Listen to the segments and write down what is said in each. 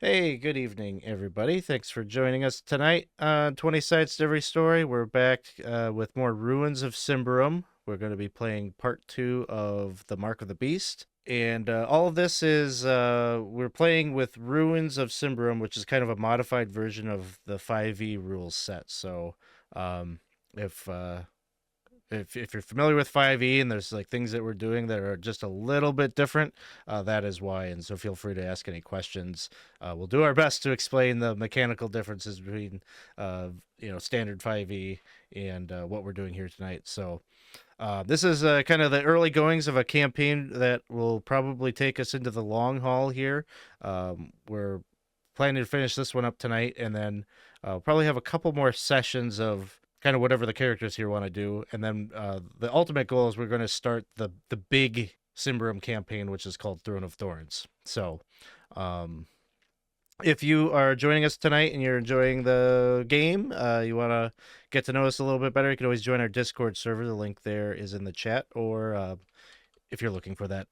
Hey, good evening, everybody. Thanks for joining us tonight on 20 Sides to Every Story. We're back with more Ruins of Symbaroum. We're going to be playing part 2 of The Mark of the Beast. And all of this is, we're playing with Ruins of Symbaroum, which is kind of a modified version of the 5e rules set. So um, if if you're familiar with 5e and there's like things that we're doing that are just a little bit different, that is why. And so feel free to ask any questions. We'll do our best to explain the mechanical differences between standard 5e and what we're doing here tonight. So this is kind of the early goings of a campaign that will probably take us into the long haul here. We're planning to finish this one up tonight, and then probably have a couple more sessions of kind of whatever the characters here want to do, and then the ultimate goal is we're going to start the big Symbaroum campaign, which is called Throne of Thorns. So, if you are joining us tonight and you're enjoying the game, you want to get to know us a little bit better, you can always join our Discord server. The link there is in the chat, or if you're looking for that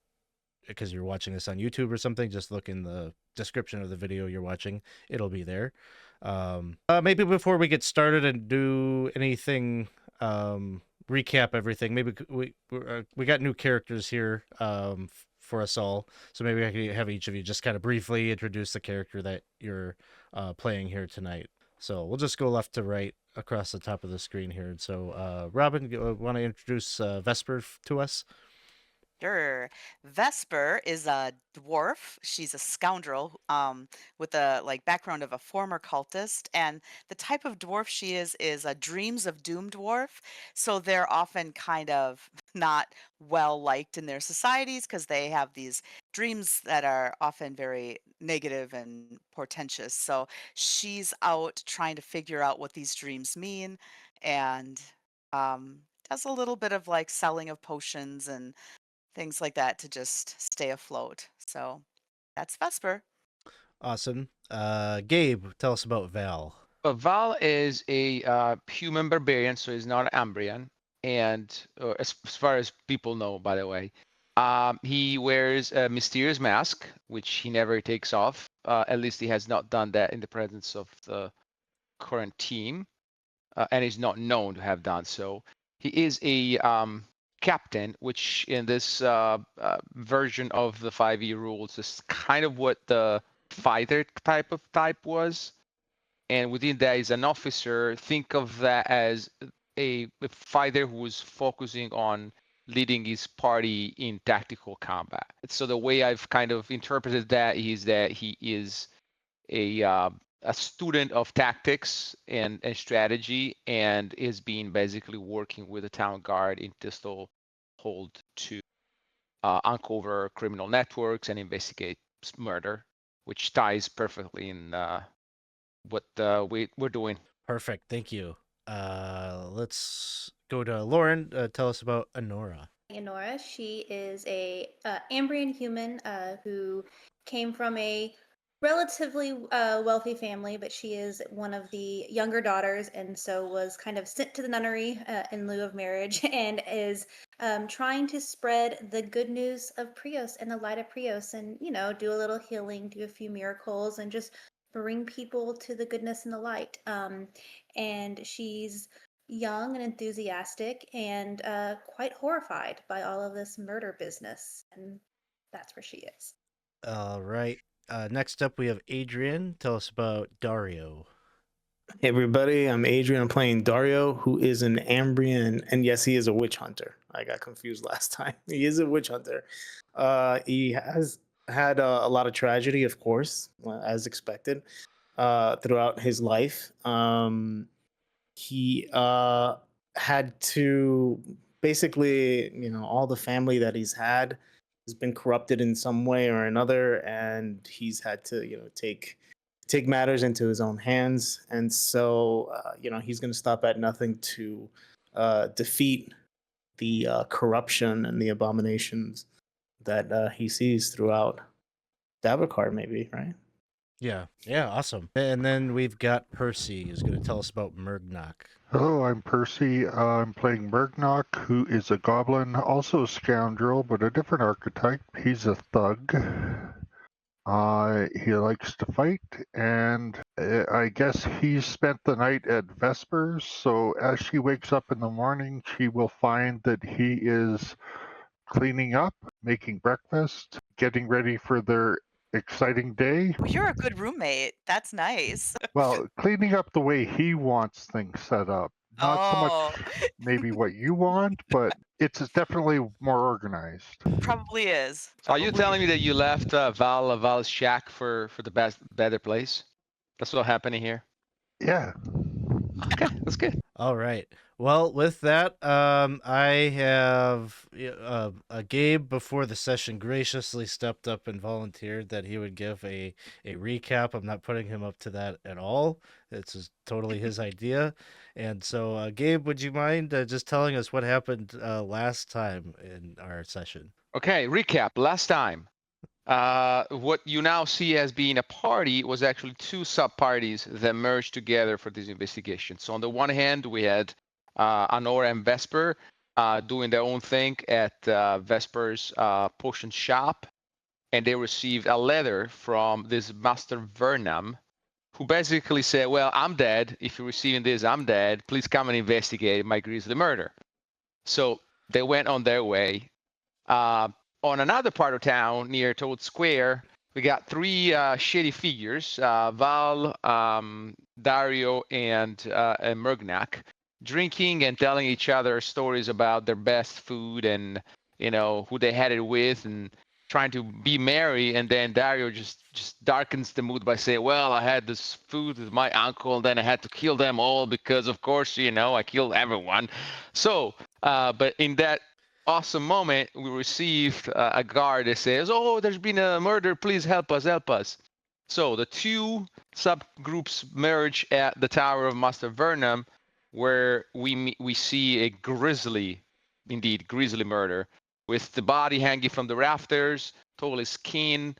because you're watching this on YouTube or something, just look in the description of the video you're watching. It'll be there. Maybe before we get started and do anything, recap everything. Maybe we got new characters here for us all, so maybe I could have each of you just kind of briefly introduce the character that you're playing here tonight. So we'll just go left to right across the top of the screen here. And so, Robin, want to introduce Vesper to us? Sure. Vesper is a dwarf. She's a scoundrel, with a background of a former cultist, and the type of dwarf she is a dreams of doom dwarf. So they're often kind of not well liked in their societies because they have these dreams that are often very negative and portentous. So she's out trying to figure out what these dreams mean, and does a little bit of like selling of potions and things like that to just stay afloat. So that's Vesper. Awesome. Gabe, tell us about Val. Val is a human barbarian, so he's not an Ambrian. And as far as people know, by the way, he wears a mysterious mask, which he never takes off. At least he has not done that in the presence of the current team, and is not known to have done so. He is a captain, which in this version of the 5e rules is kind of what the fighter type was. And within that is an officer. Think of that as a fighter who is focusing on leading his party in tactical combat. So the way I've kind of interpreted that is that he is a student of tactics and strategy, and is being basically working with the town guard in Thistle Hold to uncover criminal networks and investigate murder, which ties perfectly in what we're doing. Perfect. Thank you. Let's go to Lauren. Tell us about Anora. Anora. She is a Ambrian human who came from a relatively wealthy family, but she is one of the younger daughters, and so was kind of sent to the nunnery in lieu of marriage, and is trying to spread the good news of Prios and the light of Prios, and do a little healing, do a few miracles, and just bring people to the goodness and the light. And she's young and enthusiastic and quite horrified by all of this murder business. And that's where she is. All right. Next up, we have Adrian. Tell us about Dario. Hey everybody, I'm Adrian. I'm playing Dario, who is an Ambrian, and yes, he is a witch hunter. I got confused last time. He is a witch hunter. He has had a lot of tragedy, of course, as expected, throughout his life. He had to basically, all the family that he's had has been corrupted in some way or another, and he's had to, take matters into his own hands. And so, he's going to stop at nothing to defeat the corruption and the abominations that he sees throughout Davokar, maybe, right? Yeah. Awesome. And then we've got Percy, who's going to tell us about Murgnak. Hello, I'm Percy. I'm playing Murgnak, who is a goblin, also a scoundrel, but a different archetype. He's a thug. He likes to fight, and I guess he spent the night at Vespers. So as she wakes up in the morning, she will find that he is cleaning up, making breakfast, getting ready for their exciting day. Oh, you're a good roommate. That's nice. Well, cleaning up the way he wants things set up. Not so much Oh, maybe what you want, but it's definitely more organized. probably is. So are you Probably telling me is. that you left Val's shack for the better place? That's what happening here. Yeah. Okay, that's good. All right. Well, with that, I have Gabe before the session graciously stepped up and volunteered that he would give a recap. I'm not putting him up to that at all. It's just totally his idea. And so, Gabe, would you mind just telling us what happened last time in our session? Okay, recap. Last time, what you now see as being a party was actually two sub-parties that merged together for this investigation. So on the one hand, we had Anora and Vesper doing their own thing at Vesper's potion shop, and they received a letter from this Master Vernam, who basically said, well, I'm dead. If you're receiving this, I'm dead. Please come and investigate my grisly murder. So they went on their way. On another part of town near Toad Square, we got three shady figures, Val, Dario, and Murgnak, drinking and telling each other stories about their best food and, you know, who they had it with and trying to be merry. And then Dario just darkens the mood by saying, well, I had this food with my uncle, and then I had to kill them all because, of course, you know, I killed everyone. So, but in that awesome moment, we received a guard that says, oh, there's been a murder, please help us, help us. So the two subgroups merge at the Tower of Master Vernam, where we see a grisly murder, with the body hanging from the rafters, totally skin.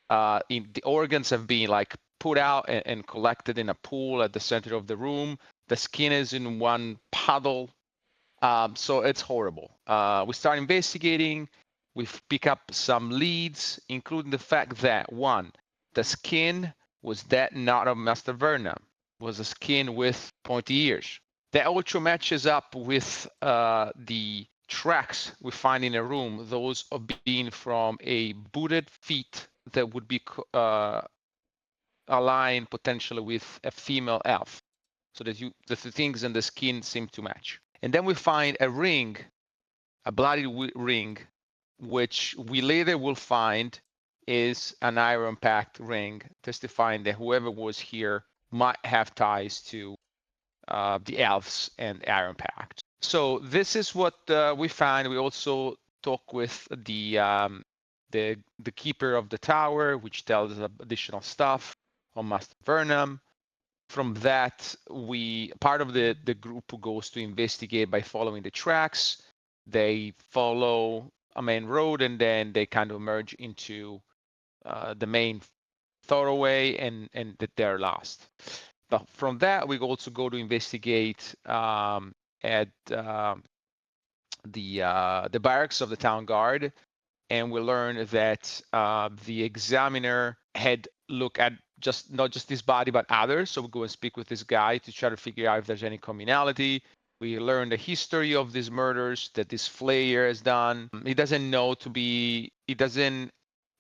The organs have been like put out and collected in a pool at the center of the room. The skin is in one puddle. So it's horrible. We start investigating. We pick up some leads, including the fact that one, the skin was that not of Master Vernam, was a skin with pointy ears. That also matches up with the tracks we find in a room, those of being from a booted feet that would be aligned potentially with a female elf, so that the things in the skin seem to match. And then we find a ring, a bloody ring, which we later will find is an iron pact ring, testifying that whoever was here might have ties to the elves and iron pact. So this is what we find. We also talk with the keeper of the tower, which tells us additional stuff on Master Vernam. From that, part of the group who goes to investigate by following the tracks. They follow a main road, and then they kind of merge into the main thoroughway, and they're lost. But from that, we also go to investigate at the barracks of the town guard, and we learn that the examiner had looked at not just this body but others. So we go and speak with this guy to try to figure out if there's any commonality. We learn the history of these murders that this Flayer has done. He doesn't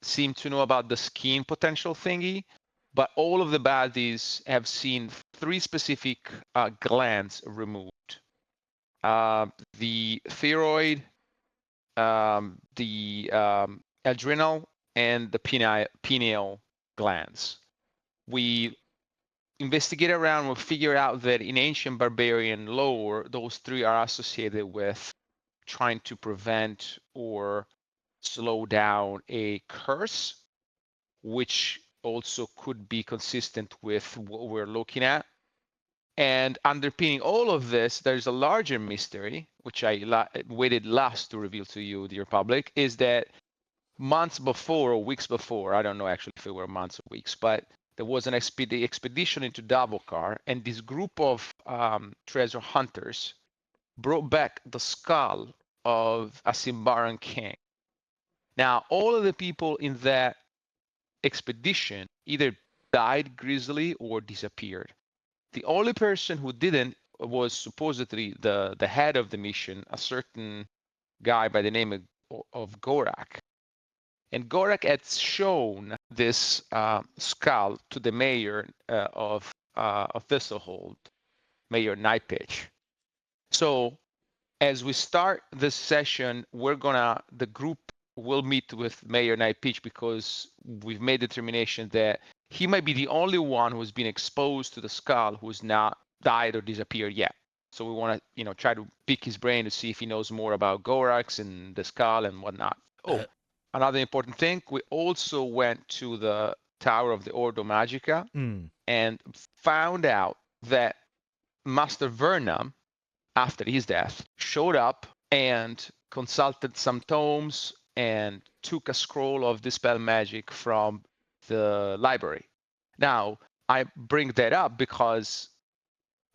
seem to know about the skin potential thingy, but all of the bodies have seen three specific glands removed. The thyroid, the adrenal, and the pineal glands. We investigate around, we figure out that in ancient barbarian lore, those three are associated with trying to prevent or slow down a curse, which also could be consistent with what we're looking at. And underpinning all of this, there's a larger mystery, which I waited last to reveal to you, dear public, is that months before or weeks before, I don't know actually if it were months or weeks, but there was an expedition into Davokar, and this group of treasure hunters brought back the skull of a Symbaroum king. Now, all of the people in that expedition either died grisly or disappeared. The only person who didn't was supposedly the head of the mission, a certain guy by the name of Gorak. And Gorak had shown this skull to the mayor of Thistle Hold, Mayor Nightpitch. So as we start this session, the group will meet with Mayor Nightpitch because we've made the determination that he might be the only one who's been exposed to the skull who's not died or disappeared yet. So we want to, try to pick his brain to see if he knows more about Gorax and the skull and whatnot. Oh, another important thing, we also went to the Tower of the Ordo Magica and found out that Master Vernam, after his death, showed up and consulted some tomes and took a scroll of dispel magic from the library. Now, I bring that up because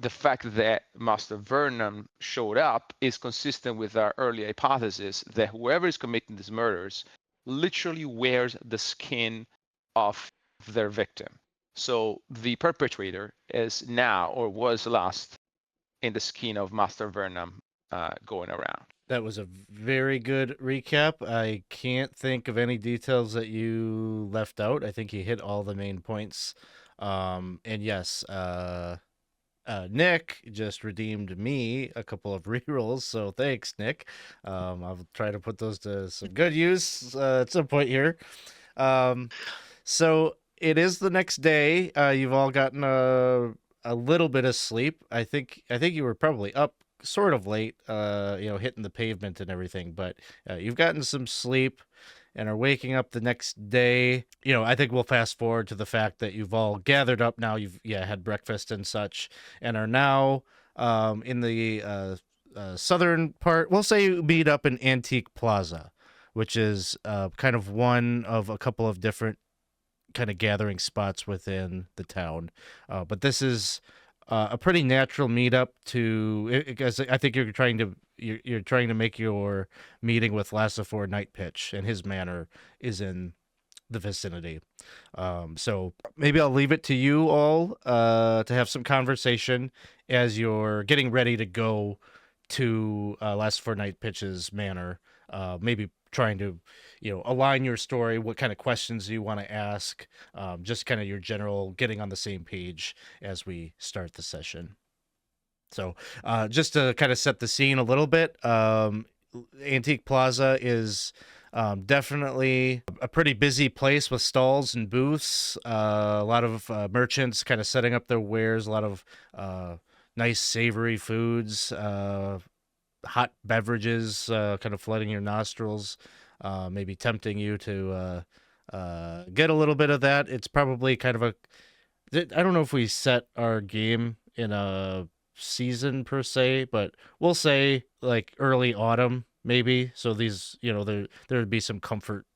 the fact that Master Vernon showed up is consistent with our early hypothesis that whoever is committing these murders literally wears the skin of their victim. So the perpetrator is now or was last in the skin of Master Vernon going around. That was a very good recap. I can't think of any details that you left out. I think you hit all the main points. And yes, Nick just redeemed me a couple of rerolls, so thanks, Nick. I'll try to put those to some good use at some point here. So it is the next day. You've all gotten a little bit of sleep. I think you were probably up sort of late, hitting the pavement and everything, but you've gotten some sleep and are waking up the next day. I think we'll fast forward to the fact that you've all gathered up now. You've had breakfast and such, and are now in the southern part. We'll say you meet up in Antique Plaza, which is kind of one of a couple of different kind of gathering spots within the town. But this is a pretty natural meetup because I think you're trying to make your meeting with Lasifor Nightpitch, and his manor is in the vicinity. So maybe I'll leave it to you all to have some conversation as you're getting ready to go to Lasifor Nightpitch's manor. Maybe trying to align your story, what kind of questions you want to ask, just kind of your general getting on the same page as we start the session. So just to kind of set the scene a little bit, Antique Plaza is definitely a pretty busy place with stalls and booths, a lot of merchants kind of setting up their wares, a lot of nice savory foods, hot beverages kind of flooding your nostrils, maybe tempting you to get a little bit of that. It's probably kind of I don't know if we set our game in a season per se, but we'll say like early autumn maybe. So these, there would be some comfort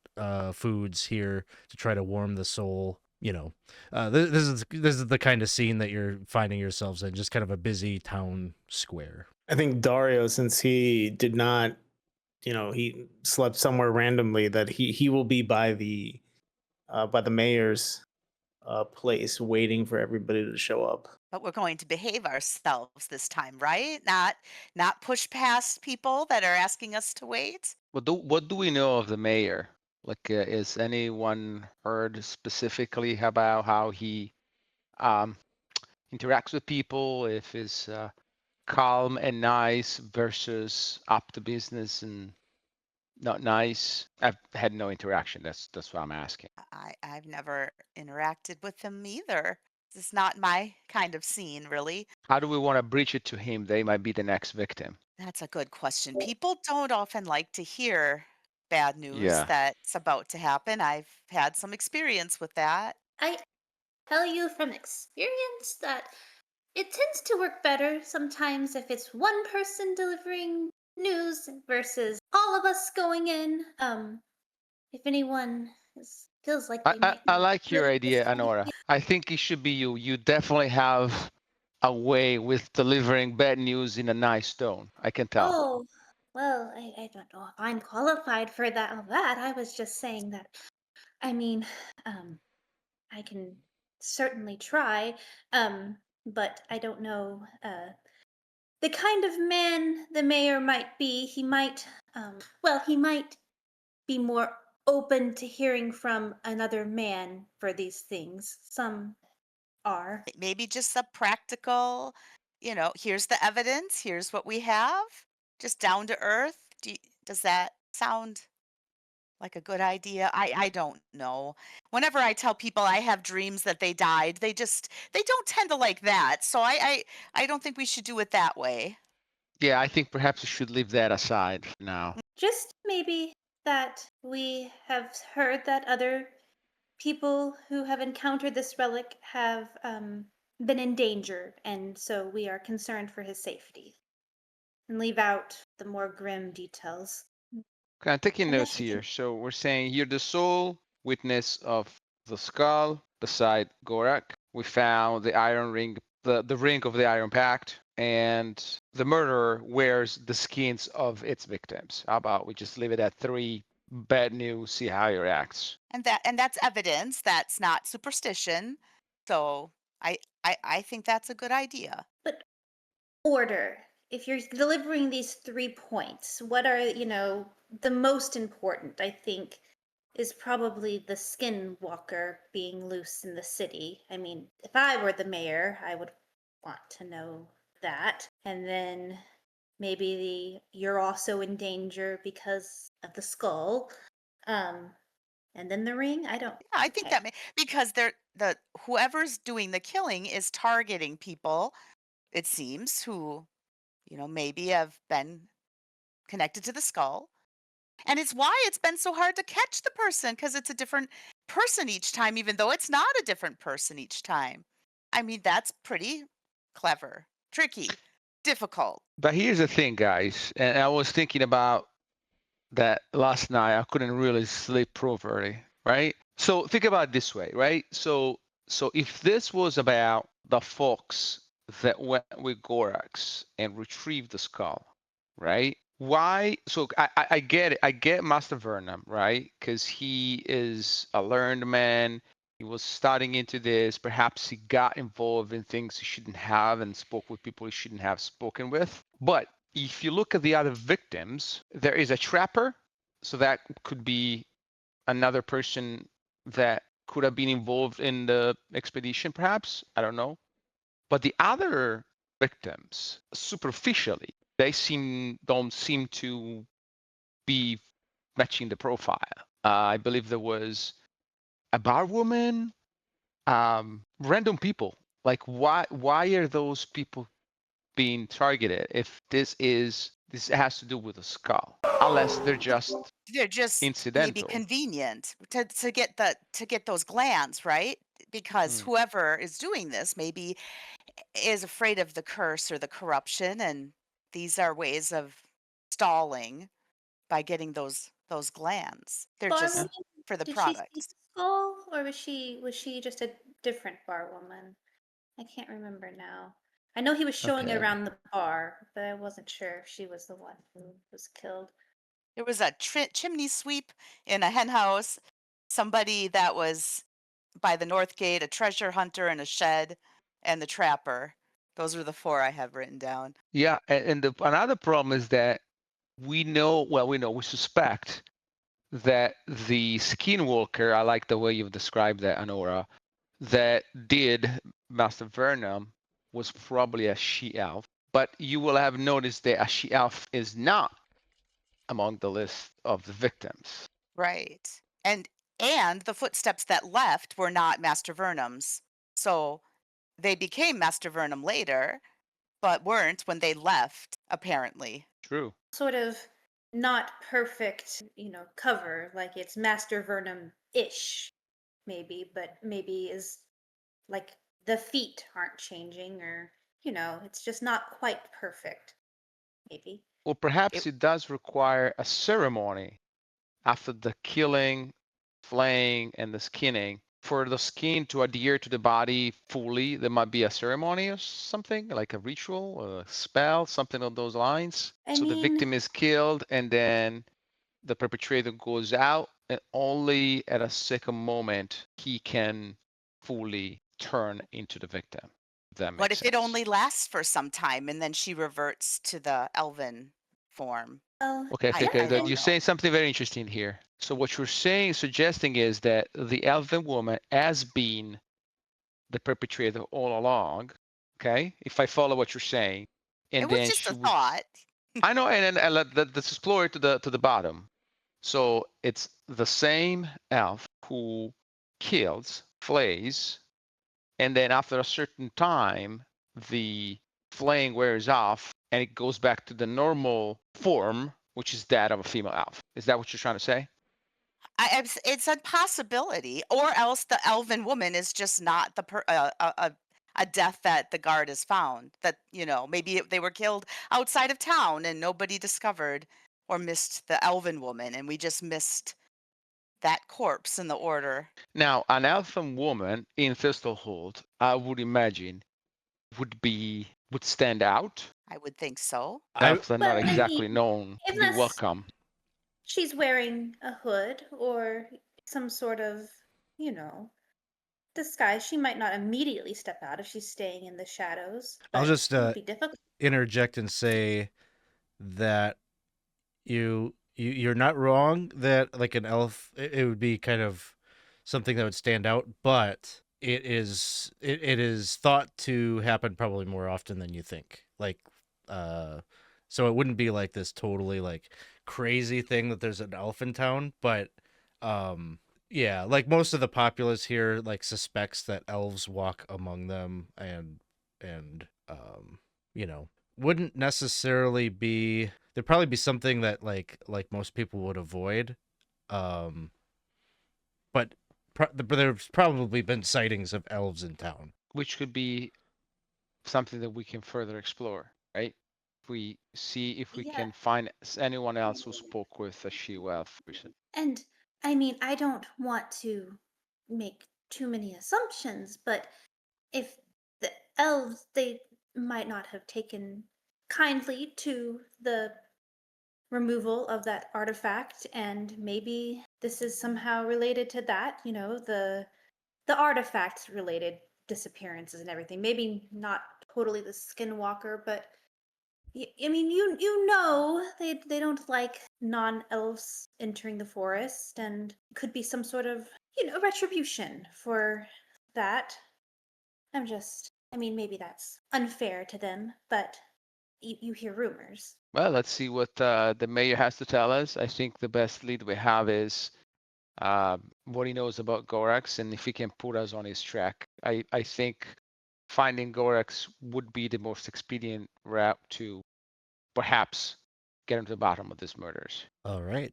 foods here to try to warm the soul. This is the kind of scene that you're finding yourselves in, just kind of a busy town square. I think Dario, since he did not, he slept somewhere randomly, that he will be by the mayor's place waiting for everybody to show up. But we're going to behave ourselves this time, right? Not push past people that are asking us to wait. What do we know of the mayor? Like, is anyone heard specifically about how he interacts with people? If he's calm and nice versus up to business and not nice? I've had no interaction. That's what I'm asking. I've never interacted with him either. This is not my kind of scene, really. How do we want to breach it to him? They might be the next victim. That's a good question. People don't often like to hear bad news Yeah. that's about to happen. I've had some experience with that. I tell you from experience that it tends to work better sometimes if it's one person delivering news versus all of us going in. If anyone feels like they might I be like your really idea, Anora. I think it should be you. You definitely have a way with delivering bad news in a nice tone. I can tell. Oh, well, I don't know if I'm qualified for that. I was just saying that. I mean, I can certainly try, but I don't know the kind of man the mayor might be. He might, he might be more open to hearing from another man for these things. Some are. Maybe just a practical, here's the evidence, here's what we have, just down to earth. Does that sound like a good idea? I don't know. Whenever I tell people I have dreams that they died, they don't tend to like that. So I don't think we should do it that way. Yeah, I think perhaps we should leave that aside for now. Just maybe that we have heard that other people who have encountered this relic have been in danger, and so we are concerned for his safety. And leave out the more grim details. Okay, I'm taking Unless notes you here. think- So we're saying you're the sole witness of the skull beside Gorak. We found the iron ring, the ring of the Iron Pact, and the murderer wears the skins of its victims. How about we just leave it at 3? Bad news, see how he reacts. And that's evidence. That's not superstition. So I think that's a good idea. But order. If you're delivering these 3 points, what are, the most important, I think, is probably the skinwalker being loose in the city. I mean, if I were the mayor, I would want to know that. And then maybe you're also in danger because of the skull. And then the ring. I don't. Yeah, I think Okay. because the whoever's doing the killing is targeting people, it seems, who, maybe have been connected to the skull. And it's why it's been so hard to catch the person, because it's a different person each time, even though it's not a different person each time. I mean, that's pretty clever, tricky, difficult. But here's the thing, guys, and I was thinking about that last night. I couldn't really sleep properly, right? So think about it this way, right? So if this was about the fox that went with Gorax and retrieved the skull, right? Why? So I get it. I get Master Vernum, right? Because he is a learned man. He was starting into this. Perhaps he got involved in things he shouldn't have and spoke with people he shouldn't have spoken with. But if you look at the other victims, there is a trapper. So that could be another person that could have been involved in the expedition, perhaps. I don't know. But the other victims, superficially, they don't seem to be matching the profile. I believe there was a bar woman, random people. Like, why are those people being targeted if this has to do with a skull? Unless they're just They're just maybe incidental. convenient to get those glands, right? Because Hmm. whoever is doing this maybe is afraid of the curse or the corruption, and these are ways of stalling by getting those glands. They're Bar just woman, for the did she see the products. skull, or was she just a different bar woman? I can't remember now. I know he was showing it Okay. around the bar, but I wasn't sure if she was the one who was killed. There was a chimney sweep in a hen house, somebody that was by the north gate, a treasure hunter in a shed, and the trapper. Those were the 4 I have written down. Yeah, and another problem is that we suspect that the skinwalker, I like the way you've described that, Anora, that did Master Vernum was probably a she-elf. But you will have noticed that a she-elf is not among the list of the victims. Right. And the footsteps that left were not Master Vernum's. So they became Master Vernum later, but weren't when they left, apparently. True. Sort of not perfect, cover, like it's Master Vernum-ish, maybe, but maybe is like the feet aren't changing, or, it's just not quite perfect, maybe. Or perhaps It it does require a ceremony after the killing, flaying, and the skinning. For the skin to adhere to the body fully, there might be a ceremony or something, like a ritual, a spell, something of those lines. I So the mean, victim is killed, and then the perpetrator goes out, and only at a second moment he can fully turn into the victim. If that What makes if it sense. only lasts for some time and then she reverts to the elven form? Oh, Okay, I okay. don't You're know. saying something very interesting here. So what you're suggesting is that the elven woman has been the perpetrator all along. Okay, if I follow what you're saying, It and was then just she a would. thought. I know, and let's explore it to the bottom. So it's the same elf who kills, flays, and then after a certain time, the flaying wears off, and it goes back to the normal form, which is that of a female elf. Is that what you're trying to say? It's a possibility, or else the elven woman is just not a death that the guard has found. That maybe they were killed outside of town and nobody discovered or missed the elven woman, and we just missed that corpse in the order. Now, an elfin woman in Thistle Hold, I would imagine, would stand out. I would think so. Elves are not Well, I exactly mean, known to be unless welcome. she's wearing a hood or some sort of, disguise, she might not immediately step out if she's staying in the shadows. I'll But just it would be difficult. interject and say that you're not wrong that like an elf it would be kind of something that would stand out, but it is thought to happen probably more often than you think. Like so it wouldn't be like this totally like crazy thing that there's an elf in town, but yeah, like most of the populace here like suspects that elves walk among them and you know, wouldn't necessarily be there'd probably be something that like most people would avoid. Um but there's probably been sightings of elves in town. Which could be something that we can further explore, right? If we see if we Yeah. can find anyone else who spoke with a she-elf person. And I mean, I don't want to make too many assumptions, but if the elves, they might not have taken kindly to the removal of that artifact, and maybe this is somehow related to that, the artifacts related disappearances and everything. Maybe not totally the skinwalker, but I mean, they don't like non-elves entering the forest, and could be some sort of retribution for that. I mean, maybe that's unfair to them, but you hear rumors. Well, let's see what the mayor has to tell us. I think the best lead we have is what he knows about Gorax, and if he can put us on his track. I think finding Gorax would be the most expedient route to perhaps get into the bottom of these murders. All right.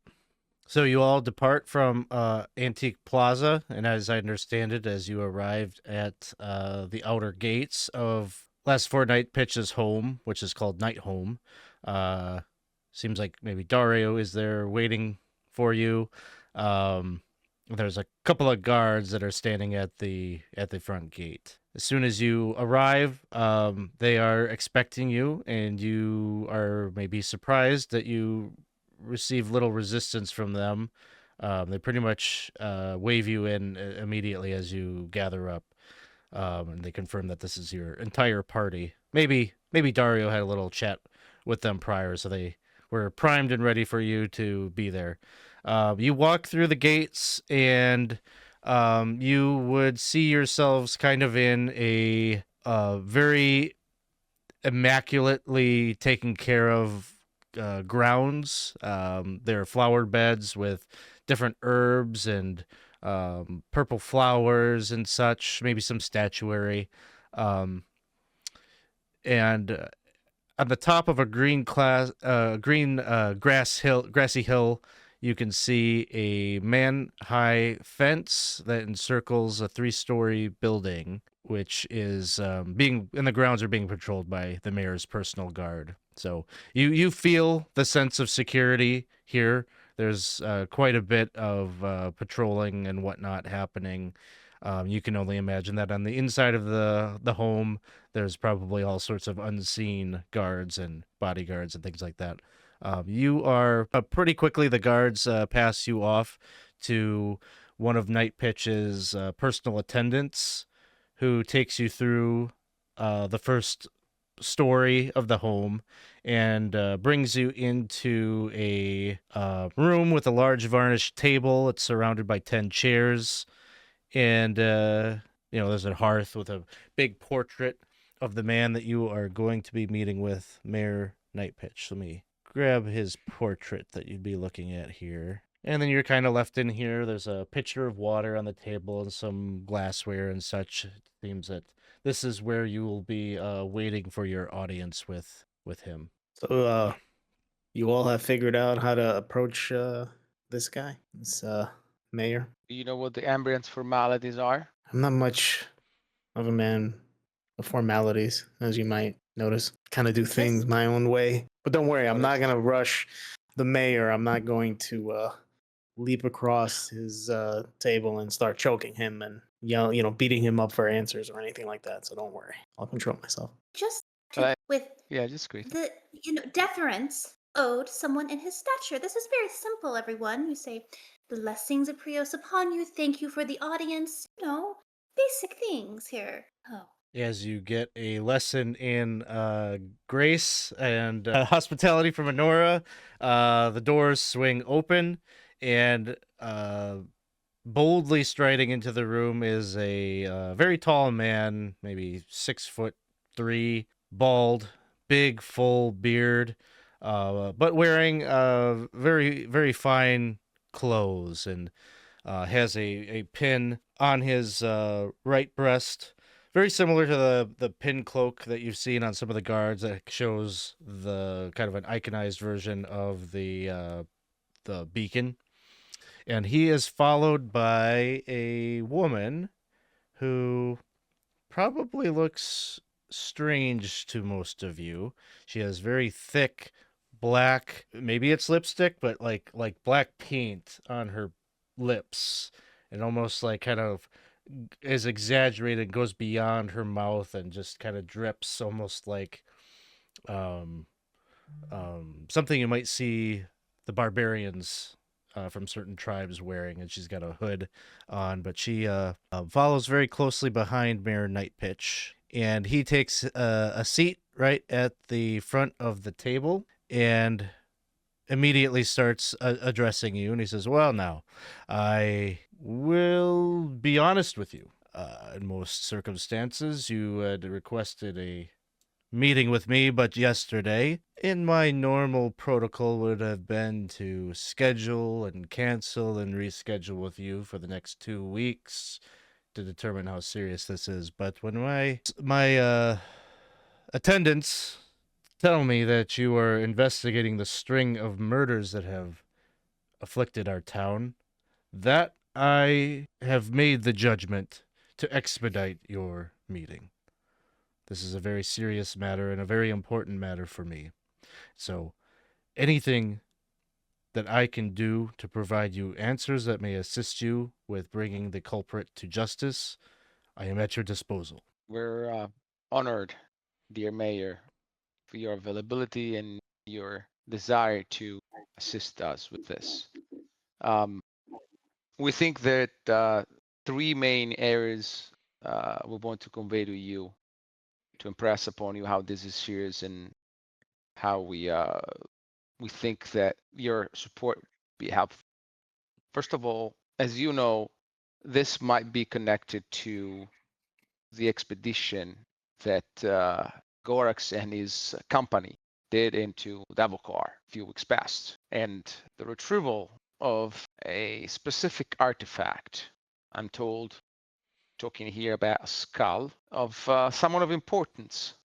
So you all depart from Antique Plaza, and as I understand it, as you arrived at the outer gates of Lasifor Nightpitch's home, which is called Night Home, seems like maybe Dario is there waiting for you. There's a couple of guards that are standing at the front gate. As soon as you arrive, they are expecting you, and you are maybe surprised that you receive little resistance from them. They pretty much wave you in immediately as you gather up, and they confirm that this is your entire party. Maybe Dario had a little chat with them prior, so they were primed and ready for you to be there. You walk through the gates, and you would see yourselves kind of in a very immaculately taken care of grounds. There are flower beds with different herbs and purple flowers and such, maybe some statuary. And on the top of a grassy hill, you can see a man-high fence that encircles a 3-story building, which is the grounds are being patrolled by the mayor's personal guard. So you feel the sense of security here. There's quite a bit of patrolling and whatnot happening. You can only imagine that on the inside of the home, there's probably all sorts of unseen guards and bodyguards and things like that. You are pretty quickly, the guards pass you off to one of Nightpitch's personal attendants who takes you through the first story of the home and brings you into a room with a large varnished table. It's surrounded by 10 chairs, and there's a hearth with a big portrait of the man that you are going to be meeting with, Mayor Nightpitch. Let me grab his portrait that you'd be looking at here. And then you're kind of left in here. There's a pitcher of water on the table and some glassware and such. It seems that this is where you will be waiting for your audience with him. So, you all have figured out how to approach this guy, this mayor? Do you know what the Ambrian's formalities are? I'm not much of a man of formalities, as you might notice. Kind of do things my own way. But don't worry, I'm not going to rush the mayor. I'm not going to leap across his table and start choking him and beating him up for answers or anything like that. So don't worry, I'll control myself. Just But with Yeah, just great. the deference owed someone in his stature. This is very simple, everyone. You say, blessings of Prios upon you. Thank you for the audience. Basic things here. Oh. As you get a lesson in grace and hospitality from Anora, the doors swing open, and boldly striding into the room is a very tall man, maybe 6'3", bald, big, full beard, but wearing very, very fine clothes, and has a pin on his right breast, very similar to the pin cloak that you've seen on some of the guards that shows the kind of an iconized version of the beacon. And he is followed by a woman who probably looks strange to most of you. She has very thick black, maybe it's lipstick, but like black paint on her lips, and almost like kind of is exaggerated, goes beyond her mouth and just kind of drips, almost like something you might see the barbarians from certain tribes wearing. And she's got a hood on, but she follows very closely behind Mayor Nightpitch, and he takes a seat right at the front of the table and immediately starts addressing you. And he says, well, now, I will be honest with you. In most circumstances, you had requested a meeting with me, but yesterday, in my normal protocol, would have been to schedule and cancel and reschedule with you for the next 2 weeks to determine how serious this is. But when my attendants tell me that you are investigating the string of murders that have afflicted our town, that I have made the judgment to expedite your meeting. This is a very serious matter and a very important matter for me. So anything that I can do to provide you answers that may assist you with bringing the culprit to justice, I am at your disposal. We're honored, dear Mayor, for your availability and your desire to assist us with this. We think that 3 main areas we want to convey to you to impress upon you how this is serious and how we think that your support be helpful. First of all, as you know, this might be connected to the expedition that Gorax and his company did into Davokar a few weeks past, and the retrieval of a specific artifact. I'm told, talking here about a skull of someone of importance.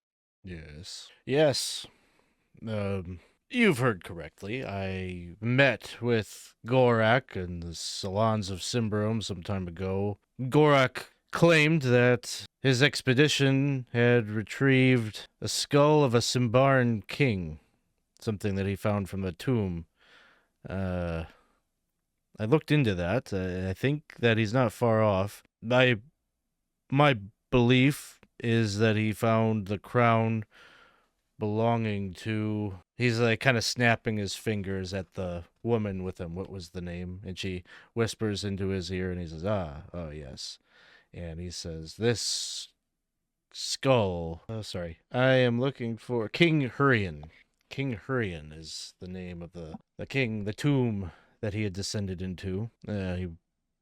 Yes. You've heard correctly. I met with Gorak in the salons of Symbaroum some time ago. Gorak claimed that his expedition had retrieved a skull of a Symbaroum king, something that he found from a tomb. I looked into that. I think that he's not far off. My belief is that he found the crown belonging to He's like kind of snapping his fingers at the woman with him. What was the name? And she whispers into his ear, and he says, oh yes. And he says, this skull. Oh, sorry. I am looking for King Hurrian. King Hurrian is the name of the king, the tomb that he had descended into. He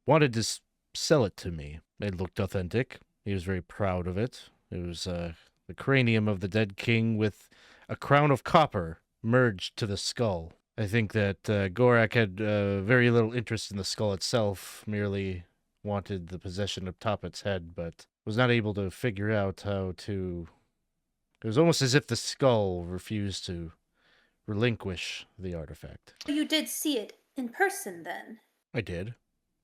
wanted to sell it to me. It looked authentic. He was very proud of it. It was the cranium of the dead king with a crown of copper merged to the skull. I think that Gorak had very little interest in the skull itself, merely wanted the possession atop its head, but was not able to figure out how to... It was almost as if the skull refused to relinquish the artifact. You did see it in person then? I did. It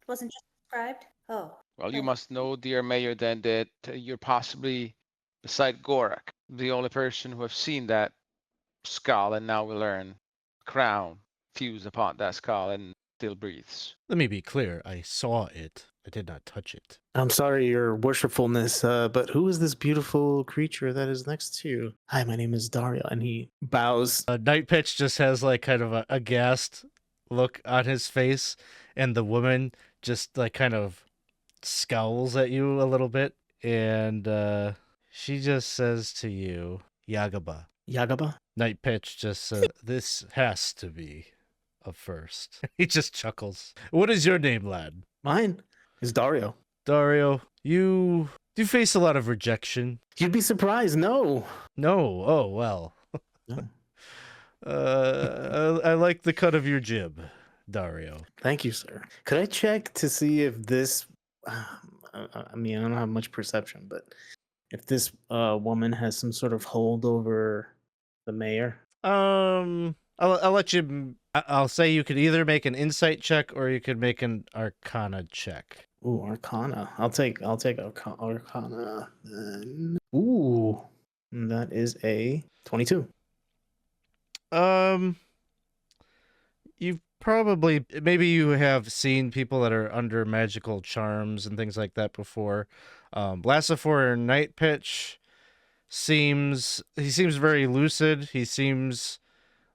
wasn't just described? Oh. Well, you Oh. must know, dear Mayor, then that you're possibly, beside Gorak, the only person who have seen that skull, and now we learn crown fused upon that skull and still breathes. Let me be clear. I saw it. I did not touch it. I'm sorry, your worshipfulness, but who is this beautiful creature that is next to you? Hi, my name is Dario. And he bows. Nightpitch just has like kind of a aghast look on his face, and the woman just like kind of scowls at you a little bit, and she just says to you, Yagaba. Yagaba? Nightpitch just says, this has to be a first. He just chuckles. What is your name, lad? Mine is Dario. Dario, you do face a lot of rejection. You'd be surprised. No. No. Oh, well. No. I like the cut of your jib, Dario. Thank you, sir. Could I check to see if this... I mean, I don't have much perception, but if this woman has some sort of hold over the mayor? I'll let you... I'll say you could either make an insight check or you could make an arcana check. Ooh, Arcana. I'll take Arcana then. Ooh, and that is a 22. You've probably... Maybe you have seen people that are under magical charms and things like that before. Lasifor Nightpitch seems very lucid. He seems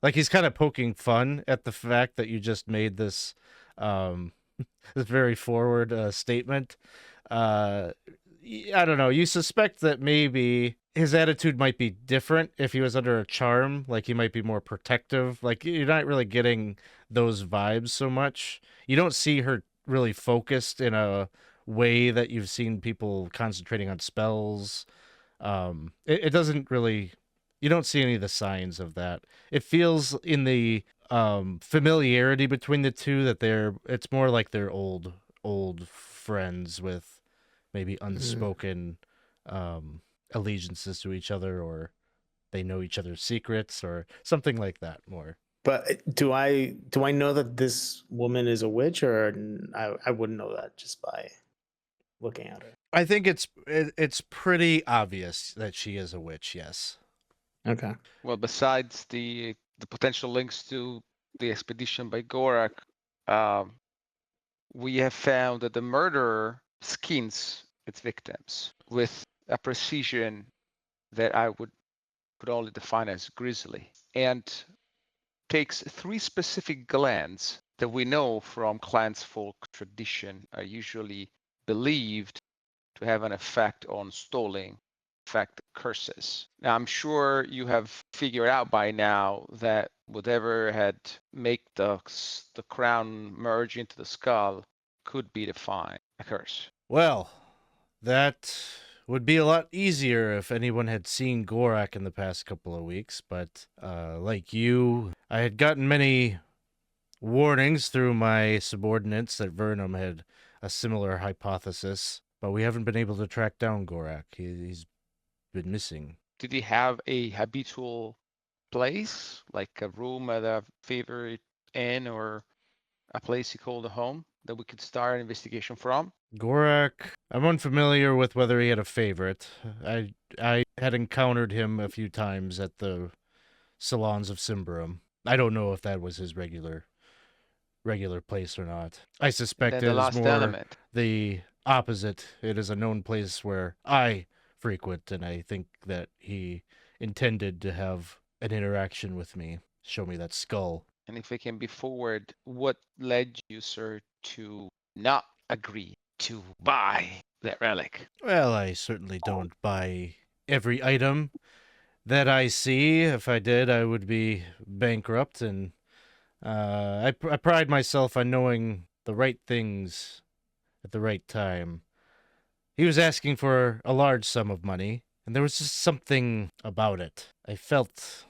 like he's kind of poking fun at the fact that you just made this this very forward statement. I don't know. You suspect that maybe his attitude might be different if he was under a charm. Like he might be more protective. Like you're not really getting those vibes so much. You don't see her really focused in a way that you've seen people concentrating on spells. It doesn't really... You don't see any of the signs of that. It feels in the familiarity between the two that it's more like they're old friends with maybe unspoken allegiances to each other, or they know each other's secrets or something like that more. But do I know that this woman is a witch, or I wouldn't know that just by looking at her? I think it's pretty obvious that she is a witch, yes. Okay. Well, besides the potential links to the expedition by Gorak, we have found that the murderer skins its victims with a precision that I could only define as grisly, and takes 3 specific glands that we know from clansfolk tradition are usually believed to have an effect on stalling, effect curses. Now, I'm sure you have figured out by now that whatever had make the crown merge into the skull could be defined a curse. Well, that would be a lot easier if anyone had seen Gorak in the past couple of weeks, but like you, I had gotten many warnings through my subordinates that Vernum had a similar hypothesis, but we haven't been able to track down Gorak. He's been missing. Did he have a habitual place, like a room at a favorite inn or a place he called a home that we could start an investigation from? Gorak, I'm unfamiliar with whether he had a favorite. I had encountered him a few times at the salons of Symbaroum. I don't know if that was his regular place or not. I suspect Then it the is last more element. the opposite. It is a known place where I frequent, and I think that he intended to have an interaction with me. show me that skull. And if I can be forward, what led you, sir, to not agree to buy that relic? Well, I certainly don't buy every item that I see. If I did, I would be bankrupt, and I pride myself on knowing the right things at the right time. He was asking for a large sum of money, and there was just something about it. I felt,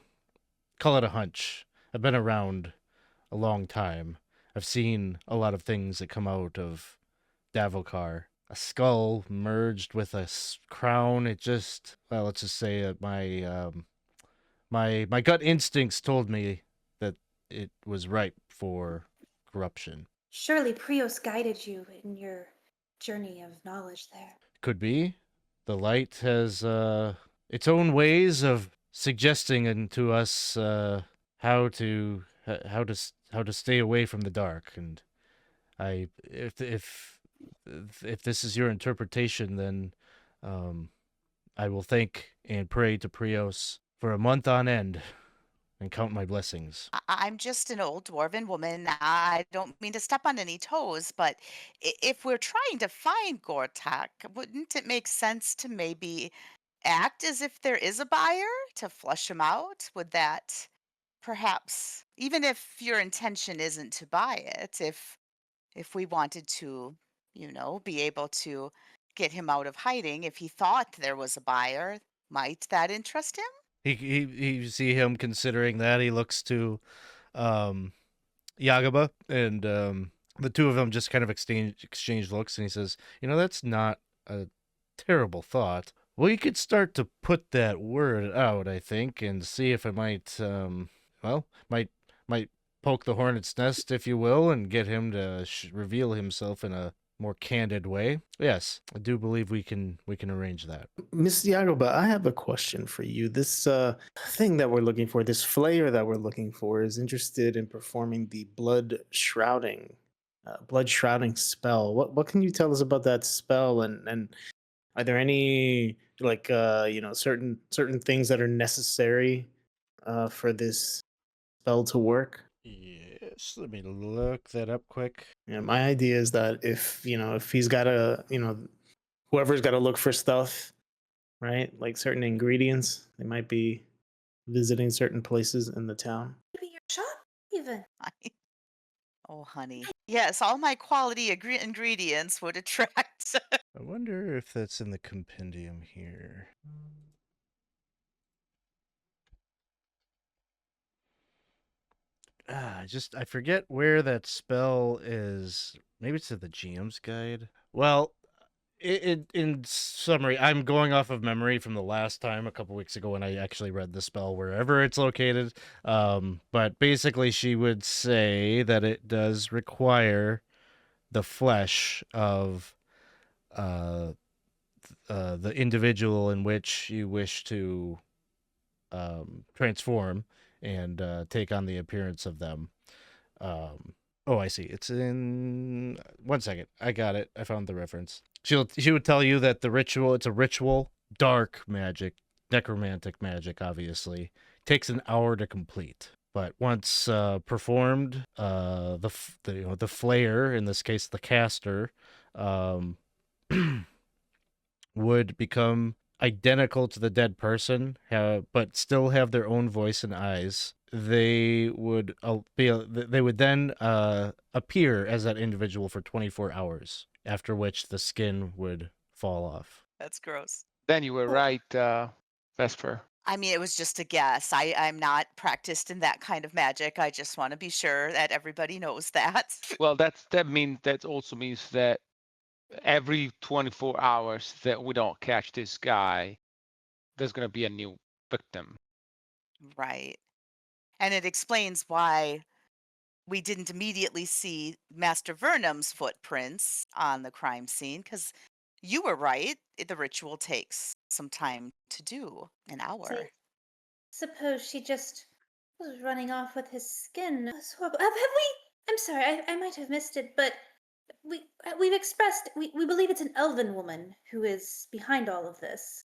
call it a hunch. I've been around a long time. I've seen a lot of things that come out of Davokar. A skull merged with a crown. It just, well, let's just say that my gut instincts told me that it was ripe for corruption. Surely Prios guided you in your journey of knowledge there. Could be. The light has its own ways of suggesting to us how to stay away from the dark. And if this is your interpretation, then I will thank and pray to Prios for a month on end and count my blessings. I'm just an old dwarven woman. I don't mean to step on any toes, but if we're trying to find Gortak, wouldn't it make sense to maybe act as if there is a buyer to flush him out? Would that perhaps, even if your intention isn't to buy it, if we wanted to, be able to get him out of hiding, if he thought there was a buyer, might that interest him? You see him considering that. He looks to Yagaba, and the two of them just kind of exchange looks, and he says, that's not a terrible thought. We could start to put that word out, I think, and see if it might might poke the hornet's nest, if you will, and get him to reveal himself in a more candid way. Yes, I do believe we can arrange that. Miss Yagoba, I have a question for you. This thing that we're looking for, this Flayer that we're looking for, is interested in performing the blood shrouding spell. What can you tell us about that spell, and are there any certain things that are necessary for this spell to work? Yes, let me look that up quick. Yeah, my idea is that if he's got to, whoever's got to look for stuff, right? Like certain ingredients, they might be visiting certain places in the town. Maybe your shop, even. Oh, honey. Yes, all my quality ingredients would attract. I wonder if that's in the compendium here. I forget where that spell is. Maybe it's in the GM's guide. Well, in summary, I'm going off of memory from the last time a couple weeks ago when I actually read the spell, wherever it's located. But basically, she would say that it does require the flesh of the individual in which you wish to transform and take on the appearance of them. Oh, I see. It's in 1 second. I got it. I found the reference. She would tell you that it's a ritual, dark magic, necromantic magic, obviously. Takes an hour to complete. But once performed, the Flayer, in this case the caster, would become identical to the dead person, but still have their own voice and eyes. They would then appear as that individual for 24 hours, after which the skin would fall off. That's gross. Then you were right, Vesper. I mean, it was just a guess. I'm not practiced in that kind of magic. I just want to be sure that everybody knows that. Well, that also means that every 24 hours that we don't catch this guy, there's going to be a new victim. Right. And it explains why we didn't immediately see Master Vernum's footprints on the crime scene, because you were right. The ritual takes some time to do, an hour. Suppose she just was running off with his skin. That's horrible. Have we? I'm sorry, I might have missed it, but we've expressed we believe it's an elven woman who is behind all of this.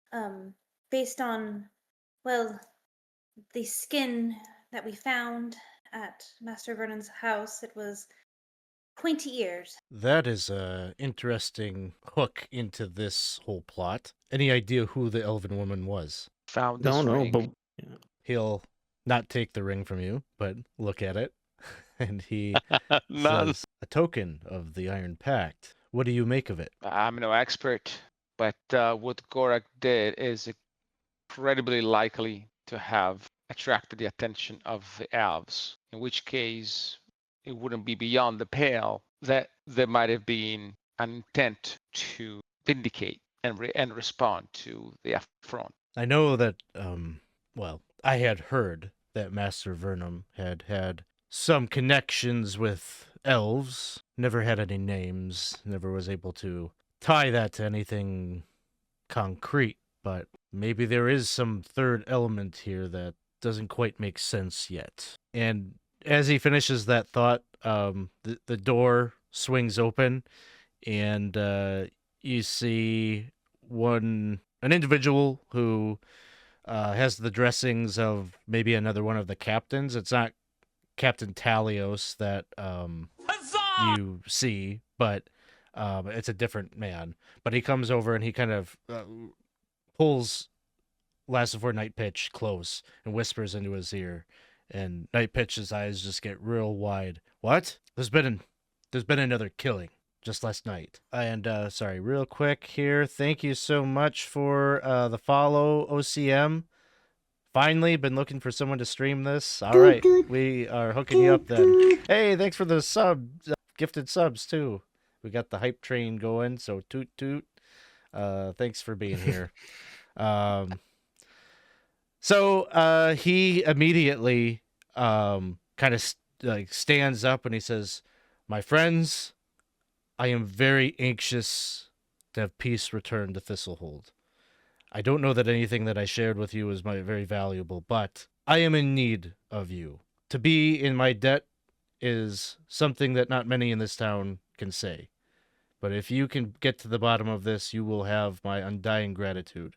Based on, well, the skin that we found at Master Vernon's house. It was pointy ears. That is a interesting hook into this whole plot. Any idea who the elven woman was? Found this Don't know, ring. but He'll not take the ring from you, but look at it. And he None. says, a token of the Iron Pact. What do you make of it? I'm no expert, but what Gorak did is incredibly likely to have attracted the attention of the elves, in which case it wouldn't be beyond the pale that there might have been an intent to vindicate and respond to the affront. I know that, I had heard that Master Vernum had some connections with elves, never had any names, never was able to tie that to anything concrete, but maybe there is some third element here that doesn't quite make sense yet. And as he finishes that thought, the door swings open, and you see an individual who has the dressings of maybe another one of the captains. It's not Captain Talios that you see, but it's a different man. But he comes over and he kind of pulls Lasifor Nightpitch close and whispers into his ear. And Nightpitch's eyes just get real wide. What? There's been another killing just last night. And sorry, real quick here. Thank you so much for the follow, OCM. Finally, been looking for someone to stream this. All right, we are hooking you up then. Hey, thanks for the gifted subs too. We got the hype train going, so toot toot. Thanks for being here. So he immediately kind of stands up and he says, "My friends, I am very anxious to have peace return to Thistle Hold. I don't know that anything that I shared with you is very valuable, but I am in need of you. To be in my debt is something that not many in this town can say. But if you can get to the bottom of this, you will have my undying gratitude.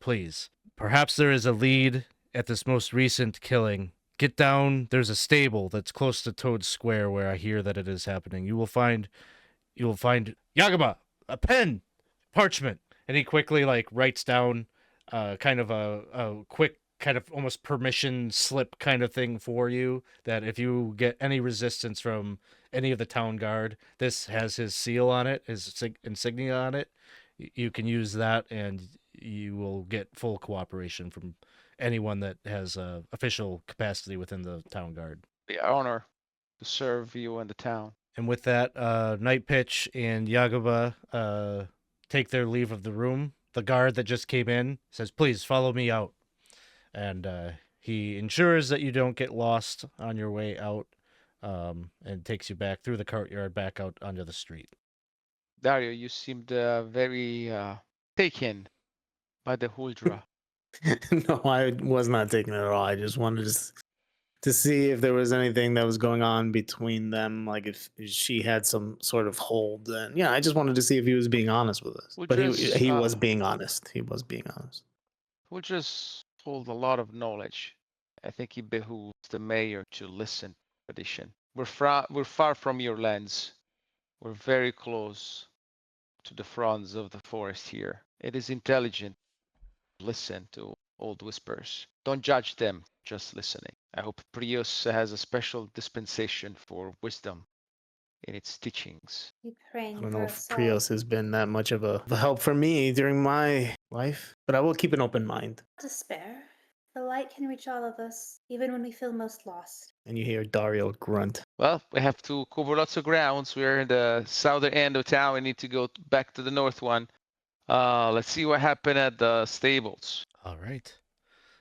Please. Perhaps there is a lead at this most recent killing. Get down. There's a stable that's close to Toad Square where I hear that it is happening. You will find Yagaba, a pen, parchment." And he quickly writes down kind of a quick kind of almost permission slip kind of thing for you, that if you get any resistance from any of the town guard, this has his seal on it, his insignia on it. You can use that and you will get full cooperation from anyone that has official capacity within the town guard. The honor to serve you and the town. And with that, Nightpitch and Yagaba take their leave of the room. The guard that just came in says, "Please follow me out." And he ensures that you don't get lost on your way out, and takes you back through the courtyard back out onto the street. Dario, you seemed very taken by the Huldra. No, I was not taking it at all. I just wanted to see if there was anything that was going on between them, like if she had some sort of hold. And yeah, I just wanted to see if he was being honest with us. But he was being honest. He was being honest. Huldras hold a lot of knowledge. I think it behooves the mayor to listen to tradition. We're far from your lands. We're very close to the fronds of the forest here. It is intelligent to listen to old whispers. Don't judge them, just listening. I hope Prius has a special dispensation for wisdom in its teachings. Be praying I don't for know us if all. Prios has been that much of a help for me during my life, but I will keep an open mind. Despair. The light can reach all of us, even when we feel most lost. And you hear Dario grunt. Well, we have to cover lots of grounds. We're in the southern end of town. We need to go back to the north one. Let's see what happened at the stables. All right.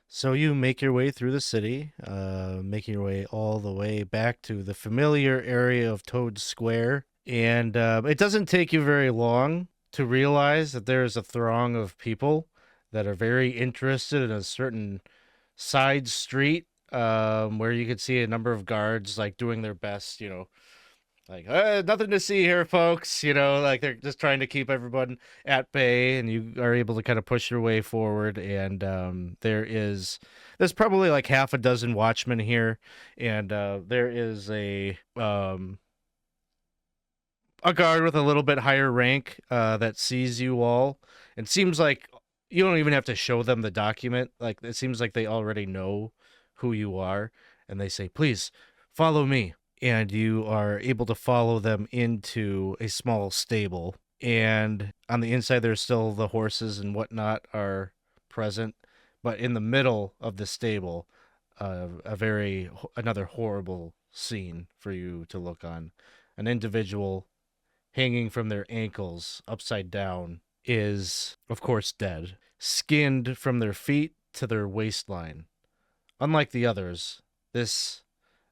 So you make your way through the city, making your way all the way back to the familiar area of Toad Square. And it doesn't take you very long to realize that there is a throng of people that are very interested in a certain side street, where you could see a number of guards doing their best, Like, nothing to see here, folks. Like they're just trying to keep everyone at bay, and you are able to kind of push your way forward. And there's probably like half a dozen watchmen here, and there is a guard with a little bit higher rank that sees you all, and seems like you don't even have to show them the document. Like it seems like they already know who you are, and they say, "Please follow me." And you are able to follow them into a small stable. And on the inside, there's still the horses and whatnot are present, but in the middle of the stable, another horrible scene for you to look on. An individual hanging from their ankles upside down is, of course, dead, skinned from their feet to their waistline. Unlike the others, this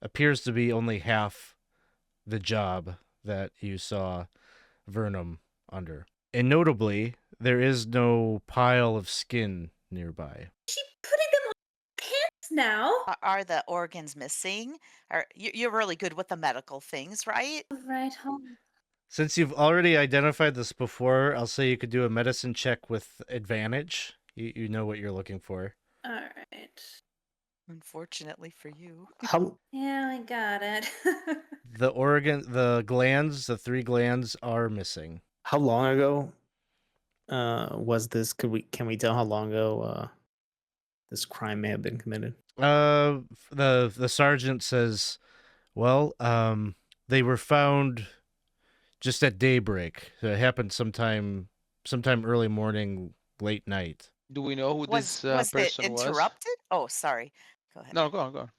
appears to be only half the job that you saw Vernum under. And notably, there is no pile of skin nearby. She putting them on pants now. Are the organs missing? You're really good with the medical things, right? Right home. Since you've already identified this before, I'll say you could do a medicine check with advantage. You know what you're looking for. All right. Unfortunately for you. How Yeah, I got it. The 3 glands are missing. how long ago was this? Can we tell how long ago this crime may have been committed? The sergeant says, well, they were found just at daybreak. So it happened sometime early morning, late night. Do we know who Was this it person was? interrupted? Oh, sorry. Go ahead. No, go on, go on.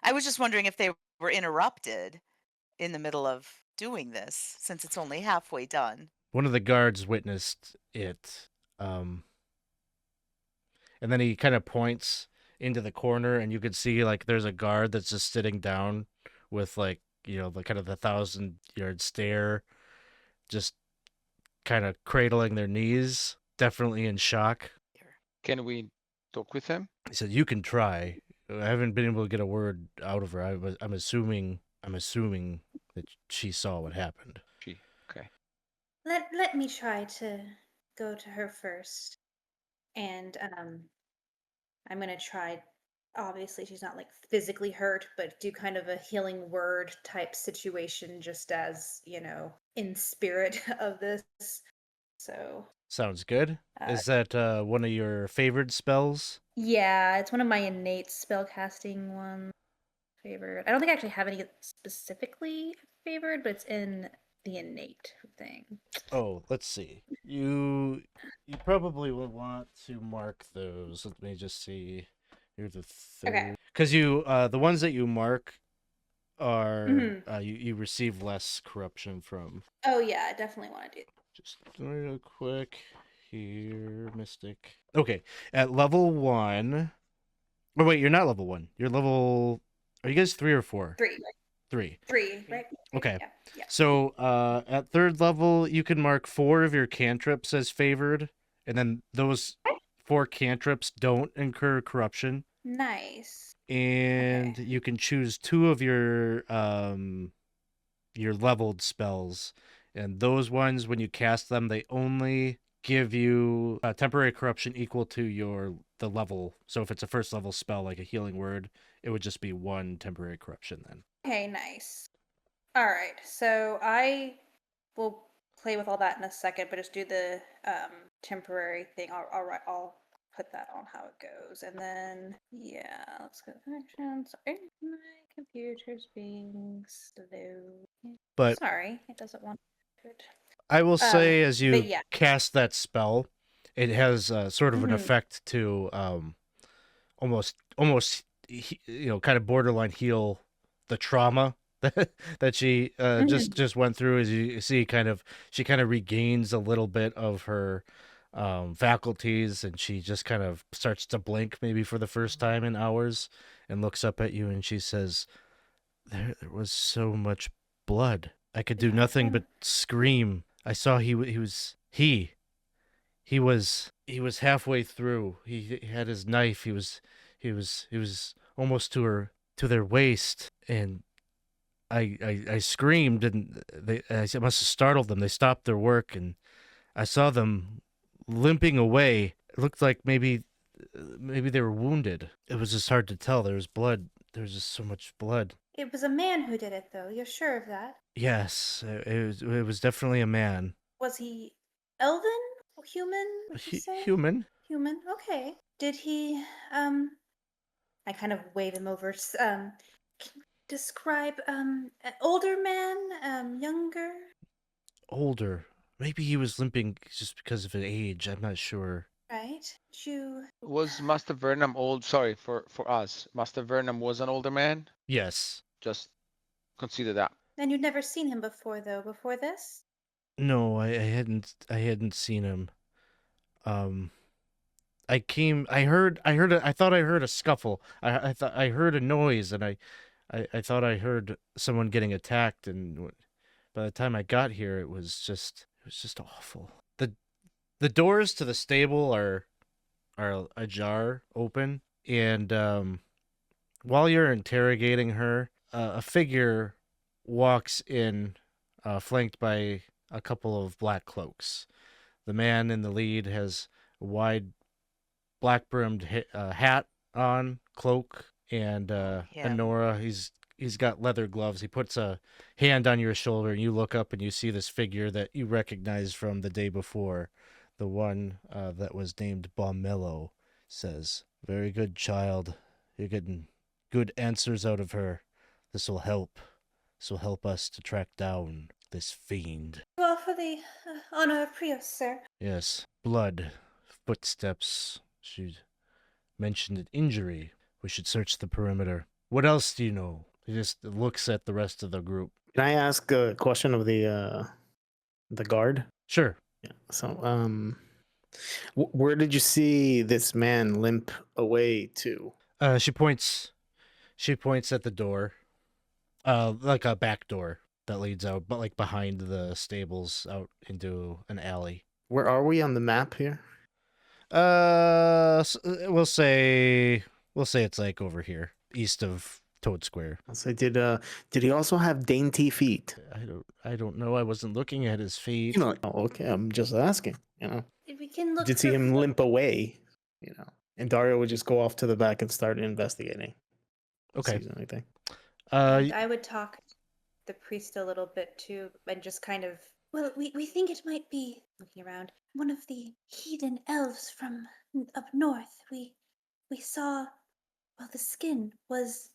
I was just wondering if they were interrupted in the middle of doing this, since it's only halfway done. One of the guards witnessed it. And then he kind of points into the corner, and you could see like there's a guard that's just sitting down with like, the kind of the 1,000-yard stare, just kind of cradling their knees, definitely in shock. Can we talk with him? He said, "You can try." I haven't been able to get a word out of her. I'm assuming that she saw what happened. Okay. Let me try to go to her first, and I'm gonna try. Obviously, she's not like physically hurt, but do kind of a healing word type situation, just as in spirit of this. So Sounds good. Is that one of your favored spells? yeah, it's one of my innate spellcasting ones. Favored. I don't think I actually have any specifically favored, but it's in the innate thing. Oh, let's see. You probably will want to mark those. Let me just see. You're the third. Okay. Because the ones that you mark are Mhm. you receive less corruption from. Oh yeah, I definitely want to do. Just real quick here, Mystic. Okay, at level 1. Oh wait, you're not level 1. You're level. Are you guys 3 or 4? 3. 3. 3, right? Okay. Yeah. Yeah. So at 3rd level, you can mark 4 of your cantrips as favored, and then those 4 cantrips don't incur corruption. Nice. And you can choose 2 of your leveled spells, and those ones, when you cast them, they only give you a temporary corruption equal to the level. So if it's a 1st level spell like a healing word, it would just be 1 temporary corruption then. Okay, nice. All right, so I will play with all that in a second, but just do the temporary thing. I'll put that on how it goes, and then yeah, let's go to actions. Sorry, my computer's being slow. But Sorry, it doesn't want to. I will say, as you yeah. cast that spell, it has sort of an Mhm. effect to almost kind of borderline heal the trauma that she just went through. As you see, she kind of regains a little bit of her faculties, and she just kind of starts to blink maybe for the first time in hours, and looks up at you, and she says, there was so much blood. I could do nothing but scream. I saw he was halfway through. He had his knife. He was almost to their waist, and I screamed, and I must have startled them. They stopped their work, and I saw them limping away. It looked like maybe they were wounded. It was just hard to tell. There was blood. There was just so much blood. It was a man who did it, though. You're sure of that? Yes, it was definitely a man. Was he elven or human, would you say? Human. Human, okay. Did he, I kind of wave him over, can you describe, an older man, younger? Older. Maybe he was limping just because of his age. I'm not sure. Right. You, Was Master Vernam old? Sorry for us. Master Vernam was an older man. Yes. Just consider that. and you'd never seen him before, though, before this? No, I hadn't seen him. I thought I heard a scuffle. I thought I heard a noise, and I thought I heard someone getting attacked, and by the time I got here, it was just awful. The doors to the stable are ajar, open, and while you're interrogating her, a figure walks in, flanked by a couple of black cloaks. The man in the lead has a wide black-brimmed hat on, cloak, and him. Anora. He's got leather gloves. He puts a hand on your shoulder, and you look up and you see this figure that you recognize from the day before, the one that was named Bommello. Says, "Very good, child. You're getting good answers out of her. This will help. This will help us to track down this fiend." Well, for the honor of Prius, sir. Yes, blood, footsteps. She mentioned an injury. We should search the perimeter. What else do you know? He just looks at the rest of the group. Can I ask a question of the guard? Sure. Yeah. So, where did you see this man limp away to? She points at the door. Like a back door that leads out, but like behind the stables out into an alley. Where are we on the map here? We'll say it's like over here, east of Toad Square. So did he also have dainty feet? I don't know. I wasn't looking at his feet. You know, oh, okay. I'm just asking. You know, We can look did see for him limp away? You know, and Dario would just go off to the back and start investigating. Okay. See anything? And I would talk the priest a little bit too, and just kind of. Well, we think it might be looking around one of the heathen elves from up north. We saw. Well, the skin was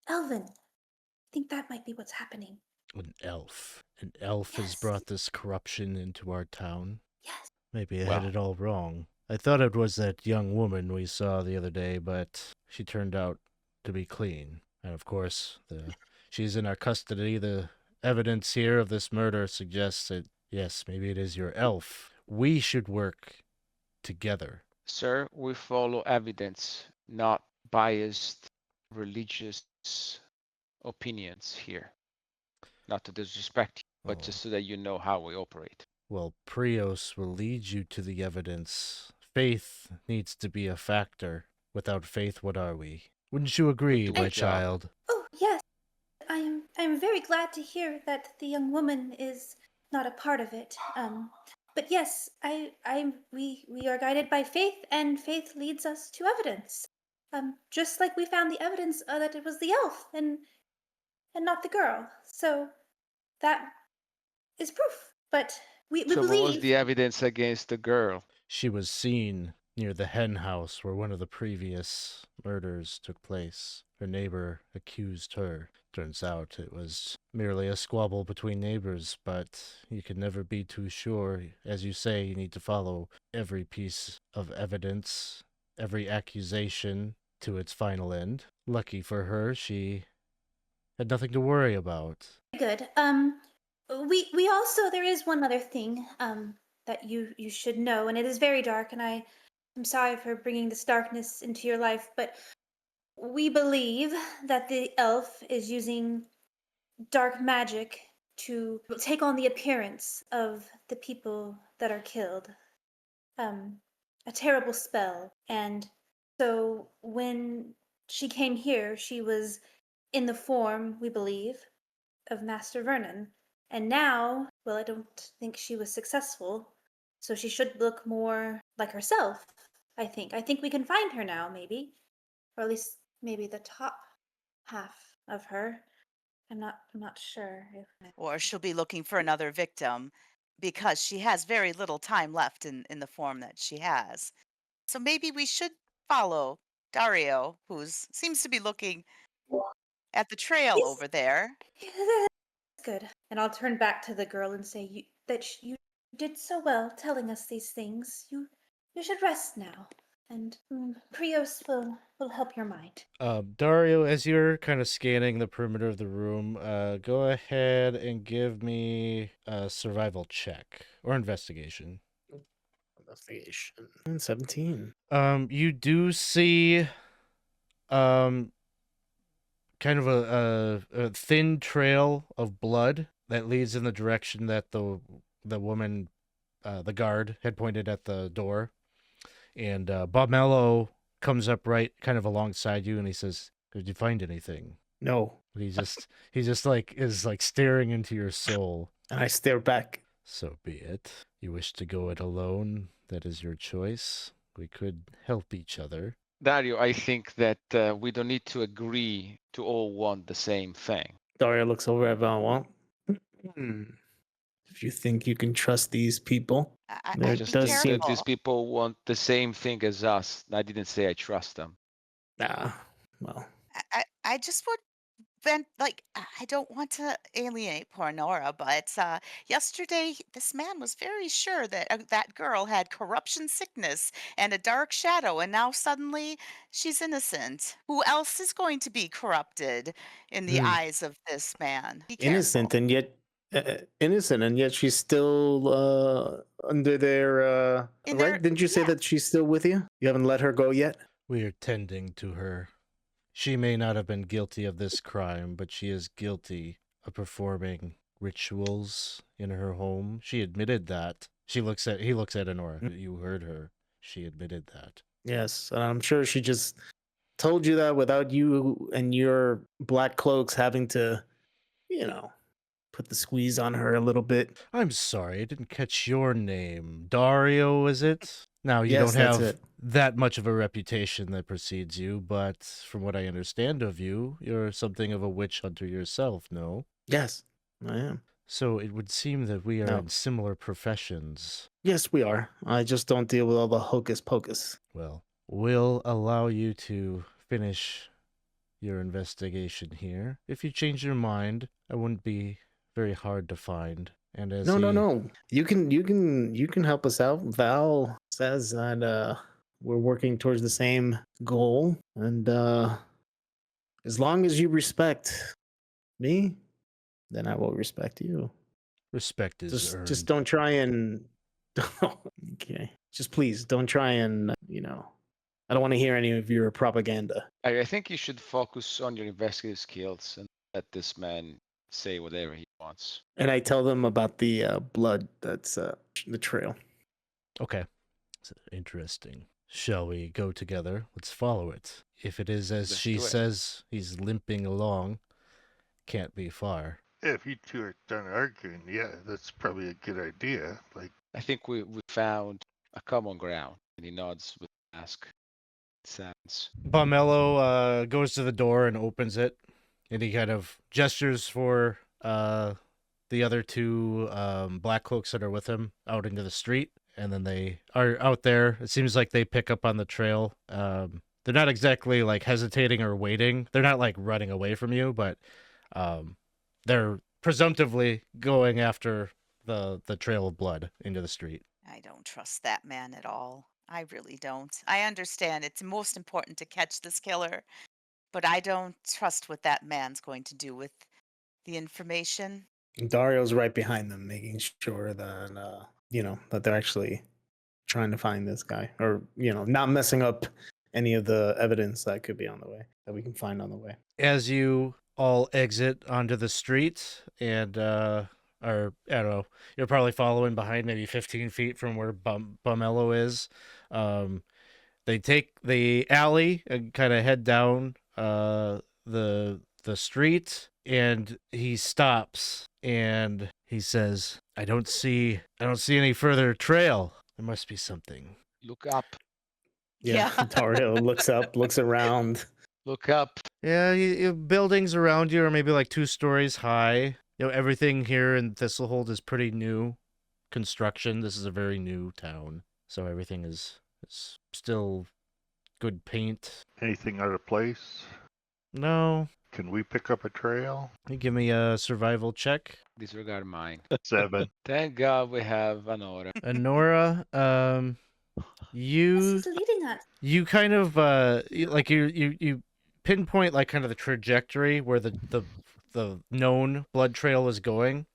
elven. I think that might be what's happening. An elf. An elf has Yes. brought this corruption into our town. Yes. Maybe I Wow. had it all wrong. I thought it was that young woman we saw the other day, but she turned out to be clean. And of course, she's in our custody. The evidence here of this murder suggests that, yes, maybe it is your elf. We should work together. Sir, we follow evidence, not biased religious opinions here. Not to disrespect you, but Oh. just so that you know how we operate. Well, Prios will lead you to the evidence. Faith needs to be a factor. Without faith, what are we? Wouldn't you agree, do my our job. child? Oh yes, I am very glad to hear that the young woman is not a part of it. But yes, we are guided by faith, and faith leads us to evidence. Just like we found the evidence that it was the elf and not the girl. So that is proof. But we So what was believe. the evidence against the girl? She was seen near the hen house where one of the previous murders took place. Her neighbor accused her. Turns out it was merely a squabble between neighbors, but you can never be too sure. As you say, you need to follow every piece of evidence, every accusation to its final end. Lucky for her, she had nothing to worry about. Good. We also, there is one other thing that you should know, and it is very dark, and I'm sorry for bringing this darkness into your life, but we believe that the elf is using dark magic to take on the appearance of the people that are killed. A terrible spell, and so when she came here, she was in the form, we believe, of Master Vernon. And now, well, I don't think she was successful, so she should look more like herself, I think. I think we can find her now, maybe. Or at least maybe the top half of her. I'm not sure if Or she'll be looking for another victim because she has very little time left in the form that she has. So maybe we should follow Dario, who seems to be looking at the trail Yes. over there. That's good. And I'll turn back to the girl and say you did so well telling us these things. You should rest now, and Prios will help your mind. Dario, as you're kind of scanning the perimeter of the room, go ahead and give me a survival check or investigation. Investigation. 17. You do see, kind of a thin trail of blood that leads in the direction that the woman, the guard, had pointed at the door. And Bomello comes up right kind of alongside you, and he says, "Did you find anything?" No. He just like is like staring into your soul. And I stare back. So be it. You wish to go it alone? That is your choice. We could help each other. Dario, I think that we don't need to agree to all want the same thing. Dario looks over at Valwant. If you think you can trust these people, there I I'd just be does think seem that these careful. people want the same thing as us. I didn't say I trust them. Well, I just would vent like I don't want to alienate poor Nora, but yesterday this man was very sure that that girl had corruption sickness and a dark shadow, and now suddenly she's innocent. Who else is going to be corrupted in the eyes of this man? Be innocent careful. and yet innocent, and yet she's still under their In right. their Didn't you say yeah, that she's still with you? You haven't let her go yet. We are tending to her. She may not have been guilty of this crime, but she is guilty of performing rituals in her home. She admitted that. He looks at Anora. You heard her. She admitted that. Yes, and I'm sure she just told you that without you and your black cloaks having to, put the squeeze on her a little bit. I'm sorry, I didn't catch your name. Dario, is it? Now, you Yes, don't that's have it. that much of a reputation that precedes you, but from what I understand of you, you're something of a witch hunter yourself, no? Yes, I am. So it would seem that we are No. in similar professions. Yes, we are. I just don't deal with all the hocus pocus. Well, we'll allow you to finish your investigation here. If you change your mind, I wouldn't be very hard to find. And as No. You can help us out. Val says that we're working towards the same goal, and as long as you respect me, then I will respect you. respect is earned. Just don't try and okay. Just please don't try and I don't want to hear any of your propaganda. I think you should focus on your investigative skills and let this man say whatever he wants. And I tell them about the blood that's the trail. Okay. So, interesting. Shall we go together? Let's follow it. If it is as Let's she do it. says, he's limping along. Can't be far. If you two are done arguing, yeah, that's probably a good idea. Like, I think we found a common ground. And he nods with the mask. Sounds. Bomello goes to the door and opens it, and he kind of gestures for the other two black cloaks that are with him out into the street, and then they are out there. It seems like they pick up on the trail. They're not exactly like hesitating or waiting. They're not like running away from you, but they're presumptively going after the trail of blood into the street. I don't trust that man at all. I really don't. I understand it's most important to catch this killer, but I don't trust what that man's going to do with the information. Dario's right behind them, making sure that that they're actually trying to find this guy, or not messing up any of the evidence that could be on the way that we can find on the way. As you all exit onto the street and or I don't know, you're probably following behind, maybe 15 feet from where Bomello is. They take the alley and kind of head down the street, and he stops and he says, I don't see any further trail. There must be something. Look up. Yeah. Yeah. Dario looks up, looks around. Look up. Yeah, buildings around you are maybe like 2 stories high. Everything here in Thistle Hold is pretty new construction. This is a very new town, so everything is still good paint. Anything out of place? No, Can we pick up a trail? you give me a survival check. Disregard mine. 7. Thank God we have Anora. Anora, This is leading us. you kind of you pinpoint like kind of the trajectory where the known blood trail is going,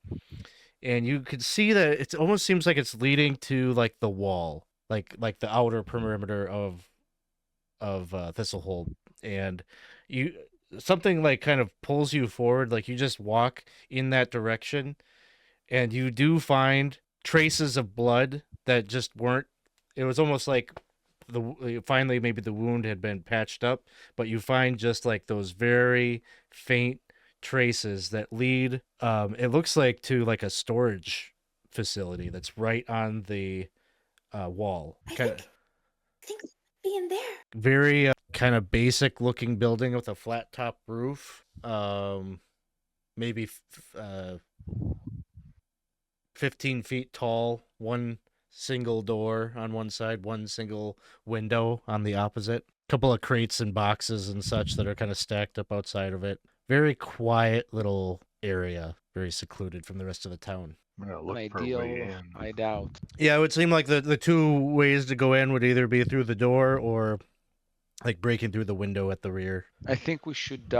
and you can see that it almost seems like it's leading to like the wall, like the outer perimeter of Thistle Hold, and you something like kind of pulls you forward, like you just walk in that direction, and you do find traces of blood that just weren't. It was almost like finally maybe the wound had been patched up, but you find just like those very faint traces that lead. It looks like to like a storage facility that's right on the wall. I think be in there. Very kind of basic looking building with a flat top roof. Maybe 15 feet tall, one single door on one side, one single window on the opposite. Couple of crates and boxes and such that are kind of stacked up outside of it. Very quiet little area, very secluded from the rest of the town. I'm gonna An look for a ideal way in. hideout. Yeah, it would seem like the 2 ways to go in would either be through the door or like breaking through the window at the rear. I think we should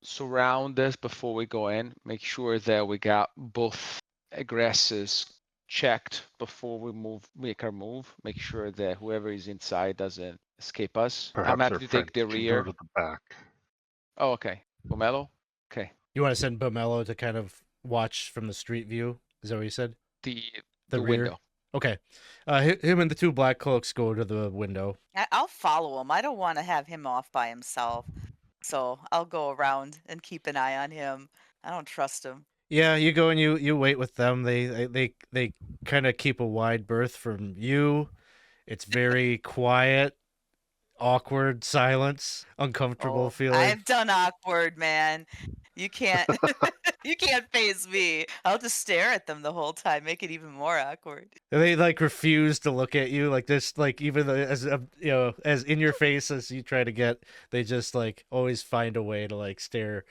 surround this before we go in. Make sure that we got both egresses checked before we make our move. Make sure that whoever is inside doesn't escape us. I'm Perhaps happy our to take the friends can rear. go to the back. Oh, okay. Pomelo? Okay. You want to send Bomelo to kind of watch from the street view? Is that what you said? The The rear? window. Okay. Him and the 2 black cloaks go to the window. I'll follow him. I don't want to have him off by himself. So I'll go around and keep an eye on him. I don't trust him. Yeah, you go and you wait with them. They kind of keep a wide berth from you. It's very quiet, awkward silence, uncomfortable Oh, feeling. I've done awkward, man. You can't you can't phase me. I'll just stare at them the whole time, make it even more awkward. And they like refuse to look at you, like this, like even as as in your face as you try to get, they just like always find a way to like stare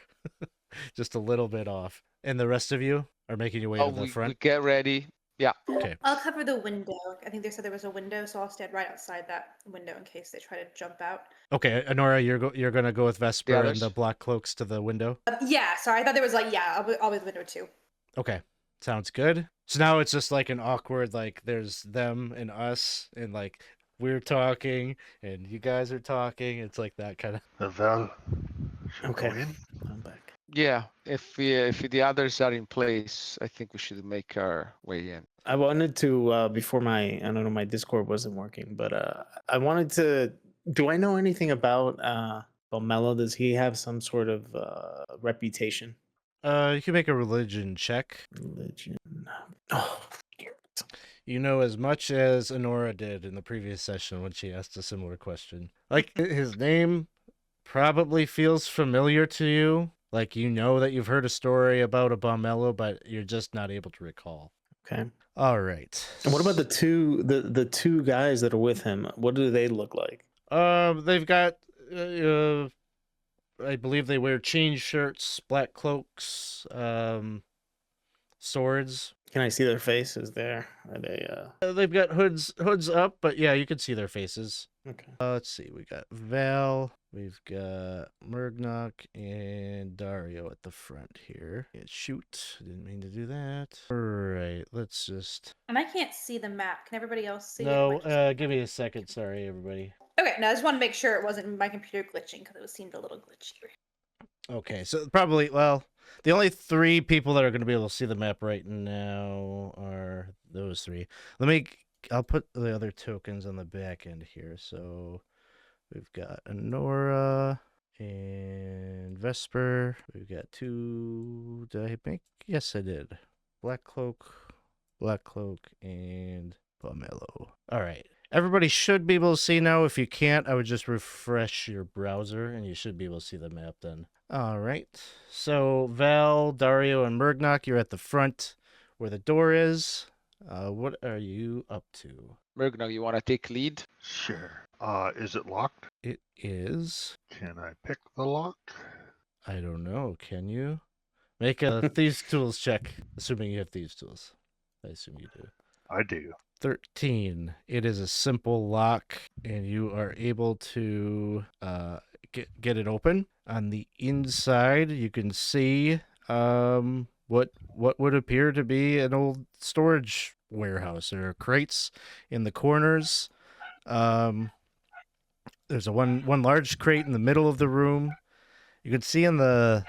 just a little bit off. And the rest of you are making your way Oh, to the we front. get ready. Yeah. Okay. I'll cover the window. I think they said there was a window, so I'll stand right outside that window in case they try to jump out. Okay, Anora, you're gonna go with Vesper and others? the black cloaks to the window. Yeah, sorry. I thought there was like, yeah, I'll be the window too. Okay, sounds good. So now it's just like an awkward, like there's them and us, and like we're talking and you guys are talking. It's like that kind of. Val, should we Okay. go in? I'm back. Yeah. If the others are in place, I think we should make our way in. I wanted to before I don't know, my Discord wasn't working, but I wanted to. Do I know anything about Bomelo? Does he have some sort of reputation? You can make a religion check. Religion. Oh, You know as much as Anora did in the previous session when she asked a similar question. Like his name probably feels familiar to you. Like you know that you've heard a story about a Bomelo, but you're just not able to recall. okay. All right. And what about the two guys that are with him? What do they look like? They've got, I believe they wear chain shirts, black cloaks, swords. Can I see their faces there? Are they They've got hoods up, but yeah, you can see their faces. okay? Let's see, we got Val, we've got Murgnak, and Dario at the front here. Yeah, shoot, didn't mean to do that. All right, let's just. And I can't see the map. Can everybody else see it? No, Am I just- give me a second. Sorry, everybody. Okay, no, I just want to make sure it wasn't my computer glitching because it seemed a little glitchy. Okay, so probably, well, the only 3 people that are going to be able to see the map right now are those 3. I'll put the other tokens on the back end here. So we've got Anora, And Vesper, we've got 2. Did I make? Yes, I did. Black Cloak, and Pomelo. All right. Everybody should be able to see now. If you can't, I would just refresh your browser and you should be able to see the map then. All right. So Val, Dario, and Murgnak, you're at the front where the door is. What are you up to? Murgnak, you want to take lead? Sure. Is it locked? It is. Can I pick the lock? I don't know. Can you? Make a Thieves' Tools check, assuming you have Thieves' Tools. I assume you do. I do. 13. It is a simple lock, and you are able to get it open. On the inside, you can see what would appear to be an old storage warehouse. There are crates in the corners. There's a one large crate in the middle of the room. You can see in the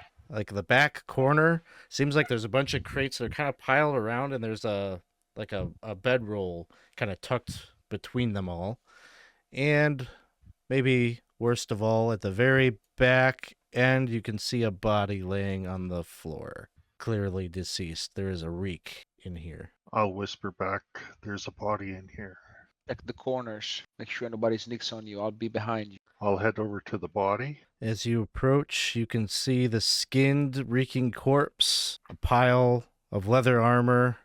back corner, seems like there's a bunch of crates that are kind of piled around, and there's a bedroll kind of tucked between them all. And maybe worst of all, at the very back end, you can see a body laying on the floor, clearly deceased. There is a reek in here. I'll whisper back. There's a body in here. Check the corners. Make sure nobody sneaks on you. I'll be behind you. I'll head over to the body. As you approach, you can see the skinned, reeking corpse, a pile of leather armor,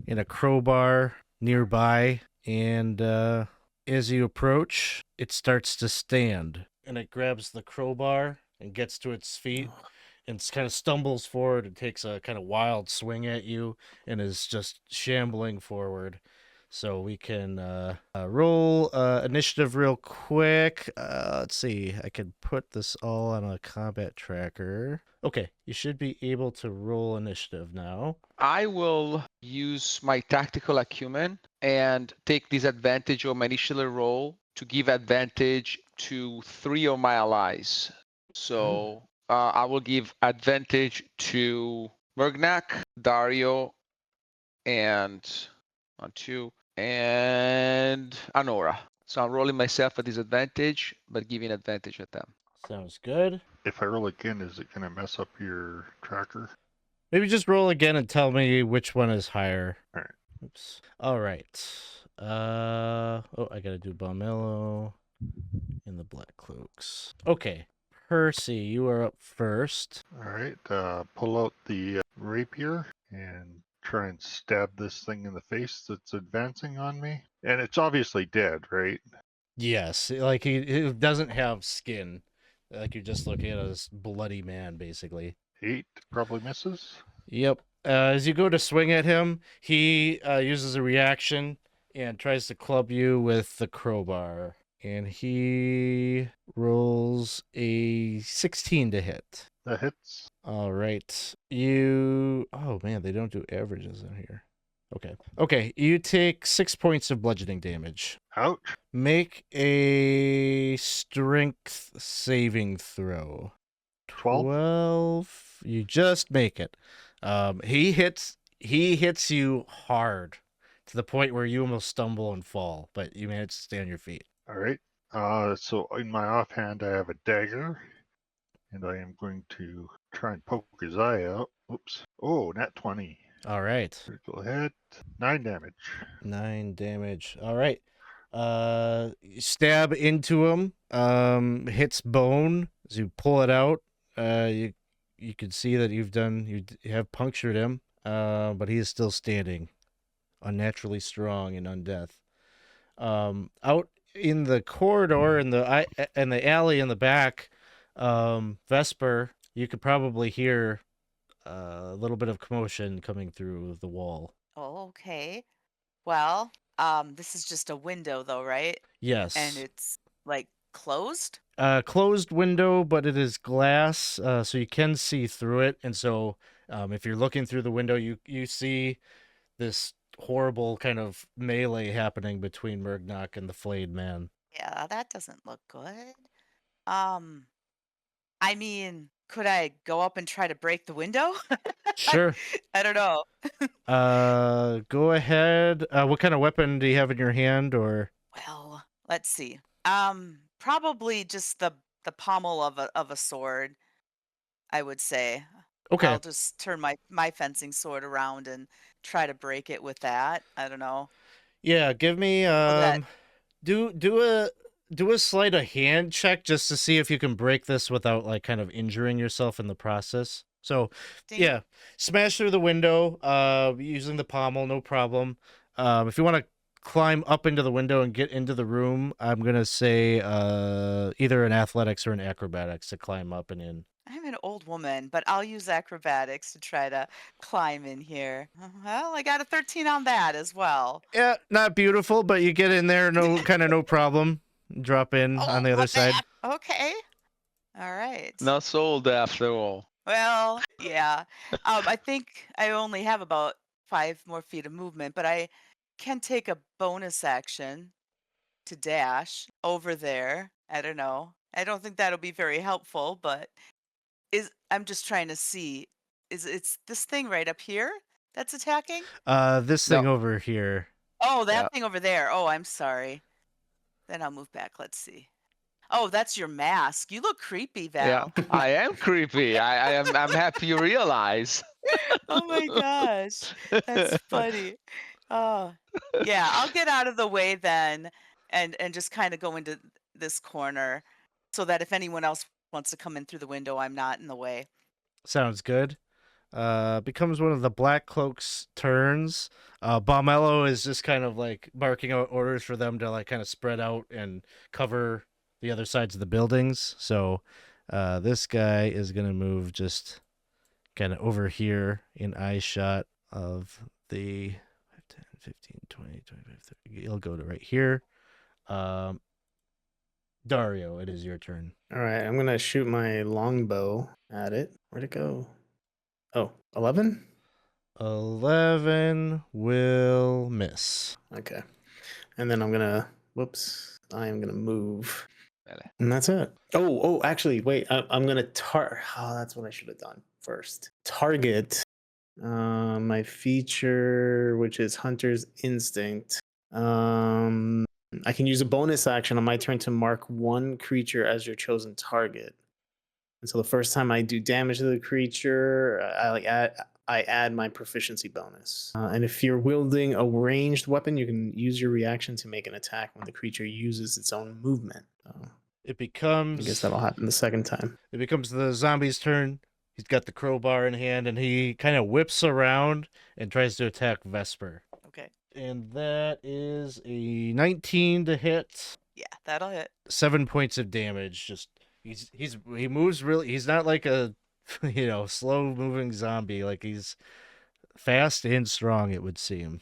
and a crowbar nearby. And as you approach, it starts to stand. And it grabs the crowbar and gets to its feet and kind of stumbles forward and takes a kind of wild swing at you and is just shambling forward. So we can roll initiative real quick. Let's see. I can put this all on a combat tracker. Okay, you should be able to roll initiative now. I will use my tactical acumen and take disadvantage on my initial roll to give advantage to 3 of my allies. So I will give advantage to Murgnak, Dario, and 1, 2, and Anora. So I'm rolling myself a disadvantage, but giving advantage at them. Sounds good. If I roll again, is it going to mess up your tracker? Maybe just roll again and tell me which one is higher. All right. Oops. All right. I gotta do Bomelo and the Black Cloaks. Okay. Percy, you are up first. All right. Pull out the rapier and try and stab this thing in the face that's advancing on me. And it's obviously dead, right? Yes, like he doesn't have skin. Like you're just looking at a bloody man, basically. 8 probably misses. Yep. As you go to swing at him, he uses a reaction and tries to club you with the crowbar. And he rolls a 16 to hit. That hits. All right. Oh, man, they don't do averages in here. Okay, you take 6 points of bludgeoning damage. Ouch. Make a strength saving throw. 12. 12. You just make it. He hits you hard to the point where you almost stumble and fall, but you manage to stay on your feet. All right. So in my offhand, I have a dagger, and I am going to try and poke his eye out. Oops. Oh, nat 20. All right. Critical hit. 9 damage. 9 damage. All right. Stab into him. Hits bone as you pull it out. You can see that you have punctured him. But he is still standing, unnaturally strong and undeath. Out in the corridor in the alley in the back, Vesper, you could probably hear a little bit of commotion coming through the wall. Oh, okay. Well, this is just a window though, right? Yes. And it's like closed? Closed window, but it is glass, so you can see through it. And so if you're looking through the window, you see this horrible kind of melee happening between Murgnak and the flayed man. Yeah, that doesn't look good. I mean, could I go up and try to break the window? Sure. I don't know. Go ahead. What kind of weapon do you have in your hand, or? Well, let's see. Probably just the the pommel of a sword, I would say. Okay. I'll just turn my fencing sword around and try to break it with that. I don't know. Yeah, give me that- do a sleight of hand check just to see if you can break this without like kind of injuring yourself in the process. So, Ding. yeah, smash through the window using the pommel, no problem. If you want to climb up into the window and get into the room, I'm going to say either an athletics or an acrobatics to climb up and in. I'm an old woman, but I'll use acrobatics to try to climb in here. Well, I got a 13 on that as well. Yeah, not beautiful, but you get in there no problem. Drop in on the Oh, other not side. bad. Okay. All right. Not sold after all. Well, yeah. I think I only have about 5 more feet of movement, but I can take a bonus action to dash over there. I don't know. I don't think that'll be very helpful, but I'm just trying to see. It's this thing right up here that's attacking? This No. thing over here. Oh, that Yeah. thing over there. Oh, I'm sorry. Then I'll move back. Let's see. Oh, that's your mask. You look creepy, Val. Yeah, I am creepy. I'm happy you realize. Oh my gosh. That's funny. Oh, yeah, I'll get out of the way then and just kind of go into this corner so that if anyone else wants to come in through the window, I'm not in the way. Sounds good. Becomes one of the Black Cloak's turns. Balmello is just kind of like barking out orders for them to like kind of spread out and cover the other sides of the buildings. So this guy is going to move just kind of over here in eye shot of the 10, 15, 20, 25, 30. He'll go to right here. Dario, it is your turn. All right, I'm gonna shoot my longbow at it. Where'd it go? Oh, 11? 11 will miss. Okay. And then I'm gonna, whoops, I am gonna move. Vale. And that's it. Oh, actually, wait, I'm gonna that's what I should have done first. Target my feature, which is Hunter's Instinct. I can use a bonus action on my turn to mark one creature as your chosen target. And so the first time I do damage to the creature, I add my proficiency bonus. And if you're wielding a ranged weapon, you can use your reaction to make an attack when the creature uses its own movement. It I becomes guess that'll happen the second time. It becomes the zombie's turn. He's got the crowbar in hand and he kind of whips around and tries to attack Vesper. Okay. And that is a 19 to hit. Yeah, that'll hit. 7 points of damage. Just he moves really. He's not like a slow moving zombie. Like he's fast and strong. It would seem.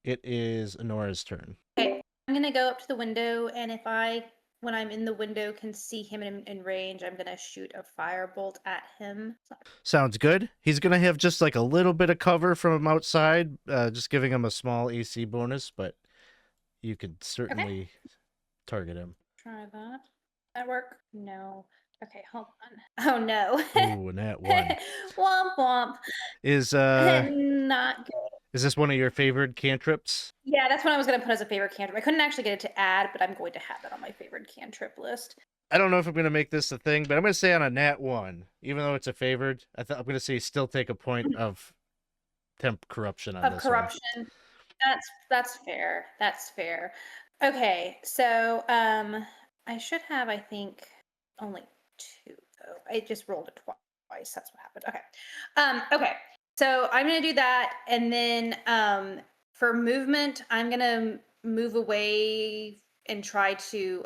It is Anora's turn. Okay, I'm gonna go up to the window, and if when I'm in the window, can see him in range, I'm gonna shoot a firebolt at him. Sounds good. He's gonna have just like a little bit of cover from outside, just giving him a small AC bonus, but you could certainly target him. Try that. That work? No. Okay, hold on. Oh no. Ooh, and that one. Womp womp. Is Not good. is this one of your favorite cantrips? Yeah, that's what I was gonna put as a favorite cantrip. I couldn't actually get it to add, but I'm going to have that on my favorite cantrip list. I don't know if I'm gonna make this a thing, but I'm gonna say on a nat 1, even though it's a favored, I'm gonna say still take a point of temp corruption on this corruption. one. That's fair. That's fair. Okay, so I should have, I think, only 2 though. I just rolled it twice. That's what happened. Okay. Okay. So I'm gonna do that, and then for movement, I'm gonna move away and try to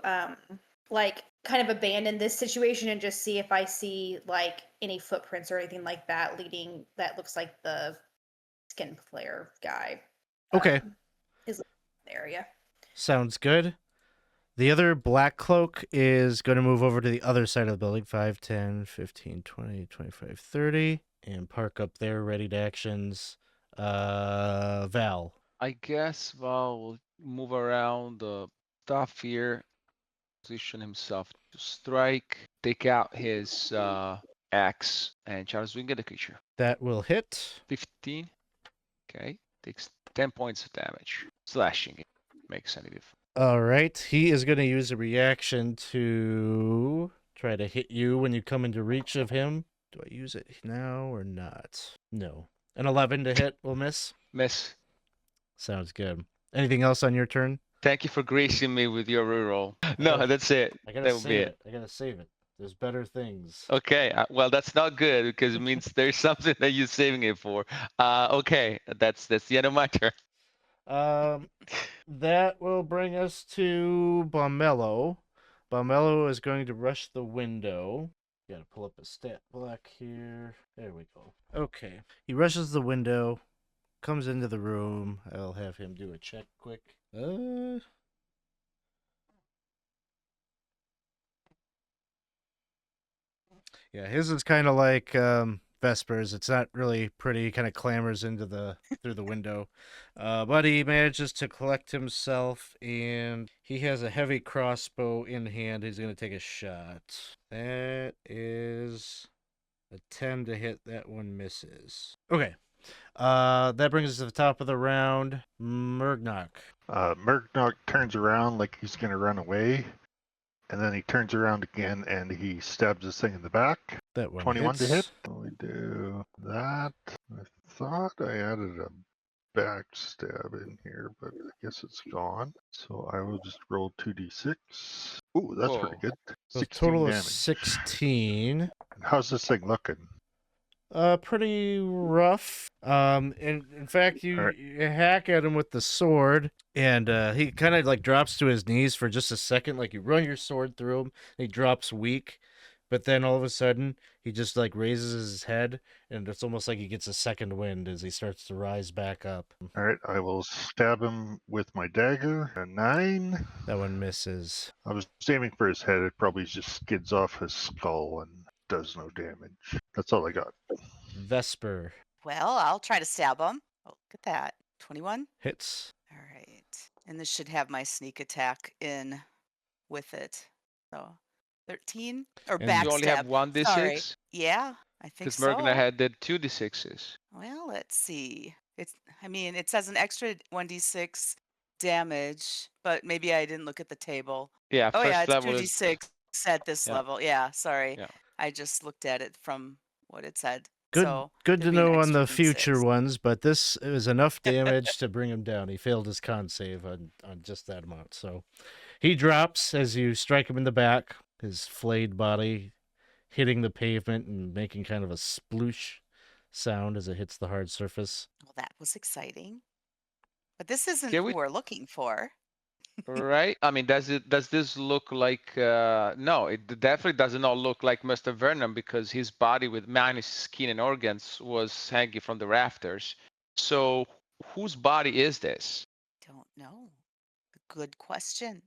like kind of abandon this situation and just see if I see like any footprints or anything like that leading that looks like the skin flare guy. Okay. Is in the area. Sounds good. The other black cloak is going to move over to the other side of the building, 5, 10, 15, 20, 25, 30, and park up there, ready to actions. Val. I guess Val will move around the stuff here, position himself to strike, take out his axe, and charge swing at the creature. That will hit. 15. Okay. Takes 10 points of damage. Slashing it makes any difference. All right. He is going to use a reaction to try to hit you when you come into reach of him. Do I use it now or not? No. An 11 to hit will miss. Miss. Sounds good. Anything else on your turn? Thank you for gracing me with your reroll. No, gotta- that's it. I gotta That would be save it. it. I gotta save it. There's better things. Okay, well that's not good because it means there's something that you're saving it for. Okay, that's the end of my turn. That will bring us to Bommello. Bommello is going to rush the window. Gotta pull up a stat block here. There we go. Okay. He rushes the window, comes into the room. I'll have him do a check quick. Yeah, his is kind of like Vesper's. It's not really pretty. Kind of clambers through the window, but he manages to collect himself, and he has a heavy crossbow in hand. He's gonna take a shot. That is a 10 to hit. That one misses. Okay. That brings us to the top of the round. Murgnak. Murgnak turns around like he's going to run away, and then he turns around again and he stabs this thing in the back. That one 21 to hit. hits. So we do that. I thought I added a backstab in here, but I guess it's gone. So I will just roll 2d6. Ooh, that's pretty Whoa. good. So 16 total of damage. 16. How's this thing looking? Pretty rough. In fact, you, Alright. you hack at him with the sword, and he kind of like drops to his knees for just a second. Like you run your sword through him, and he drops weak, but then all of a sudden he just like raises his head, and it's almost like he gets a second wind as he starts to rise back up. Alright, I will stab him with my dagger. A 9. That one misses. I was aiming for his head. It probably just skids off his skull and does no damage. That's all I got. Vesper Well, I'll try to stab him. Oh, look at that. 21. hits. All right. And this should have my sneak attack in with it. So 13 or And You only have backstab. one Sorry. d6 Yeah, I think because so. Murgnak had the 2d6s. Well, let's see. I mean, it says an extra 1d6 damage, but maybe I didn't look at the table. Yeah, Oh first yeah, it's level is 2d6 at this Yeah. level. Yeah, sorry. Yeah. I just looked at it from what it said. Good, So good to there'd be an know on extra the future D6. ones, but this is enough damage to bring him down. He failed his con save on just that amount. So he drops as you strike him in the back, his flayed body hitting the pavement and making kind of a sploosh sound as it hits the hard surface. Well, that was exciting. But this isn't Can who we- we're looking for. Right? I mean, does this look like? No, it definitely does not look like Mr. Vernon because his body with minus skin and organs was hanging from the rafters. So whose body is this? Don't know. Good question.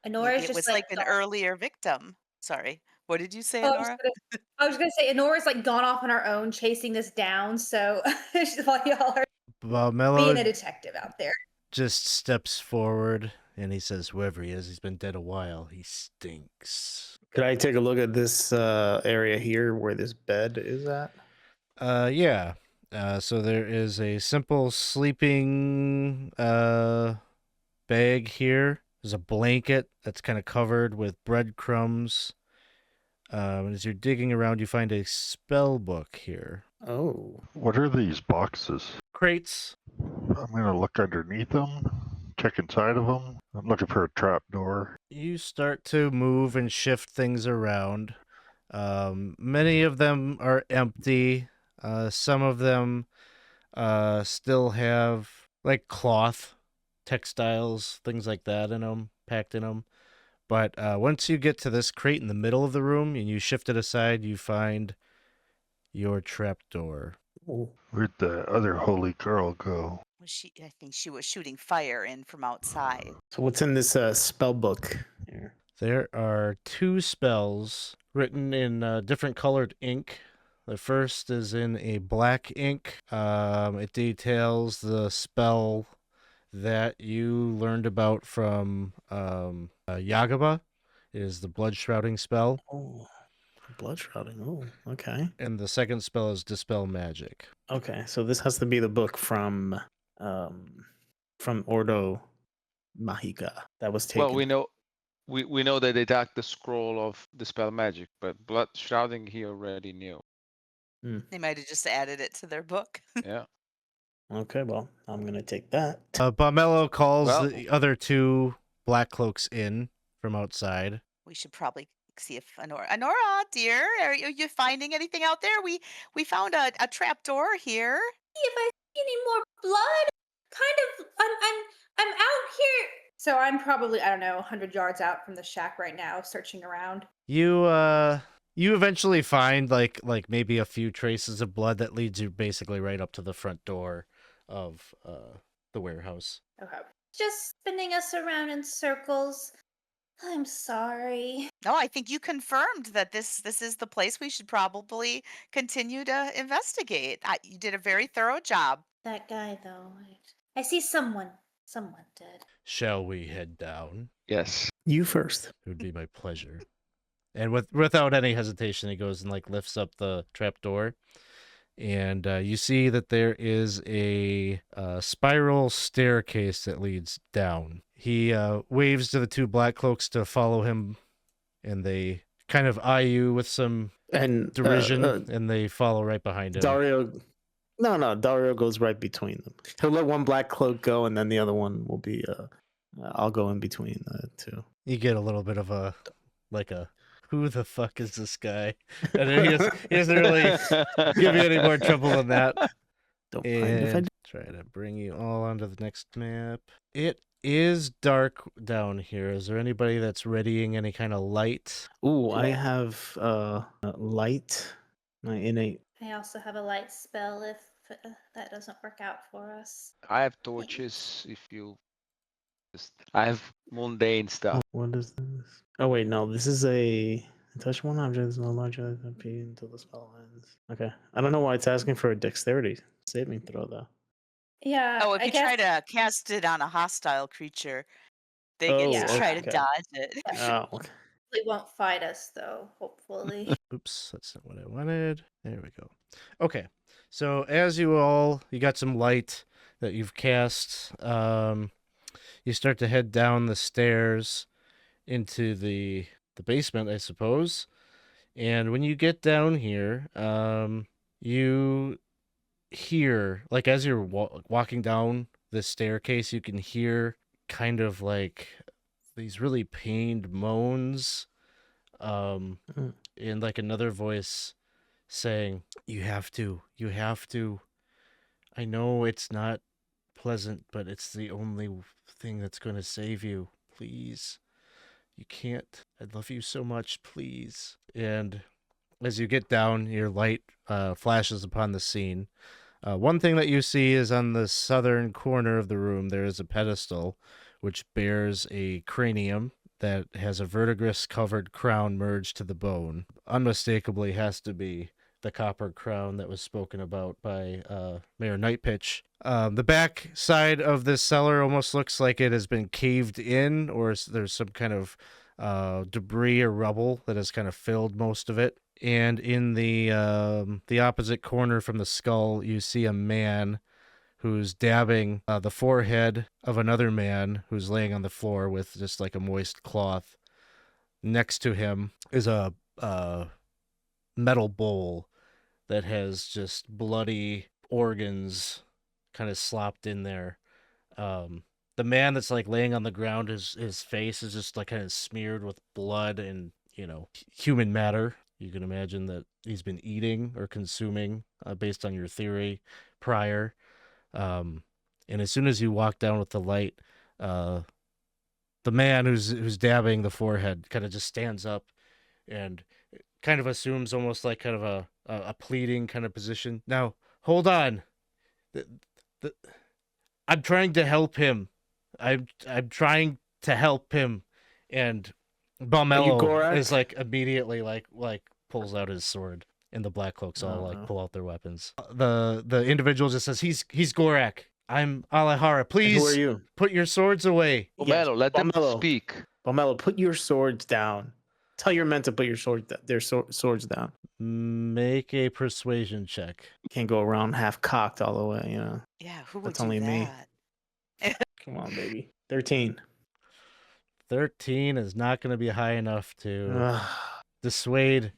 Anora's Maybe it just was like, like an earlier victim. Sorry. What did you say, Oh, Anora? I was gonna say Anora's like gone off on her own chasing this down. So while y'all are being a Mello detective out there. just steps forward and he says, whoever he is, he's been dead a while. He stinks. Could I take a look at this area here where this bed is at? Yeah. So there is a simple sleeping bag here. There's a blanket that's kind of covered with breadcrumbs. And as you're digging around, you find a spell book here. Oh. What are these boxes? Crates. I'm going to look underneath them, check inside of them. I'm looking for a trap door. You start to move and shift things around. Many of them are empty. Some of them still have like cloth, textiles, things like that in them, packed in them. But once you get to this crate in the middle of the room and you shift it aside, you find your trapdoor. Oh. Where'd the other holy girl go? I think she was shooting fire in from outside. So what's in this spell book here? There are 2 spells written in different colored ink. The first is in a black ink. It details the spell that you learned about from Yagaba. It is the blood shrouding spell. Oh, blood shrouding. Oh, okay. And the second spell is Dispel Magic. Okay, so this has to be the book from Ordo Magica that was taken. Well, we know that they took the scroll of Dispel Magic, but Blood Shrouding he already knew. They might have just added it to their book. Yeah. Okay, well, I'm gonna take that. Bomelo calls Well- the other two black cloaks in from outside. We should probably see if Anora, dear, are you finding anything out there? We found a trap door here. If I see any more blood, I'm out here. So I'm probably, I don't know, 100 yards out from the shack right now, searching around. You eventually find like maybe a few traces of blood that leads you basically right up to the front door of the warehouse. Okay. Just spinning us around in circles. I'm sorry. No, I think you confirmed that this is the place we should probably continue to investigate. You did a very thorough job. That guy, though. I see someone. Someone did. Shall we head down? Yes. You first. It would be my pleasure. And without any hesitation, he goes and like lifts up the trap door, and you see that there is a spiral staircase that leads down. He waves to the two black cloaks to follow him, and they kind of eye you with some And derision, and they follow right behind him. Dario. No, Dario goes right between them. He'll let one black cloak go, and then the other one will be. I'll go in between the two. You get a little bit of a who the fuck is this guy? And then he doesn't really give you any more trouble than that. Don't mind if I And try to bring you all onto the next map. It is dark down here. Is there anybody that's readying any kind of light? Ooh, I have light. My innate. I also have a light spell if that doesn't work out for us. I have torches if you I have mundane stuff. What is this? Oh wait, no. This is a touch one object is no larger than P until the spell ends. Okay, I don't know why it's asking for a dexterity saving throw though. Yeah. Oh, if I you guess, try to cast it on a hostile creature, they Oh, get to try to okay. dodge it. Oh, okay. they won't fight us though. Hopefully. Oops, that's not what I wanted. There we go. Okay, so as you got some light that you've cast. You start to head down the stairs into the basement, I suppose. And when you get down here, you hear, like as you're walking down the staircase, you can hear kind of like these really pained moans, and like another voice saying, you have to. I know it's not pleasant, but it's the only thing that's going to save you. Please. You can't. I love you so much. Please. And as you get down, your light flashes upon the scene. One thing that you see is on the southern corner of the room, there is a pedestal which bears a cranium that has a verdigris-covered crown merged to the bone. Unmistakably has to be the copper crown that was spoken about by Mayor Nightpitch. The back side of this cellar almost looks like it has been caved in, or there's some kind of debris or rubble that has kind of filled most of it. And in the opposite corner from the skull, you see a man who's dabbing the forehead of another man who's laying on the floor with just like a moist cloth. Next to him is a metal bowl that has just bloody organs kind of slopped in there. The man that's like laying on the ground, his face is just like kind of smeared with blood and, human matter. You can imagine that he's been eating or consuming based on your theory prior. And as soon as you walk down with the light, the man who's dabbing the forehead kind of just stands up and kind of assumes almost like kind of a pleading kind of position. Now, hold on. I'm trying to help him. I'm trying to help him. And Balmello is like immediately like pulls out his sword, and the black cloaks all like pull out their weapons. The individual just says, he's Gorak. I'm Alahara. Please, who are you? Put your swords away. Balmello, let them Balmello. speak. Balmello, put your swords down. Tell your men to put your swords down. Make a persuasion check. Can't go around half cocked all the way, Yeah, who would That's do only me. that? Come on, baby. 13. 13 is not going to be high enough to Ugh. dissuade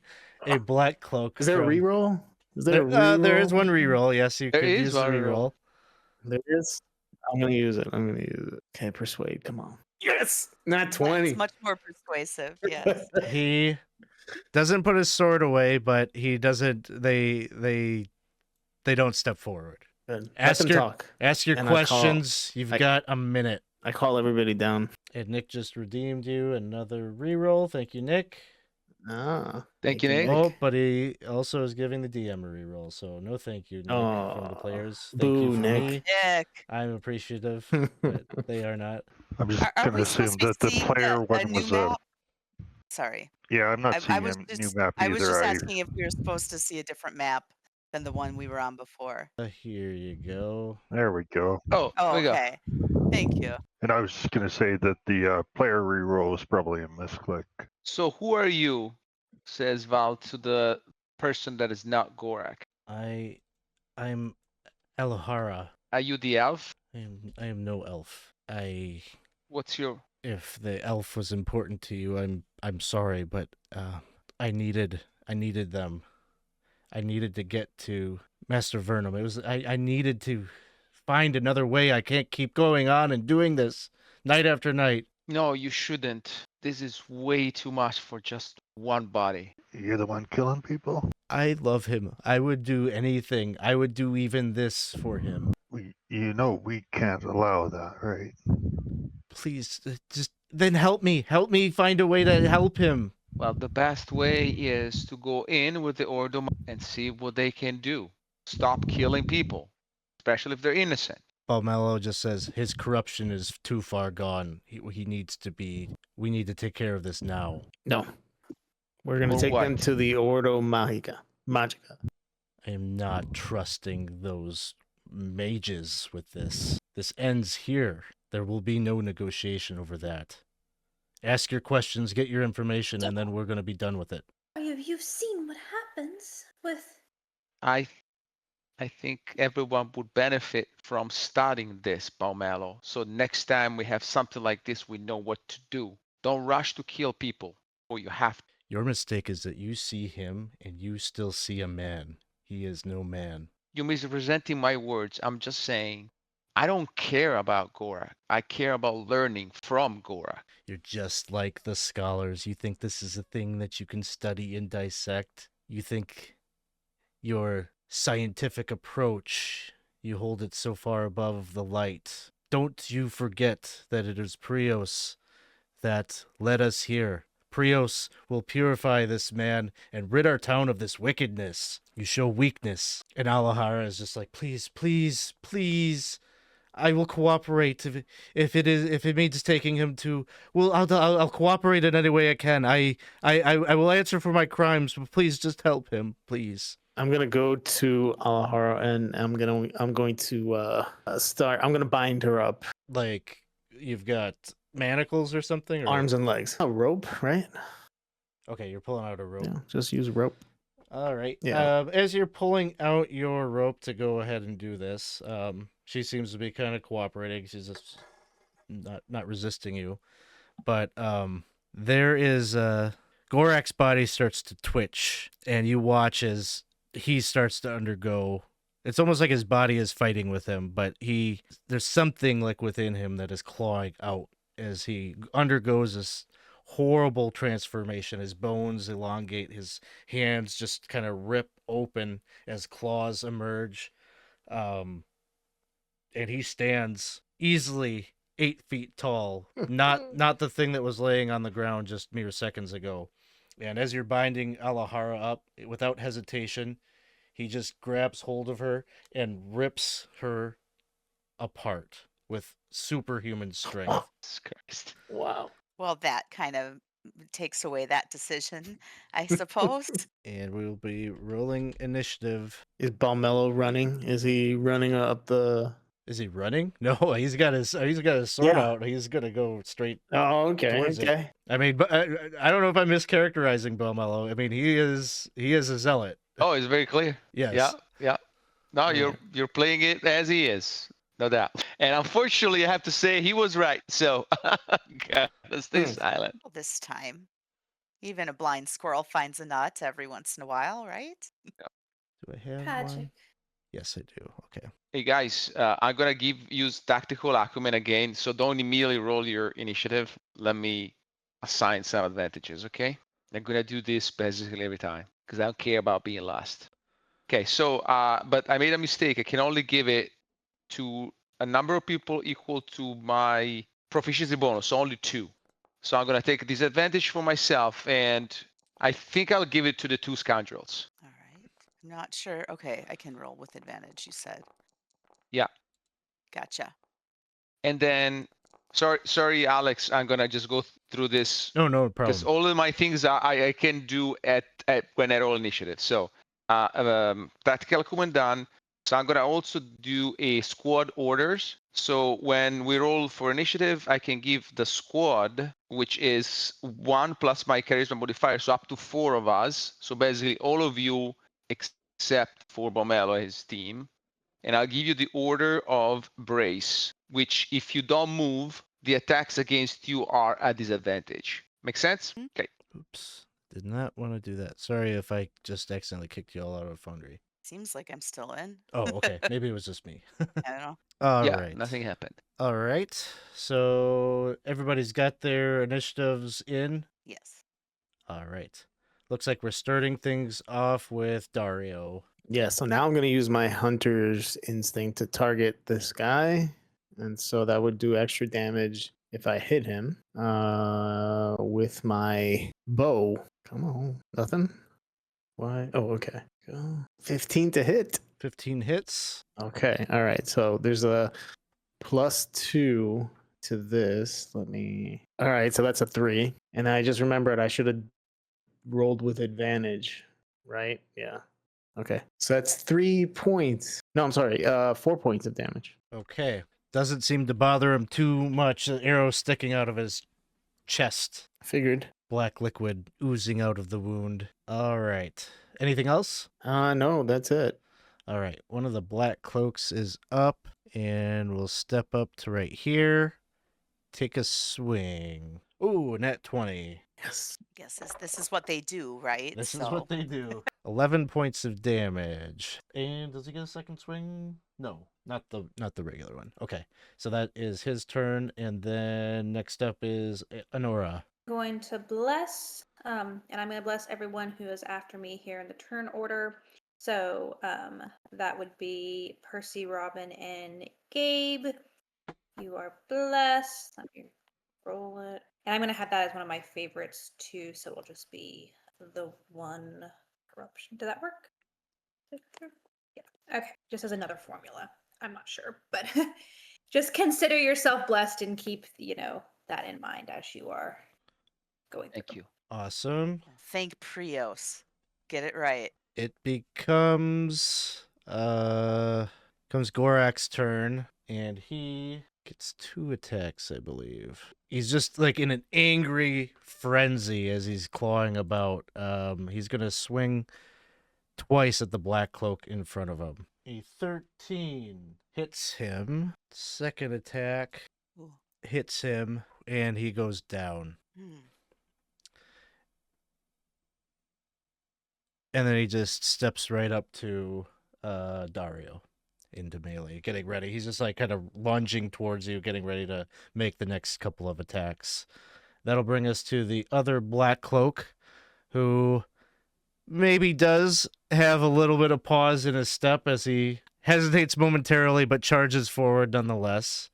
a black cloak. Is there a from... reroll? Is there a reroll? There is one reroll. Yes, you There could is use the one reroll. reroll. There is. I'm gonna use it. Okay, persuade. Come on. Yes, not 20. It's much more persuasive. Yes. He doesn't put his sword away, but he doesn't. They don't step forward. Good. Ask Let them talk. Ask your And I call- questions. You've got a minute. I call everybody down. And Nick just redeemed you another reroll. Thank you, Nick. Ah, Thank you, Nick. Oh, but he also is giving the DM a reroll, so no thank you, Nick, from the Aw, players. Thank boo, you for Nick. me. Nick, I'm appreciative, but they are not. I'm just are going we to assume supposed to be that the seeing player a one new was map? Sorry. yeah, I'm not I seeing was a new just map I was just either. asking if we were supposed to see a different map than the one we were on before. Here you go. There we go. Oh, Oh, there we go. okay. Thank you. And I was just going to say that the player reroll was probably a misclick. So who are you? Says Val to the person that is not Gorak. I'm Elohara. Are you the elf? I am no elf. What's your If the elf was important to you, I'm sorry, but I needed them. I needed to get to Master Vernum. I needed to find another way. I can't keep going on and doing this night after night. No, you shouldn't. This is way too much for just one body. You're the one killing people? I love him. I would do anything. I would do even this for him. You know we can't allow that, right? Please, just then help me. Help me find a way to help him. Well, the best way is to go in with the Ordo and see what they can do. Stop killing people, especially if they're innocent. Balmello just says his corruption is too far gone. He needs to be. We need to take care of this now. No. We're gonna Or take them what? to the Ordo Magica. I am not trusting those mages with this. This ends here. There will be no negotiation over that. Ask your questions, get your information, and then we're going to be done with it. You've seen what happens with. I think everyone would benefit from studying this, Balmello. So next time we have something like this, we know what to do. Don't rush to kill people, or you have to. Your mistake is that you see him and you still see a man. He is no man. You're misrepresenting my words. I'm just saying, I don't care about Gorak. I care about learning from Gorak. You're just like the scholars. You think this is a thing that you can study and dissect. You think your scientific approach, you hold it so far above the light. Don't you forget that it is Prios that led us here. Prios will purify this man and rid our town of this wickedness. You show weakness. And Alahara is just like, please, please, please. I will cooperate if it means taking him to. Well, I'll cooperate in any way I can. I will answer for my crimes, but please just help him, please. I'm gonna go to Alahara and I'm going to start. I'm gonna bind her up, Like you've got manacles or something, or... arms and legs. A rope, right? Okay, you're pulling out a rope. Yeah, just use rope. All right. Yeah. As you're pulling out your rope to go ahead and do this, she seems to be kind of cooperating. She's just not resisting you. But there is Gorak's body starts to twitch, and you watch as he starts to undergo. It's almost like his body is fighting with him, but there's something like within him that is clawing out as he undergoes this horrible transformation. His bones elongate, his hands just kind of rip open as claws emerge, and he stands easily 8 feet tall, not the thing that was laying on the ground just mere seconds ago. And as you're binding Alahara up, without hesitation, he just grabs hold of her and rips her apart with superhuman strength. Jesus Christ. Wow. Well, that kind of takes away that decision, I suppose. And we will be rolling initiative. Is Balmello running? Is he running up the? Is he running? No, he's got his sword Yeah. out. He's gonna go straight. Oh, okay, Towards it. okay. I mean, but I don't know if I'm mischaracterizing Balmello. I mean, he is a zealot. Oh, it's very clear. Yes. Yeah. No, Yeah. you're playing it as he is. No doubt. And unfortunately, I have to say he was right. So gotta stay silent. Well, this time, even a blind squirrel finds a nut every once in a while, right? Do I have Tragic. one? Yes, I do. Okay. Hey guys, I'm gonna use tactical acumen again. So don't immediately roll your initiative. Let me assign some advantages. Okay. I'm gonna do this basically every time because I don't care about being last. Okay. So, but I made a mistake. I can only give it to a number of people equal to my proficiency bonus, so only 2. So I'm gonna take a disadvantage for myself, and I think I'll give it to the 2 scoundrels. All right. I'm not sure. Okay, I can roll with advantage, you said. Yeah. Gotcha. And then, sorry, Alex, I'm gonna just go through this No because problem. all of my things I can do at when I roll initiative. So, tactical acumen done. So I'm gonna also do a squad orders. So when we roll for initiative, I can give the squad, which is 1 plus my charisma modifier, so up to 4 of us. So basically, all of you except for Bomelo and his team. And I'll give you the order of brace, which if you don't move, the attacks against you are at disadvantage. Make sense? Mhm. Okay. Oops. Did not want to do that. Sorry if I just accidentally kicked you all out of Foundry. Seems like I'm still in. Oh, okay. Maybe it was just me. I don't know. All Yeah, right. nothing happened. All right. So everybody's got their initiatives in. Yes. All right. Looks like we're starting things off with Dario. Yeah, so now I'm going to use my hunter's instinct to target this guy. And so that would do extra damage if I hit him with my bow. Come on. Nothing? Why? Oh, okay. Go. 15 to hit. 15 hits. Okay. All right. So there's a +2 to this. Let me. All right. So that's a 3. And I just remembered I should have rolled with advantage, right? Yeah. Okay. So that's 3 points. No, I'm sorry. 4 points of damage. Okay. Doesn't seem to bother him too much. An arrow sticking out of his chest. Figured. Black liquid oozing out of the wound. All right. Anything else? No, that's it. All right. One of the black cloaks is up, and we'll step up to right here. Take a swing. Ooh, net 20. Yes. Guess this is what they do, right? This is So what they do. 11 points of damage. And does he get a second swing? No, not the regular one. Okay. So that is his turn, and then next up is Anora. Going to bless, and I'm going to bless everyone who is after me here in the turn order. So that would be Percy, Robin, and Gabe. You are blessed. Let me roll it. And I'm going to have that as one of my favorites too. So it'll just be the 1 corruption. Did that work? Yeah. Okay. Just as another formula. I'm not sure, but just consider yourself blessed and keep, that in mind as you are going through. Thank you. Awesome. thank Prios. Get it right. It becomes Gorak's turn, and he gets 2 attacks, I believe. He's just like in an angry frenzy as he's clawing about. He's gonna swing twice at the black cloak in front of him. A 13 hits him. Second attack Ooh. hits him, and he goes down. Hmm. And then he just steps right up to Dario into melee, getting ready. He's just like kind of lunging towards you, getting ready to make the next couple of attacks. That'll bring us to the other black cloak, who maybe does have a little bit of pause in his step as he hesitates momentarily, but charges forward nonetheless.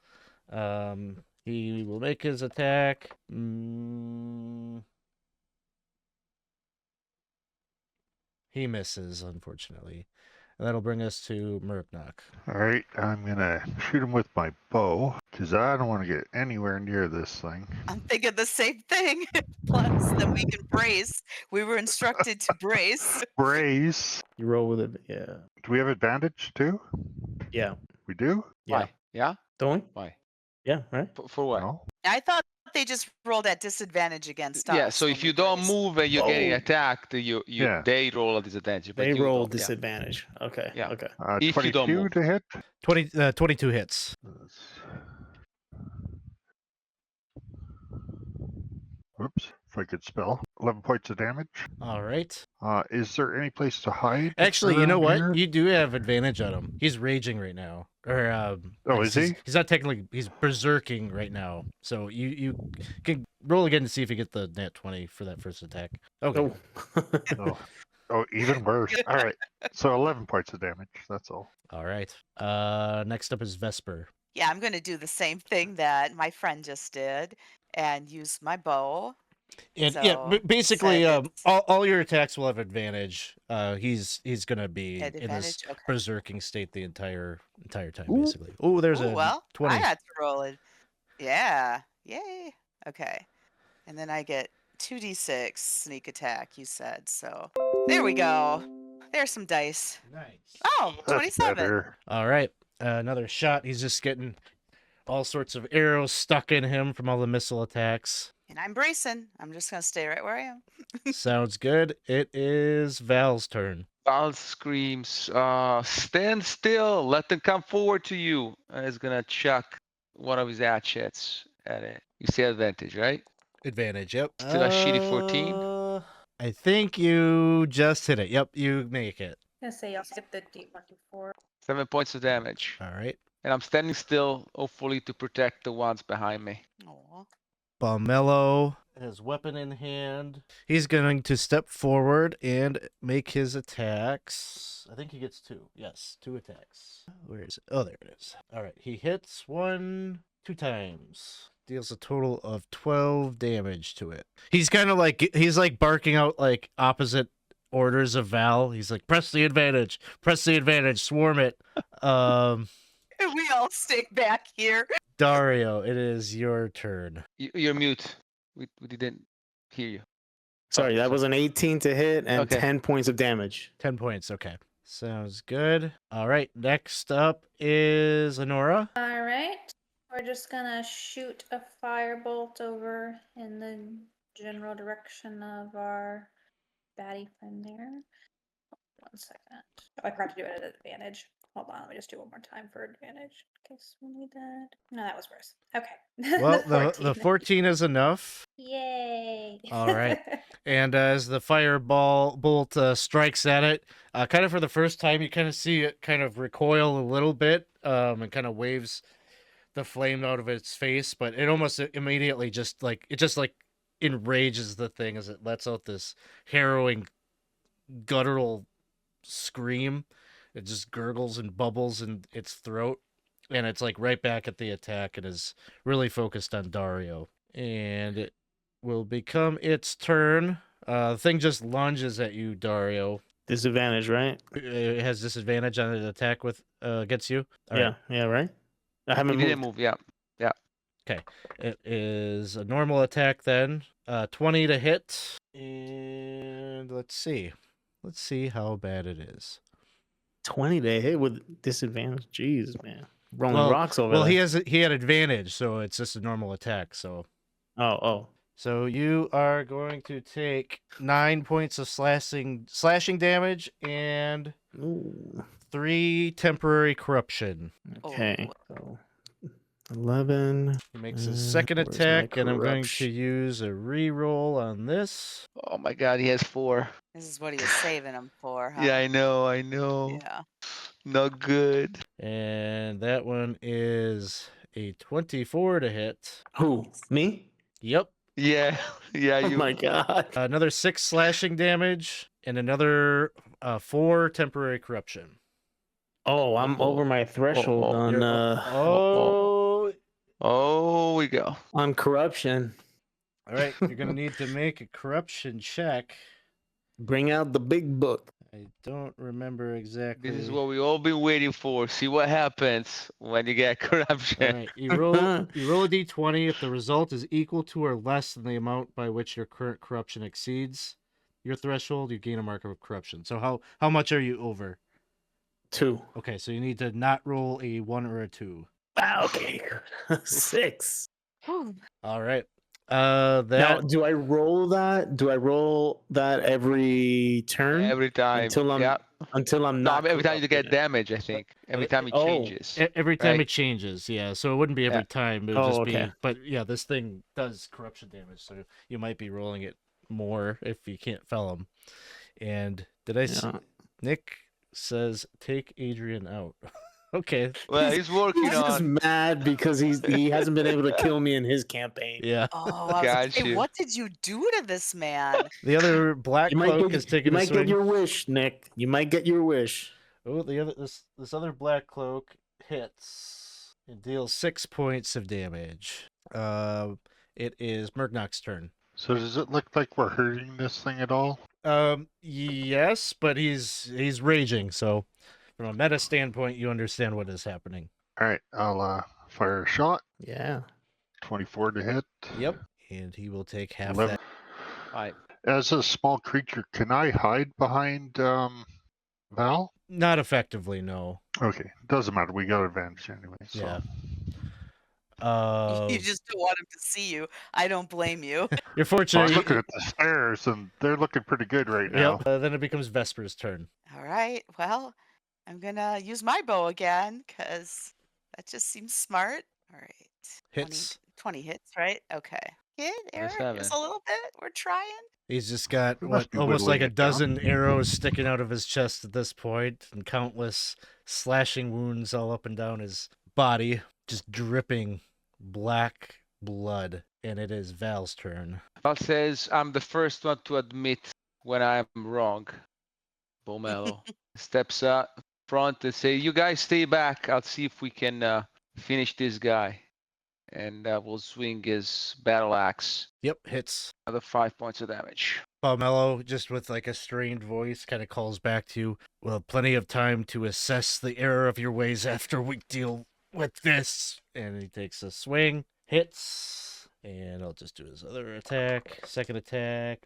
He will make his attack. He misses, unfortunately. And that'll bring us to Murgnak. All right, I'm gonna shoot him with my bow because I don't want to get anywhere near this thing. I'm thinking the same thing. Plus, then we can brace. We were instructed to brace. Brace. You roll with it. Yeah. Do we have advantage too? Yeah. We do. Yeah. Why? Yeah? Don't we? Why? Yeah. Right. For what? No. I thought they just rolled at disadvantage against us. Yeah, so if when we you don't brace. move and you're getting Oh. attacked, Yeah. they roll a disadvantage. But They you roll don't, yeah. disadvantage. Okay. Yeah. Okay. If you don't 22 move. to hit. 22 hits. Whoops, if I could spell. 11 points of damage. All right. Is there any place to hide? Actually, you know around what? here? You do have advantage on him. He's raging right now. Or Oh, he's, is he? He's not technically. He's berserking right now. So you can roll again to see if you get the nat 20 for that first attack. Okay. Oh. Oh, even worse. All right. So 11 points of damage. That's all. All right. Next up is Vesper. Yeah, I'm going to do the same thing that my friend just did and use my bow. And So, yeah, basically, said it's all your attacks will have advantage. He's gonna be at in this advantage. Okay. berserking state the entire time, Ooh. basically. Oh, there's Ooh, a well, 20. I had to roll it. Yeah. Yay. Okay. And then I get 2d6 sneak attack, you said. So there we go. There's some dice. Nice. Oh, That's 27. better. All right, another shot. He's just getting all sorts of arrows stuck in him from all the missile attacks. And I'm bracing. I'm just going to stay right where I am. Sounds good. It is Val's turn. Val screams, stand still, let them come forward to you. And is gonna chuck one of his hatchets at it. You see advantage, right? Advantage. Yep. Still a shitty 14? I think you just hit it. Yep, you make it. I'm gonna say I'll skip the D1 7 points of damage. All right. And I'm standing still, hopefully to protect the ones behind me. Aw. Balmello, his weapon in hand. He's going to step forward and make his attacks. I think he gets 2. Yes, 2 attacks. Where is it? Oh, there it is. All right. He hits 2 times. Deals a total of 12 damage to it. He's kind of like, he's like barking out like opposite orders of Val. He's like, press the advantage, swarm it. We all stay back here. Dario, it is your turn. You're mute. We didn't hear you. Sorry, that was an 18 to hit and Okay. 10 points of damage. 10 points. Okay. Sounds good. All right. Next up is Anora. All right. We're just gonna shoot a firebolt over in the general direction of our baddie friend there. 1 second. Oh, I forgot to do it at advantage. Hold on, let me just do it one more time for advantage in case we need that. No, that was worse. Okay. Well, the 14 is enough. Yay. All right. And as the fireball bolt strikes at it, kind of for the first time, you kind of see it kind of recoil a little bit and kind of waves the flame out of its face, but it almost immediately just like enrages the thing as it lets out this harrowing guttural scream. It just gurgles and bubbles in its throat, and it's like right back at the attack and is really focused on Dario. And it will become its turn. The thing just lunges at you, Dario. Disadvantage, right? It has disadvantage on an attack with against you. All right. Yeah, right? I You haven't didn't moved. move, yeah. It is a normal attack then. 20 to hit. And let's see. Let's see how bad it is. 20 to hit with disadvantage. Jeez, man. Rolling Well- rocks over Well, there. he had advantage, so it's just a normal attack. So Oh. So you are going to take 9 points of slashing damage and Ooh. 3 temporary corruption. Okay. Oh. So 11. He makes his second where's my attack, and I'm going to corruption? use a re-roll on this. Oh my god, he has 4. This is what he was saving him for, huh? Yeah, I know. Yeah. Not good. And that one is a 24 to hit. Who? Me? Yep. Yeah, yeah, Oh you. my god. Another 6 slashing damage and another 4 temporary corruption. Oh, I'm over my threshold on You're- Oh, we go. on corruption. All right. You're going to need to make a corruption check. Bring out the big book. I don't remember exactly. This is what we all been waiting for. See what happens when you get All corruption. right. You roll a d20. If the result is equal to or less than the amount by which your current corruption exceeds your threshold, you gain a mark of corruption. So how much are you over? 2. Okay, so you need to not roll a 1 or a 2. Okay. 6. All right. Now, That do I roll that? Do I roll that every turn Every time. until I'm Yeah. until I'm No, not every time you get corrupted? damage, I think. Every time it Oh. changes. every time right? it changes, yeah. So it wouldn't be every Yeah. time. It would Oh, just okay. be. But yeah, this thing does corruption damage, so you might be rolling it more if you can't fell him. And did I? Yeah. Nick says take Adrian out. Okay. Well, he's working He's just on. mad because he hasn't been able to kill me in his campaign. Yeah. Oh, I was gonna Got say, you. what did you do to this man? The other black You might cloak get is taking you a might swing. get your wish, Nick. You might get your wish. Oh, this other black cloak hits. It deals 6 points of damage. It is Murgnak's turn. So does it look like we're hurting this thing at all? Yes, but he's raging, so from a meta standpoint, you understand what is happening. All right, I'll fire a shot. Yeah. 24 to hit. Yep. And he will take half 11. that. Right. As a small creature, can I hide behind Val? Not effectively, no. Okay, doesn't matter. We got advantage anyway. So. Yeah. You just don't want him to see you. I don't blame you. You're I'm fortunate. looking at the stairs, and they're looking pretty good right now. Yep. Then it becomes Vesper's turn. All right. Well, I'm gonna use my bow again because that just seems smart. All right. 20 Hits. 20 hits, right? Okay. Good, Eric. Just 7. a little bit. We're trying. He's just got We must be almost like whittling a it down. dozen arrows sticking out of his chest at this point, and countless slashing wounds all up and down his body, just dripping black blood. And it is Val's turn. Val says, I'm the first one to admit when I'm wrong. Bomelo steps up front and say, you guys stay back. I'll see if we can finish this guy. And we'll swing his battle axe. Yep, hits. Another 5 points of damage. Palmello, just with like a strained voice, kind of calls back to you. We'll have plenty of time to assess the error of your ways after we deal with this. And he takes a swing, hits, and I'll just do his other attack. Second attack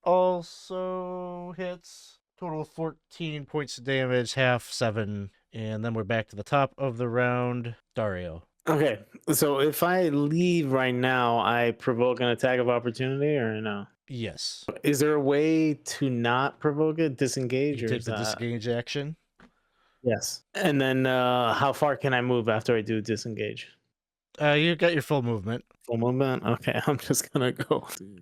also hits. Total of 14 points of damage, half 7. And then we're back to the top of the round. Dario. Okay. So if I leave right now, I provoke an attack of opportunity or no? Yes. Is there a way to not provoke it? Disengage You or take is the that... disengage action. Yes. And then how far can I move after I do disengage? You got your full movement. Full movement? Okay, I'm just gonna go 3,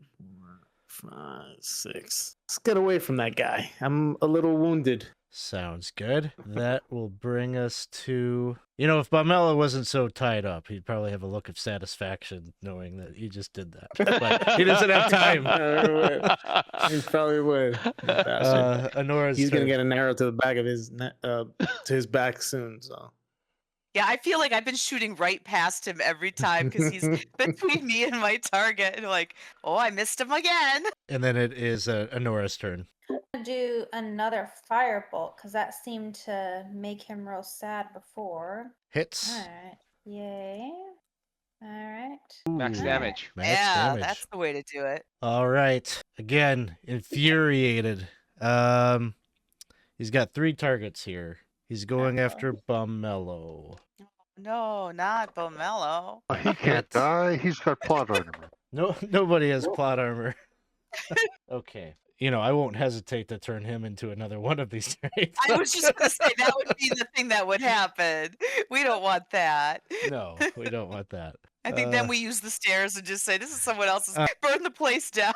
4, 5, 6. Let's get away from that guy. I'm a little wounded. Sounds good. That will bring us to... if Bomella wasn't so tied up, he'd probably have a look of satisfaction knowing that he just did that. But he doesn't have time. He probably would. Anora's He's gonna turn. get an arrow to the back of his to his back soon. So Yeah, I feel like I've been shooting right past him every time because he's between me and my target. And like, oh, I missed him again. And then it is Anora's turn. Do another firebolt because that seemed to make him real sad before. Hits. All right. Yay. All right. Max Ooh, damage. Max yeah, damage. that's the way to do it. All right. Again, infuriated. He's got 3 targets here. He's going after Bommello. No, not Bomelo. He can't die. He's got plot armor. No, nobody has plot armor. Okay. I won't hesitate to turn him into another one of these traits. I was just going to say that would be the thing that would happen. We don't want that. No, we don't want that. I think then we use the stairs and just say, this is someone else's. Burn the place down.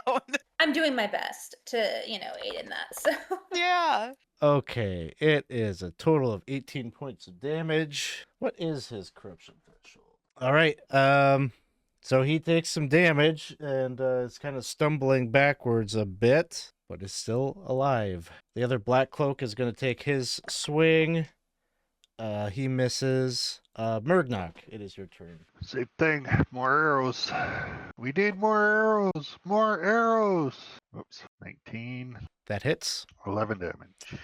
I'm doing my best to, aid in that. So Yeah. Okay, it is a total of 18 points of damage. What is his corruption threshold? All right, so he takes some damage and is kind of stumbling backwards a bit, but is still alive. The other black cloak is going to take his swing. He misses. Murgnak, it is your turn. Same thing. More arrows. We need more arrows. More arrows. Oops. 19. That hits. 11 damage.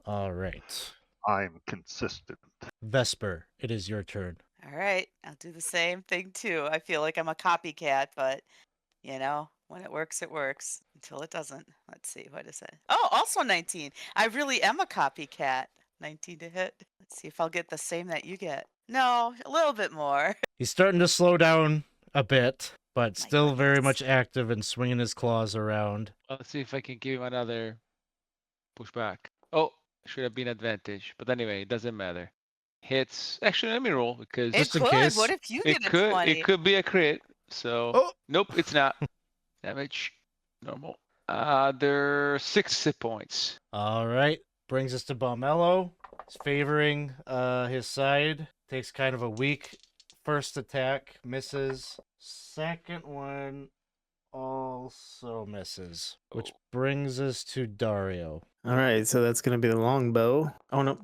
All right. I'm consistent. Vesper, it is your turn. All right. I'll do the same thing too. I feel like I'm a copycat, but when it works, it works. Until it doesn't. Let's see. What is it? Oh, also 19. I really am a copycat. 19 to hit. Let's see if I'll get the same that you get. No, a little bit more. He's starting to slow down a bit. but My still very goodness. much active and swinging his claws around. Let's see if I can give him another pushback. Oh, should have been advantage. But anyway, it doesn't matter. Hits. Actually, let me roll because It Just in could. case. What if you it get a could 20? it could be a crit. So Oh! nope, it's not. Damage. Normal. There's 6 hit points. All right. Brings us to Balmello. He's favoring his side. Takes kind of a weak first attack. Misses. Second one also misses. Which Oh. brings us to Dario. All right, so that's gonna be the longbow. Oh no.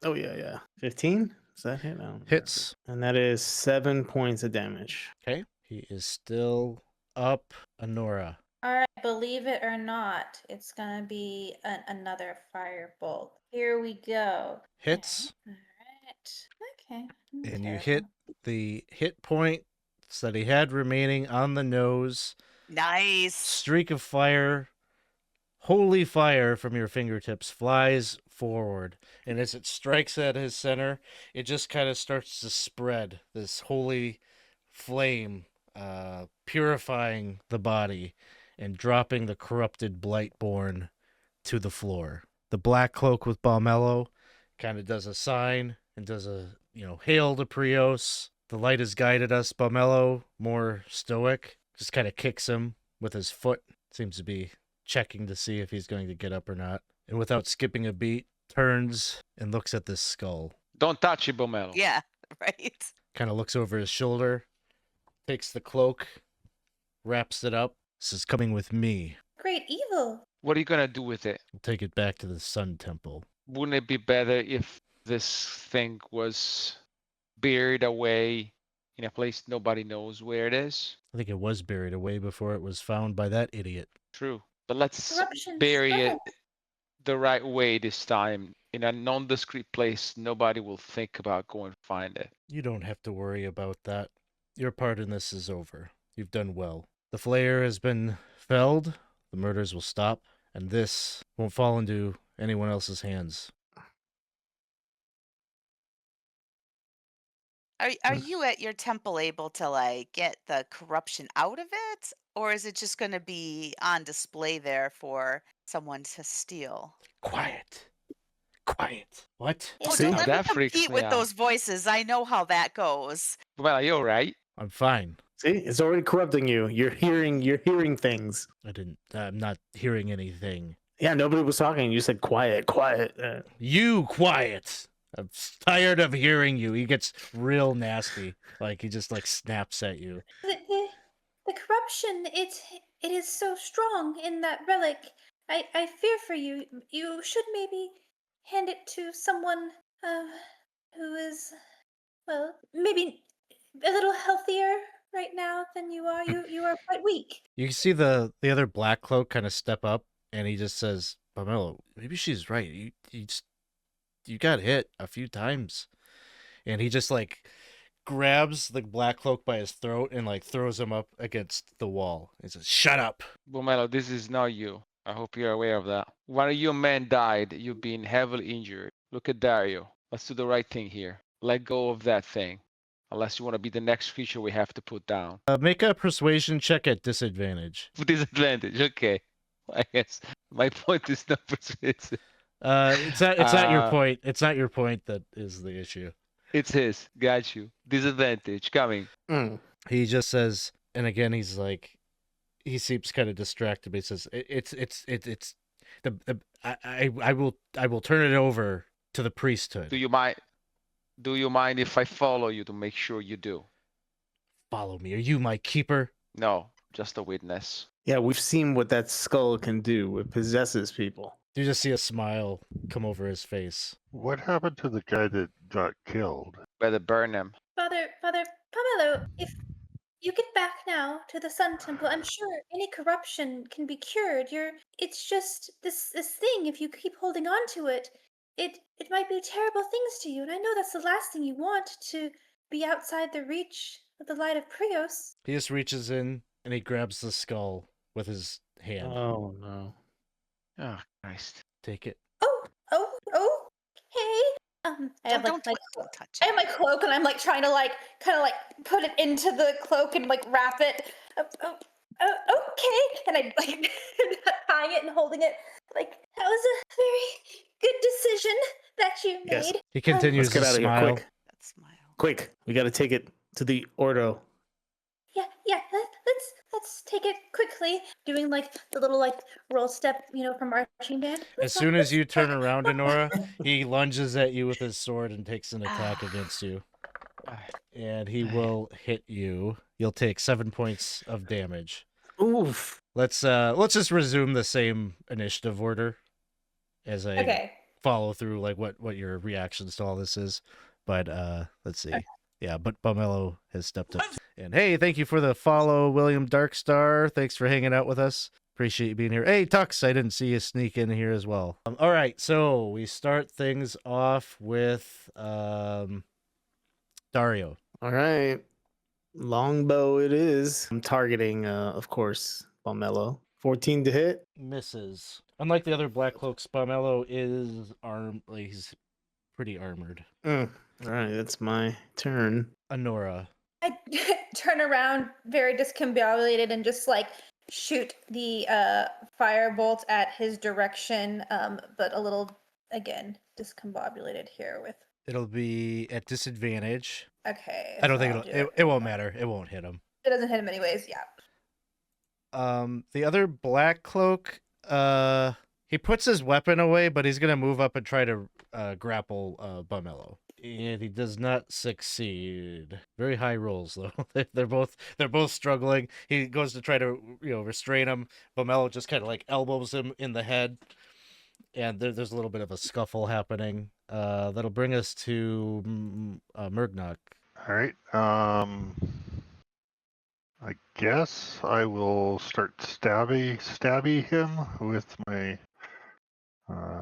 Oh yeah. 15? Is that hit? I don't remember. Hits. And that is 7 points of damage. Okay. He is still up. Anora. All right, believe it or not, it's gonna be another firebolt. Here we go. Hits. Okay. All right. Okay. And you hit the hit points that he had remaining on the nose. Nice. Streak of fire, holy fire from your fingertips flies forward. And as it strikes at his center, it just kind of starts to spread this holy flame, purifying the body and dropping the corrupted Blightborn to the floor. The black cloak with Balmello kind of does a sign and does a, hail to Prios. The light has guided us. Balmello, more stoic, just kind of kicks him with his foot. Seems to be checking to see if he's going to get up or not. And without skipping a beat, turns and looks at this skull. Don't touch it, Bomelo. Yeah, right. Kind of looks over his shoulder, takes the cloak, wraps it up. This is coming with me. Great evil. What are you gonna do with it? We'll take it back to the Sun Temple. Wouldn't it be better if this thing was buried away in a place nobody knows where it is? I think it was buried away before it was found by that idiot. True. But let's Corruption. bury Go it ahead. the right way this time. In a nondescript place, nobody will think about going to find it. You don't have to worry about that. Your part in this is over. You've done well. The Flayer has been felled, the murders will stop, and this won't fall into anyone else's hands. Are you at your temple able to get the corruption out of it, or is it just going to be on display there for someone to steal? Quiet. Quiet. What? Oh, See? don't let That me freaks compete me with out. those voices. I know how that goes. Well, are you alright? I'm fine. See, it's already corrupting you. You're hearing things. I'm not hearing anything. Yeah, nobody was talking. You said quiet. You quiet. I'm tired of hearing you. He gets real nasty. He just snaps at you. The corruption, it is so strong in that relic. I fear for you. You should maybe hand it to someone who is, well, maybe a little healthier right now than you are. You are quite weak. You can see the other black cloak kind of step up, and he just says, "Pomelo, maybe she's right. You got hit a few times," and he just grabs the black cloak by his throat and throws him up against the wall. He says, "Shut up." Bomelo, this is not you. I hope you're aware of that. One of your men died. You've been heavily injured. Look at Dario. Let's do the right thing here. Let go of that thing. Unless you want to be the next creature we have to put down. Make a persuasion check at disadvantage. Disadvantage, okay. I guess my point is not persuasive. It's not your point. It's not your point that is the issue. It's his. Got you. Disadvantage coming. He just says, and again he's he seems kind of distracted, but he says, I will turn it over to the priesthood. Do you mind if I follow you to make sure you do? Follow me. Are you my keeper? No, just a witness. Yeah, we've seen what that skull can do. It possesses people. You just see a smile come over his face. What happened to the guy that got killed? Better burn him. Father Pomelo, if you get back now to the Sun Temple, I'm sure any corruption can be cured. It's just this thing. If you keep holding on to it, it might be terrible things to you. And I know that's the last thing you want, to be outside the reach of the light of Prios. He just reaches in and he grabs the skull with his hand. Oh no. Oh, Christ. Take it. Oh, okay. I have Don't like don't touch I it. have my cloak, and I'm like trying to like kind of like put it into the cloak and like wrap it. Okay, and I like tying it and holding it. Like that was a very good decision that you Yes. made. He continues Let's get to out of here smile. quick. That smile. Quick. We got to take it to the Ordo. Yeah. Let's take it quickly. Doing like the little like roll step, from marching band. As soon as you turn around, Anora, he lunges at you with his sword and takes an attack against you. And he will hit you. You'll take 7 points of damage. Oof. Let's just resume the same initiative order as I Okay. follow through like what your reactions to all this is. But let's see. Yeah, but Bumelo has stepped up. And hey, thank you for the follow, William Darkstar. Thanks for hanging out with us. Appreciate you being here. Hey, Tux, I didn't see you sneak in here as well. All right, so we start things off with Dario. All right. Longbow it is. I'm targeting, of course, Palmello. 14 to hit. Misses. Unlike the other Black Cloaks, Bumelo is armed. Like, he's pretty armored. All right, that's my turn. Anora. I turn around, very discombobulated, and just like shoot the firebolt at his direction, but a little again discombobulated here with. It'll be at disadvantage. Okay. I don't so think I'll do it won't matter. It won't hit him. It doesn't hit him anyways. Yeah. The other Black Cloak, he puts his weapon away, but he's gonna move up and try to grapple Bumelo. And he does not succeed. Very high rolls though. they're both struggling. He goes to try to restrain him. Bumelo just kind of like elbows him in the head, and there's a little bit of a scuffle happening. That'll bring us to Murgnak. All right. I guess I will start stabby him with my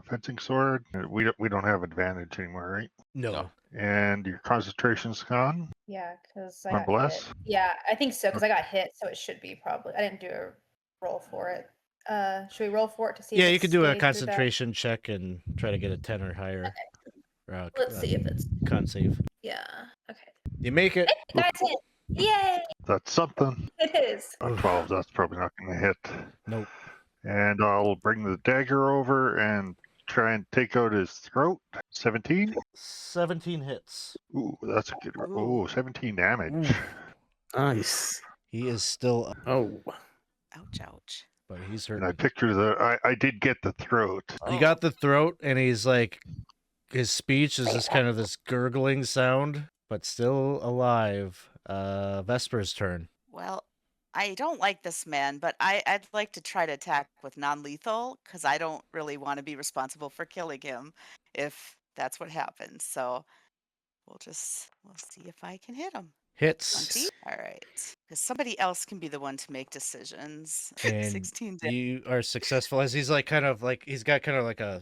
fencing sword. We don't have advantage anymore, right? No. And your concentration's gone. Yeah, because On bless? Yeah, I think so. Because I got hit, so it should be probably. I didn't do a roll for it. Should we roll for it to see? Yeah, if you it could do a stays through that? concentration check and try to get a 10 or higher. Let's see if it's. Con save. Yeah. Okay. You make it. Hey, guys, hit! Yay! That's something. It is. A 12, that's probably not going to hit. Nope. And I'll bring the dagger over and try and take out his throat. 17? 17 hits. Ooh, that's a good roll. Ooh, 17 damage. Nice. He is still up, Oh. Ouch, ouch. but he's And I hurt. picture I did get the throat. You got the throat, and he's like, his speech is just kind of this gurgling sound, but still alive. Vesper's turn. Well, I don't like this man, but I'd like to try to attack with non-lethal because I don't really want to be responsible for killing him if that's what happens. So we'll see if I can hit him. Hits. 20? All right. Because somebody else can be the one to make decisions. And 16 damage. you are successful as he's like kind of like he's got kind of like a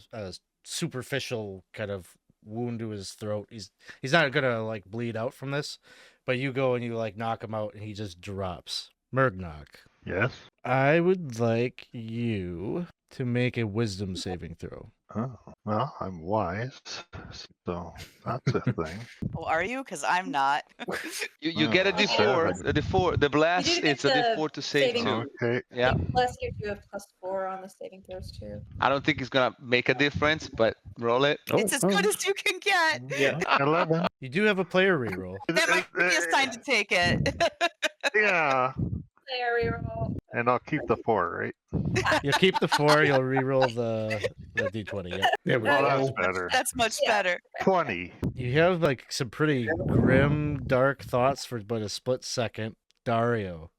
superficial kind of wound to his throat. He's not gonna like bleed out from this, but you go and you like knock him out and he just drops. Murgnak. Yes? I would like you to make a wisdom saving throw. Oh, well, I'm wise, so that's a thing. Oh, are you? Because I'm not. You get a Oh, D4. seven. A D4. The blast, You do it's a get the D4 to save saving too. Okay. Yeah. Plus, gives you a +4 on the saving throws too. I don't think it's gonna make a difference, but roll it. It's as good as you can get. Yeah. 11. You do have a player reroll. That might be a sign to take it. Yeah. There, reroll. And I'll keep the 4, right? You keep the 4, you'll reroll the d20. Yeah. There we Oh, go. that's better. That's much Yeah. better. 20. You have like some pretty grim, dark thoughts for but a split second. Dario,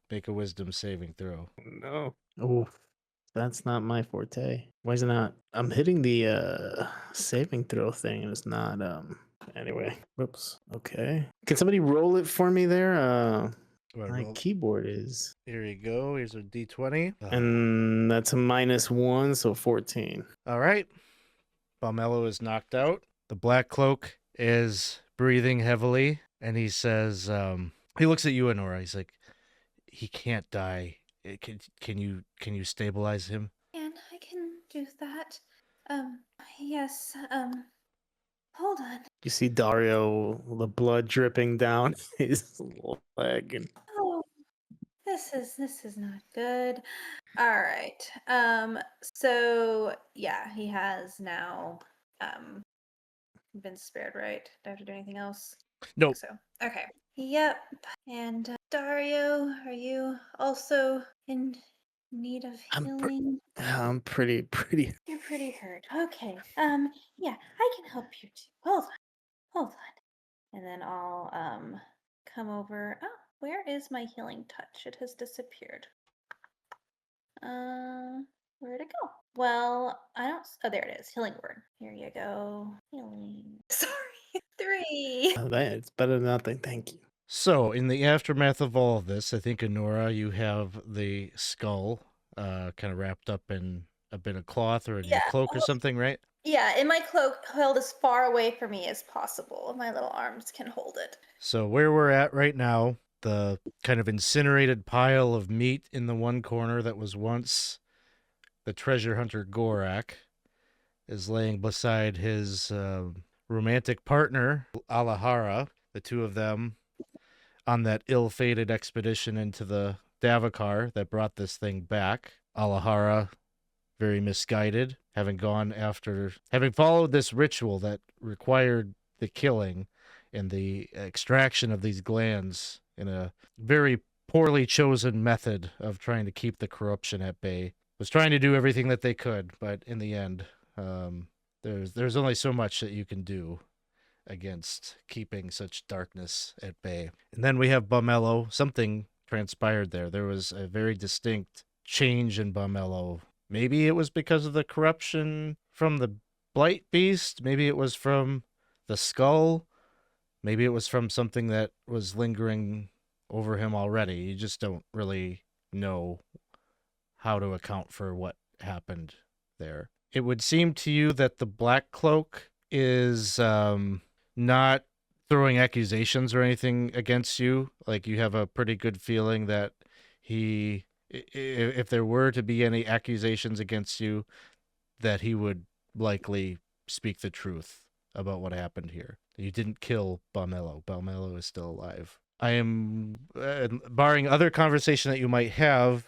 make a wisdom saving throw. No. Oh, that's not my forte. Why is it not? I'm hitting the saving throw thing and it's not anyway. Whoops. Okay. Can somebody roll it for me there? You wanna My roll? keyboard is. Here you go. Here's a d20. And that's a -1, so 14. All right. Balmello is knocked out. The Black Cloak is breathing heavily, and he says, he looks at you, Anora. He's like, he can't die. Can you stabilize him? And I can do that. Yes. Hold on. You see Dario, the blood dripping down his leg, and Oh, this is not good. All right. So yeah, he has now been spared, right? Do I have to do anything else? I Nope. think so. Okay. Yep. And Dario, are you also in need of healing? I'm pretty. You're pretty hurt. Okay. Yeah, I can help you too. Hold on. And then I'll come over. Oh, where is my healing touch? It has disappeared. Where'd it go? Well, I don't. Oh, there it is. Healing word. Here you go. Healing. Sorry. 3. It's better than nothing. Thank you. So, in the aftermath of all of this, I think, Anora, you have the skull kind of wrapped up in a bit of cloth or in your Yeah. cloak or something, right? Yeah, in my cloak, held as far away from me as possible. My little arms can hold it. So, where we're at right now, the kind of incinerated pile of meat in the one corner that was once the treasure hunter Gorak is laying beside his romantic partner, Alahara, the two of them on that ill-fated expedition into the Davakar that brought this thing back. Alahara, very misguided, having followed this ritual that required the killing and the extraction of these glands in a very poorly chosen method of trying to keep the corruption at bay. Was trying to do everything that they could, but in the end, there's only so much that you can do against keeping such darkness at bay. And then we have Bumello. Something transpired there. There was a very distinct change in Bumello. Maybe it was because of the corruption from the Blight Beast. Maybe it was from the skull. Maybe it was from something that was lingering over him already. You just don't really know how to account for what happened there. It would seem to you that the Black Cloak is not throwing accusations or anything against you. Like, you have a pretty good feeling that if there were to be any accusations against you, that he would likely speak the truth about what happened here. You didn't kill Balmello. Balmello is still alive. I am, barring other conversation that you might have,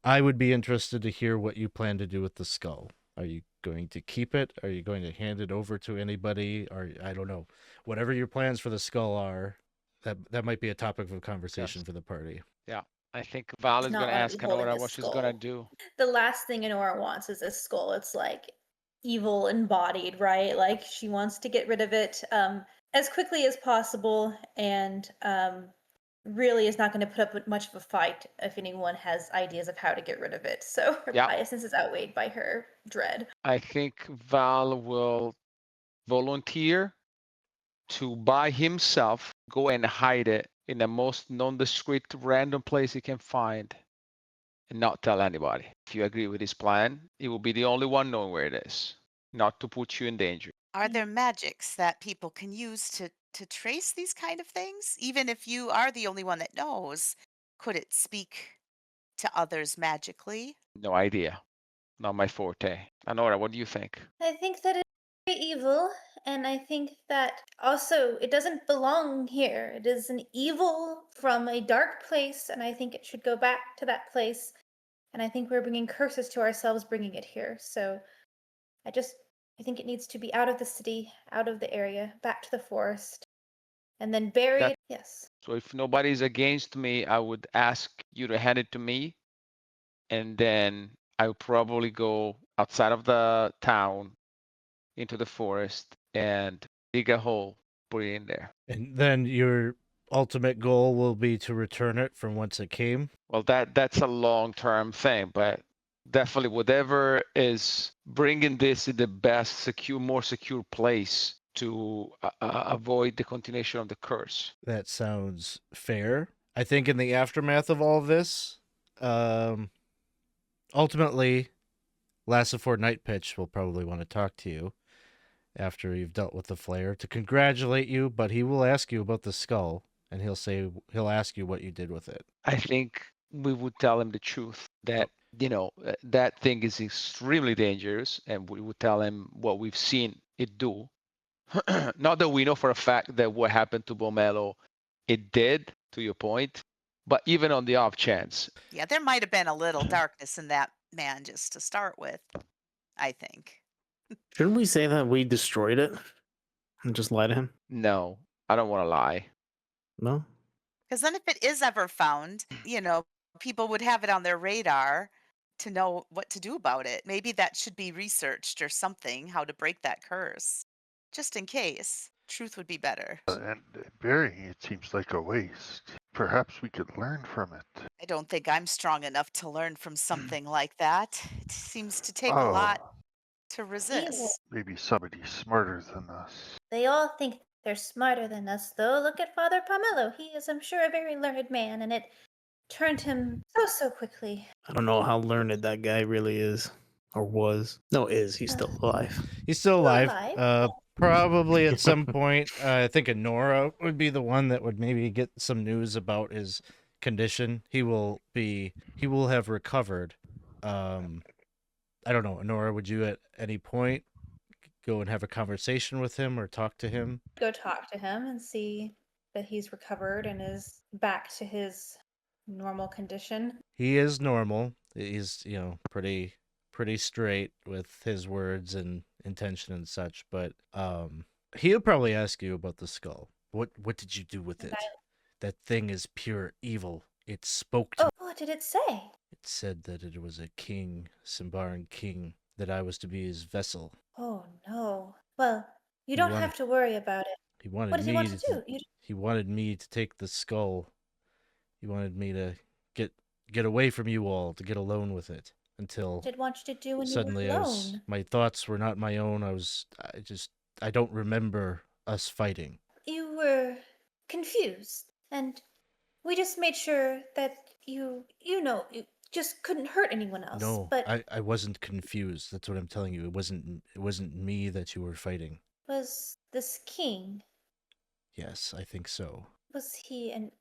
I would be interested to hear what you plan to do with the skull. Are you going to keep it? Are you going to hand it over to anybody? Or I don't know. Whatever your plans for the skull are, that might be a topic of conversation for the party. Yeah. I think Val It's is not going to gonna ask be holding Anora a what she's going to skull. do. The last thing Anora wants is a skull. It's like evil embodied, right? Like she wants to get rid of it as quickly as possible, and really is not going to put up with much of a fight if anyone has ideas of how to get rid of it. So her Yeah. biasness is outweighed by her dread. I think Val will volunteer to by himself go and hide it in the most nondescript random place he can find and not tell anybody. If you agree with his plan, he will be the only one knowing where it is, not to put you in danger. Are there magics that people can use to trace these kind of things? Even if you are the only one that knows, could it speak to others magically? No idea. Not my forte. Anora, what do you think? I think that it's very evil, and I think that also it doesn't belong here. It is an evil from a dark place, and I think it should go back to that place. And I think we're bringing curses to ourselves bringing it here. So I think it needs to be out of the city, out of the area, back to the forest, and then buried. That- Yes. So if nobody's against me, I would ask you to hand it to me, and then I would probably go outside of the town into the forest and dig a hole, put it in there. And then your ultimate goal will be to return it from whence it came. Well, that's a long-term thing, but definitely whatever is bringing this in the best secure, more secure place to avoid the continuation of the curse. That sounds fair. I think in the aftermath of all this, ultimately, Lasifor Nightpitch will probably want to talk to you after you've dealt with the Flayer to congratulate you, but he will ask you about the skull, and he'll ask you what you did with it. I think we would tell him the truth that that thing is extremely dangerous, and we would tell him what we've seen it do, Not that we know for a fact that what happened to Bomelo, it did, to your point, but even on the off chance. Yeah, there might have been a little darkness in that man just to start with, I think. Shouldn't we say that we destroyed it and just lie to him? No, I don't want to lie. No. Because then if it is ever found, people would have it on their radar to know what to do about it. Maybe that should be researched or something, how to break that curse. Just in case. Truth would be better. And burying it seems like a waste. Perhaps we could learn from it. I don't think I'm strong enough to learn from something like that. It seems to take a Oh, lot to resist. maybe somebody smarter than us. They all think they're smarter than us, though. Look at Father Pomelo. He is, I'm sure, a very learned man, and it turned him so quickly. I don't know how learned that guy really is. Or was. No, is. He's still alive. He's still alive. alive. Probably at some point, I think Anora would be the one that would maybe get some news about his condition. He will have recovered. I don't know, Anora, would you at any point go and have a conversation with him or talk to him? Go talk to him and see that he's recovered and is back to his normal condition. He is normal. He's, pretty straight with his words and intention and such, but he'll probably ask you about the skull. What did you do with it? That thing is pure evil. It spoke to me. Oh, what did it say? It said that it was a king, Symbaroum king, that I was to be his vessel. Oh, no. Well, you He don't wanted- have to worry about it. He wanted What does me he want to do? He wanted me to take the skull. He wanted me to get away from you all, to get alone with it until What did he want you to do when suddenly you were alone? my thoughts were not my own. I don't remember us fighting. You were confused, and we just made sure that you just couldn't hurt anyone else. No, But I wasn't confused. That's what I'm telling you. It wasn't me that you were fighting. was this king, Yes, I think so. was he an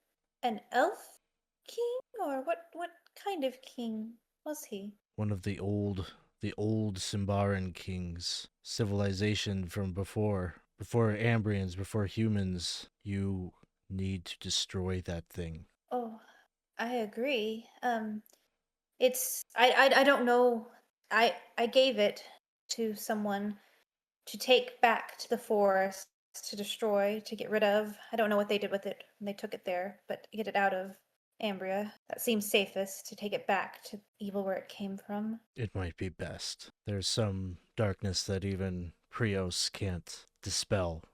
elf king, or what kind of king was he? One of the old Symbaroum kings, civilization from before Ambrians, before humans. You need to destroy that thing. Oh, I agree. It's I don't know. I gave it to someone to take back to the forest to destroy, to get rid of. I don't know what they did with it when they took it there, but get it out of Ambria. That seems safest, to take it back to evil where it came from. It might be best. There's some darkness that even Prios can't dispel.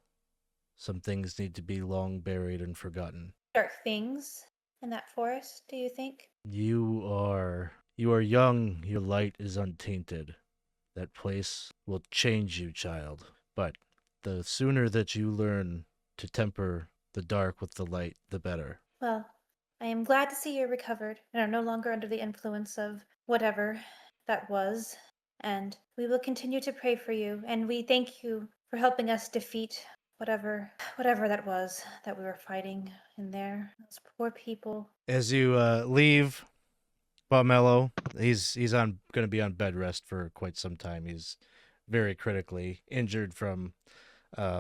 Some things need to be long buried and forgotten. Dark things in that forest, do you think? You are young, your light is untainted. That place will change you, child. But the sooner that you learn to temper the dark with the light, the better. Well, I am glad to see you're recovered and are no longer under the influence of whatever that was. And we will continue to pray for you. And we thank you for helping us defeat whatever that was that we were fighting in there. Those poor people. As you leave Pomelo, he's going to be on bed rest for quite some time. He's very critically injured from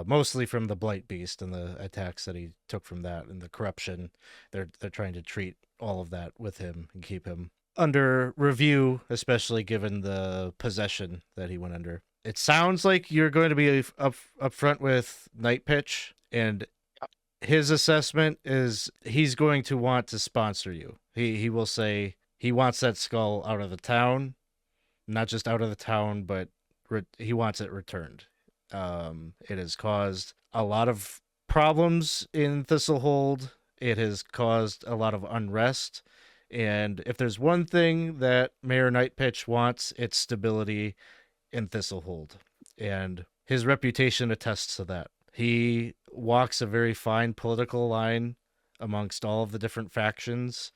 mostly from the blight beast and the attacks that he took from that and the corruption. They're trying to treat all of that with him and keep him under review, especially given the possession that he went under. It sounds like you're going to be up front with Nightpitch, and his assessment is he's going to want to sponsor you. He will say he wants that skull out of the town, not just out of the town, but he wants it returned. It has caused a lot of problems in Thistle Hold. It has caused a lot of unrest. And if there's one thing that Mayor Nightpitch wants, it's stability in Thistle Hold. And his reputation attests to that. He walks a very fine political line amongst all of the different factions,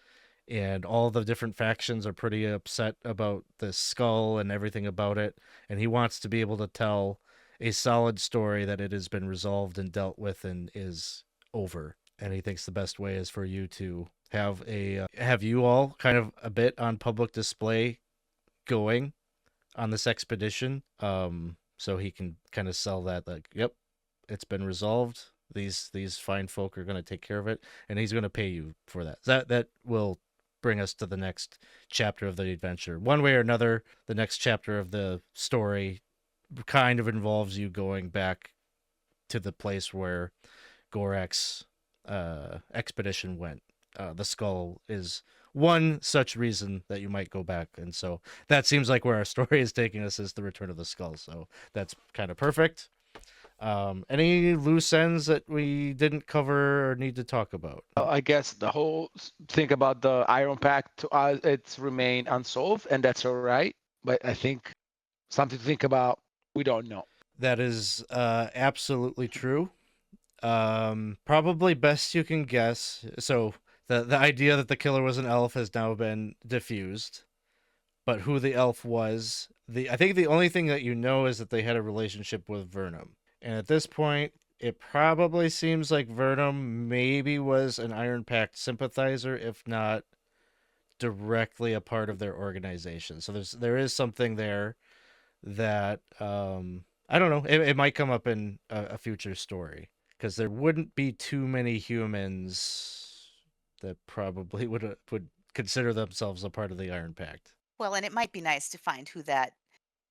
and all the different factions are pretty upset about the skull and everything about it. And he wants to be able to tell a solid story that it has been resolved and dealt with and is over. And he thinks the best way is for you to have you all kind of a bit on public display going on this expedition. So he can kind of sell that, like, yep, it's been resolved. These fine folk are going to take care of it, and he's going to pay you for that. That will bring us to the next chapter of the adventure. One way or another, the next chapter of the story kind of involves you going back to the place where Gorak's expedition went. The skull is one such reason that you might go back, and so that seems like where our story is taking us is the return of the skull. So that's kind of perfect. Any loose ends that we didn't cover or need to talk about? I guess the whole thing about the Iron Pact to us, it's remained unsolved, and that's all right. But I think something to think about. We don't know. That is absolutely true. Probably best you can guess. So the idea that the killer was an elf has now been diffused, but who the elf was, I think the only thing that you know is that they had a relationship with Vernum. And at this point, it probably seems like Vernum maybe was an Iron Pact sympathizer, if not directly a part of their organization. So there is something there that I don't know. It might come up in a future story because there wouldn't be too many humans that probably would consider themselves a part of the Iron Pact. Well, and it might be nice to find who that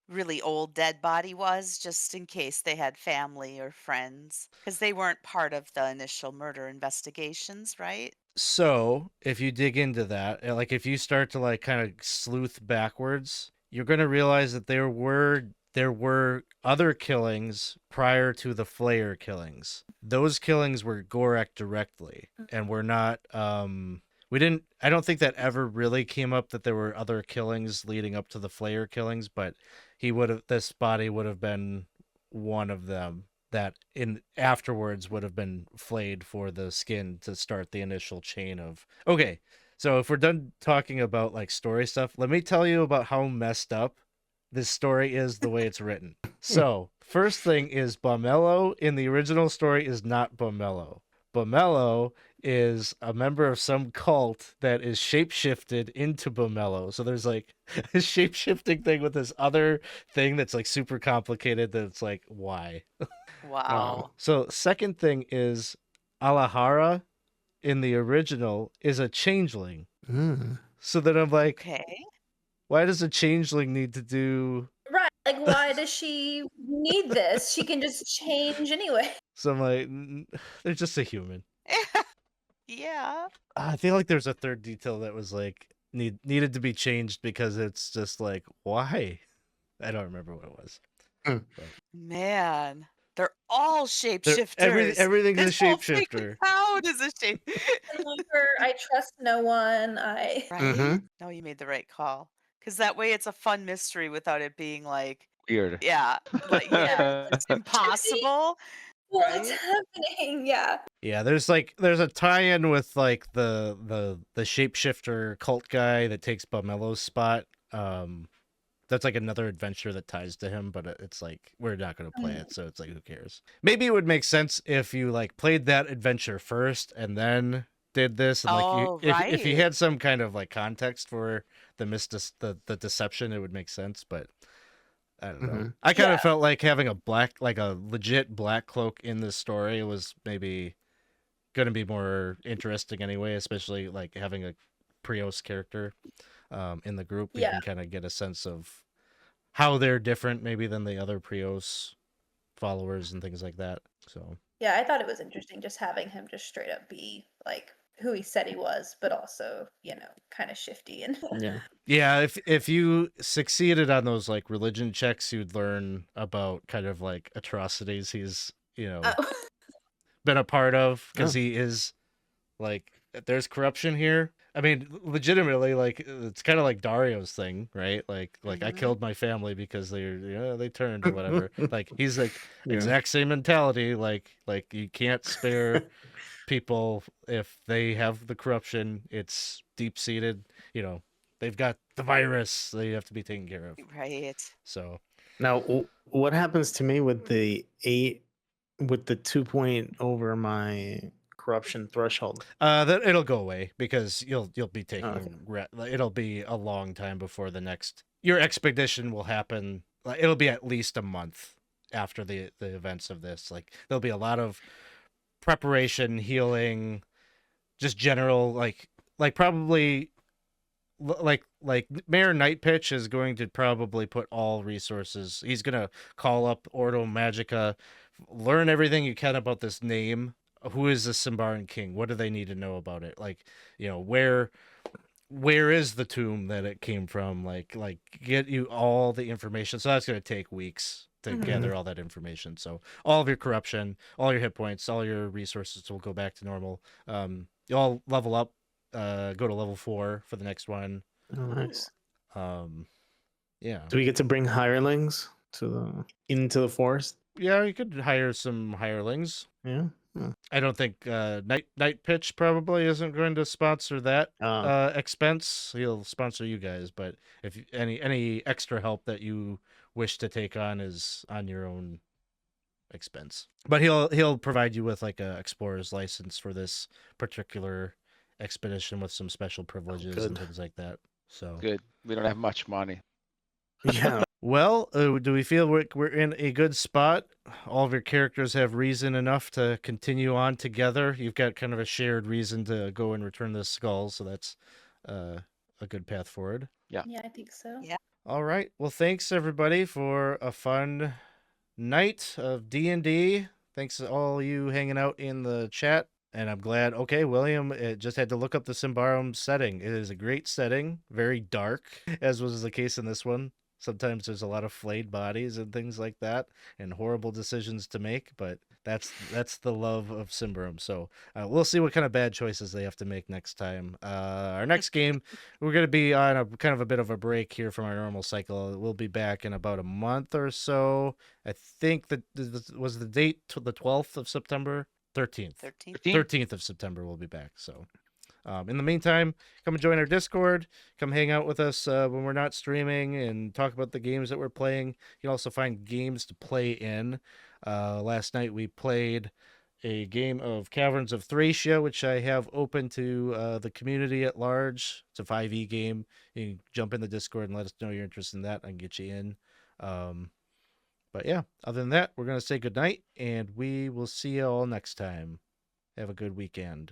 really old dead body was, just in case they had family or friends, because they weren't part of the initial murder investigations, right? So if you dig into that, like if you start to like kind of sleuth backwards, you're going to realize that there were other killings prior to the Flayer killings. Those killings were Gorak directly, and were not. I don't think that ever really came up that there were other killings leading up to the Flayer killings, but this body would have been one of them that afterwards would have been flayed for the skin to start the initial chain of. Okay, so if we're done talking about like story stuff, let me tell you about how messed up this story is the way it's written. So first thing is Bomello in the original story is not Bomello. Bomello is a member of some cult that is shapeshifted into Bomello. So there's like a shapeshifting thing with this other thing that's like super complicated that's like, why? Wow. So second thing is Alahara in the original is a changeling. So then I'm like, Okay. why does a changeling need to do... Right. Like, why does she need this? She can just change anyway. So I'm like, they're just a human. Yeah. I feel like there's a third detail that was like needed to be changed because it's just like, why? I don't remember what it was. Man, they're all shapeshifters. Everything's this a whole freaking shapeshifter. town is a shape. I trust no one. Right? Mhm. No, you made the right call. Because that way it's a fun mystery without it being like, Weird. yeah, like, yeah, it's impossible. What's Right? happening? Yeah. Yeah, there's a tie-in with like the shapeshifter cult guy that takes Bomello's spot. That's like another adventure that ties to him, but it's like we're not going to play it, so it's like who cares? Maybe it would make sense if you like played that adventure first and then did this, and like Oh, if you right. had some kind of like context for the deception, it would make sense. But I don't know. I kind of felt like having a legit black cloak in this story was maybe going to be more interesting anyway, especially like having a Prios character in the group. You can kind of get a sense of how they're different maybe than the other Prios followers and things like that. So Yeah, I thought it was interesting just having him just straight up be like who he said he was, but also, kind of shifty and yeah, if you succeeded on those like religion checks, you'd learn about kind of like atrocities he's been a part of, because he is like, there's corruption here. I mean, legitimately, like it's kind of like Dario's thing, right? Like I killed my family because they turned or whatever. Like he's like exact same mentality. Like you can't spare people if they have the corruption. It's deep seated. They've got the virus. They have to be taken care of. Right. So Now, what happens to me with the 2 point over my corruption threshold? that it'll go away because you'll be taking it'll be a long time before your expedition will happen. It'll be at least a month, after the events of this. Like there'll be a lot of preparation, healing, just general like probably like Mayor Nightpitch is going to probably put all resources. He's gonna call up Ordo Magica, learn everything you can about this name. Who is the Symbaroum king? What do they need to know about it? Like, where is the tomb that it came from? Like get you all the information. So that's gonna take weeks to Mhm. gather all that information. So all of your corruption, all your hit points, all your resources will go back to normal. You all level up, go to level 4 for the next one. Oh, nice. Yeah. Do we get to bring hirelings into the forest? Yeah, you could hire some hirelings. Yeah. Hmm. I don't think Nightpitch probably isn't going to sponsor that expense. He'll sponsor you guys, but if any extra help that you wish to take on is on your own expense. But he'll provide you with like a explorer's license for this particular expedition with some special privileges and good. things like that. So Good. We don't have much money. Yeah. well, do we feel we're in a good spot? All of your characters have reason enough to continue on together. You've got kind of a shared reason to go and return the skull, so that's a good path forward. Yeah, I think so. Yeah. All right. Well, thanks everybody for a fun night of D&D. Thanks to all you hanging out in the chat. And I'm glad. Okay, William just had to look up the Symbaroum setting. It is a great setting, very dark, as was the case in this one. Sometimes there's a lot of flayed bodies and things like that, and horrible decisions to make. But that's the love of Symbaroum. So we'll see what kind of bad choices they have to make next time. Our next game, we're going to be on a kind of a bit of a break here from our normal cycle. We'll be back in about a month or so. I think that was the date the 12th of September. 13th. 13th of September we'll be back. So in the meantime, come and join our Discord. Come hang out with us when we're not streaming and talk about the games that we're playing. You can also find games to play in. Last night we played a game of Caverns of Thracia, which I have open to the community at large. It's a 5e game. You can jump in the Discord and let us know you're interested in that. I can get you in. But yeah, other than that, we're going to say goodnight, and we will see you all next time. Have a good weekend.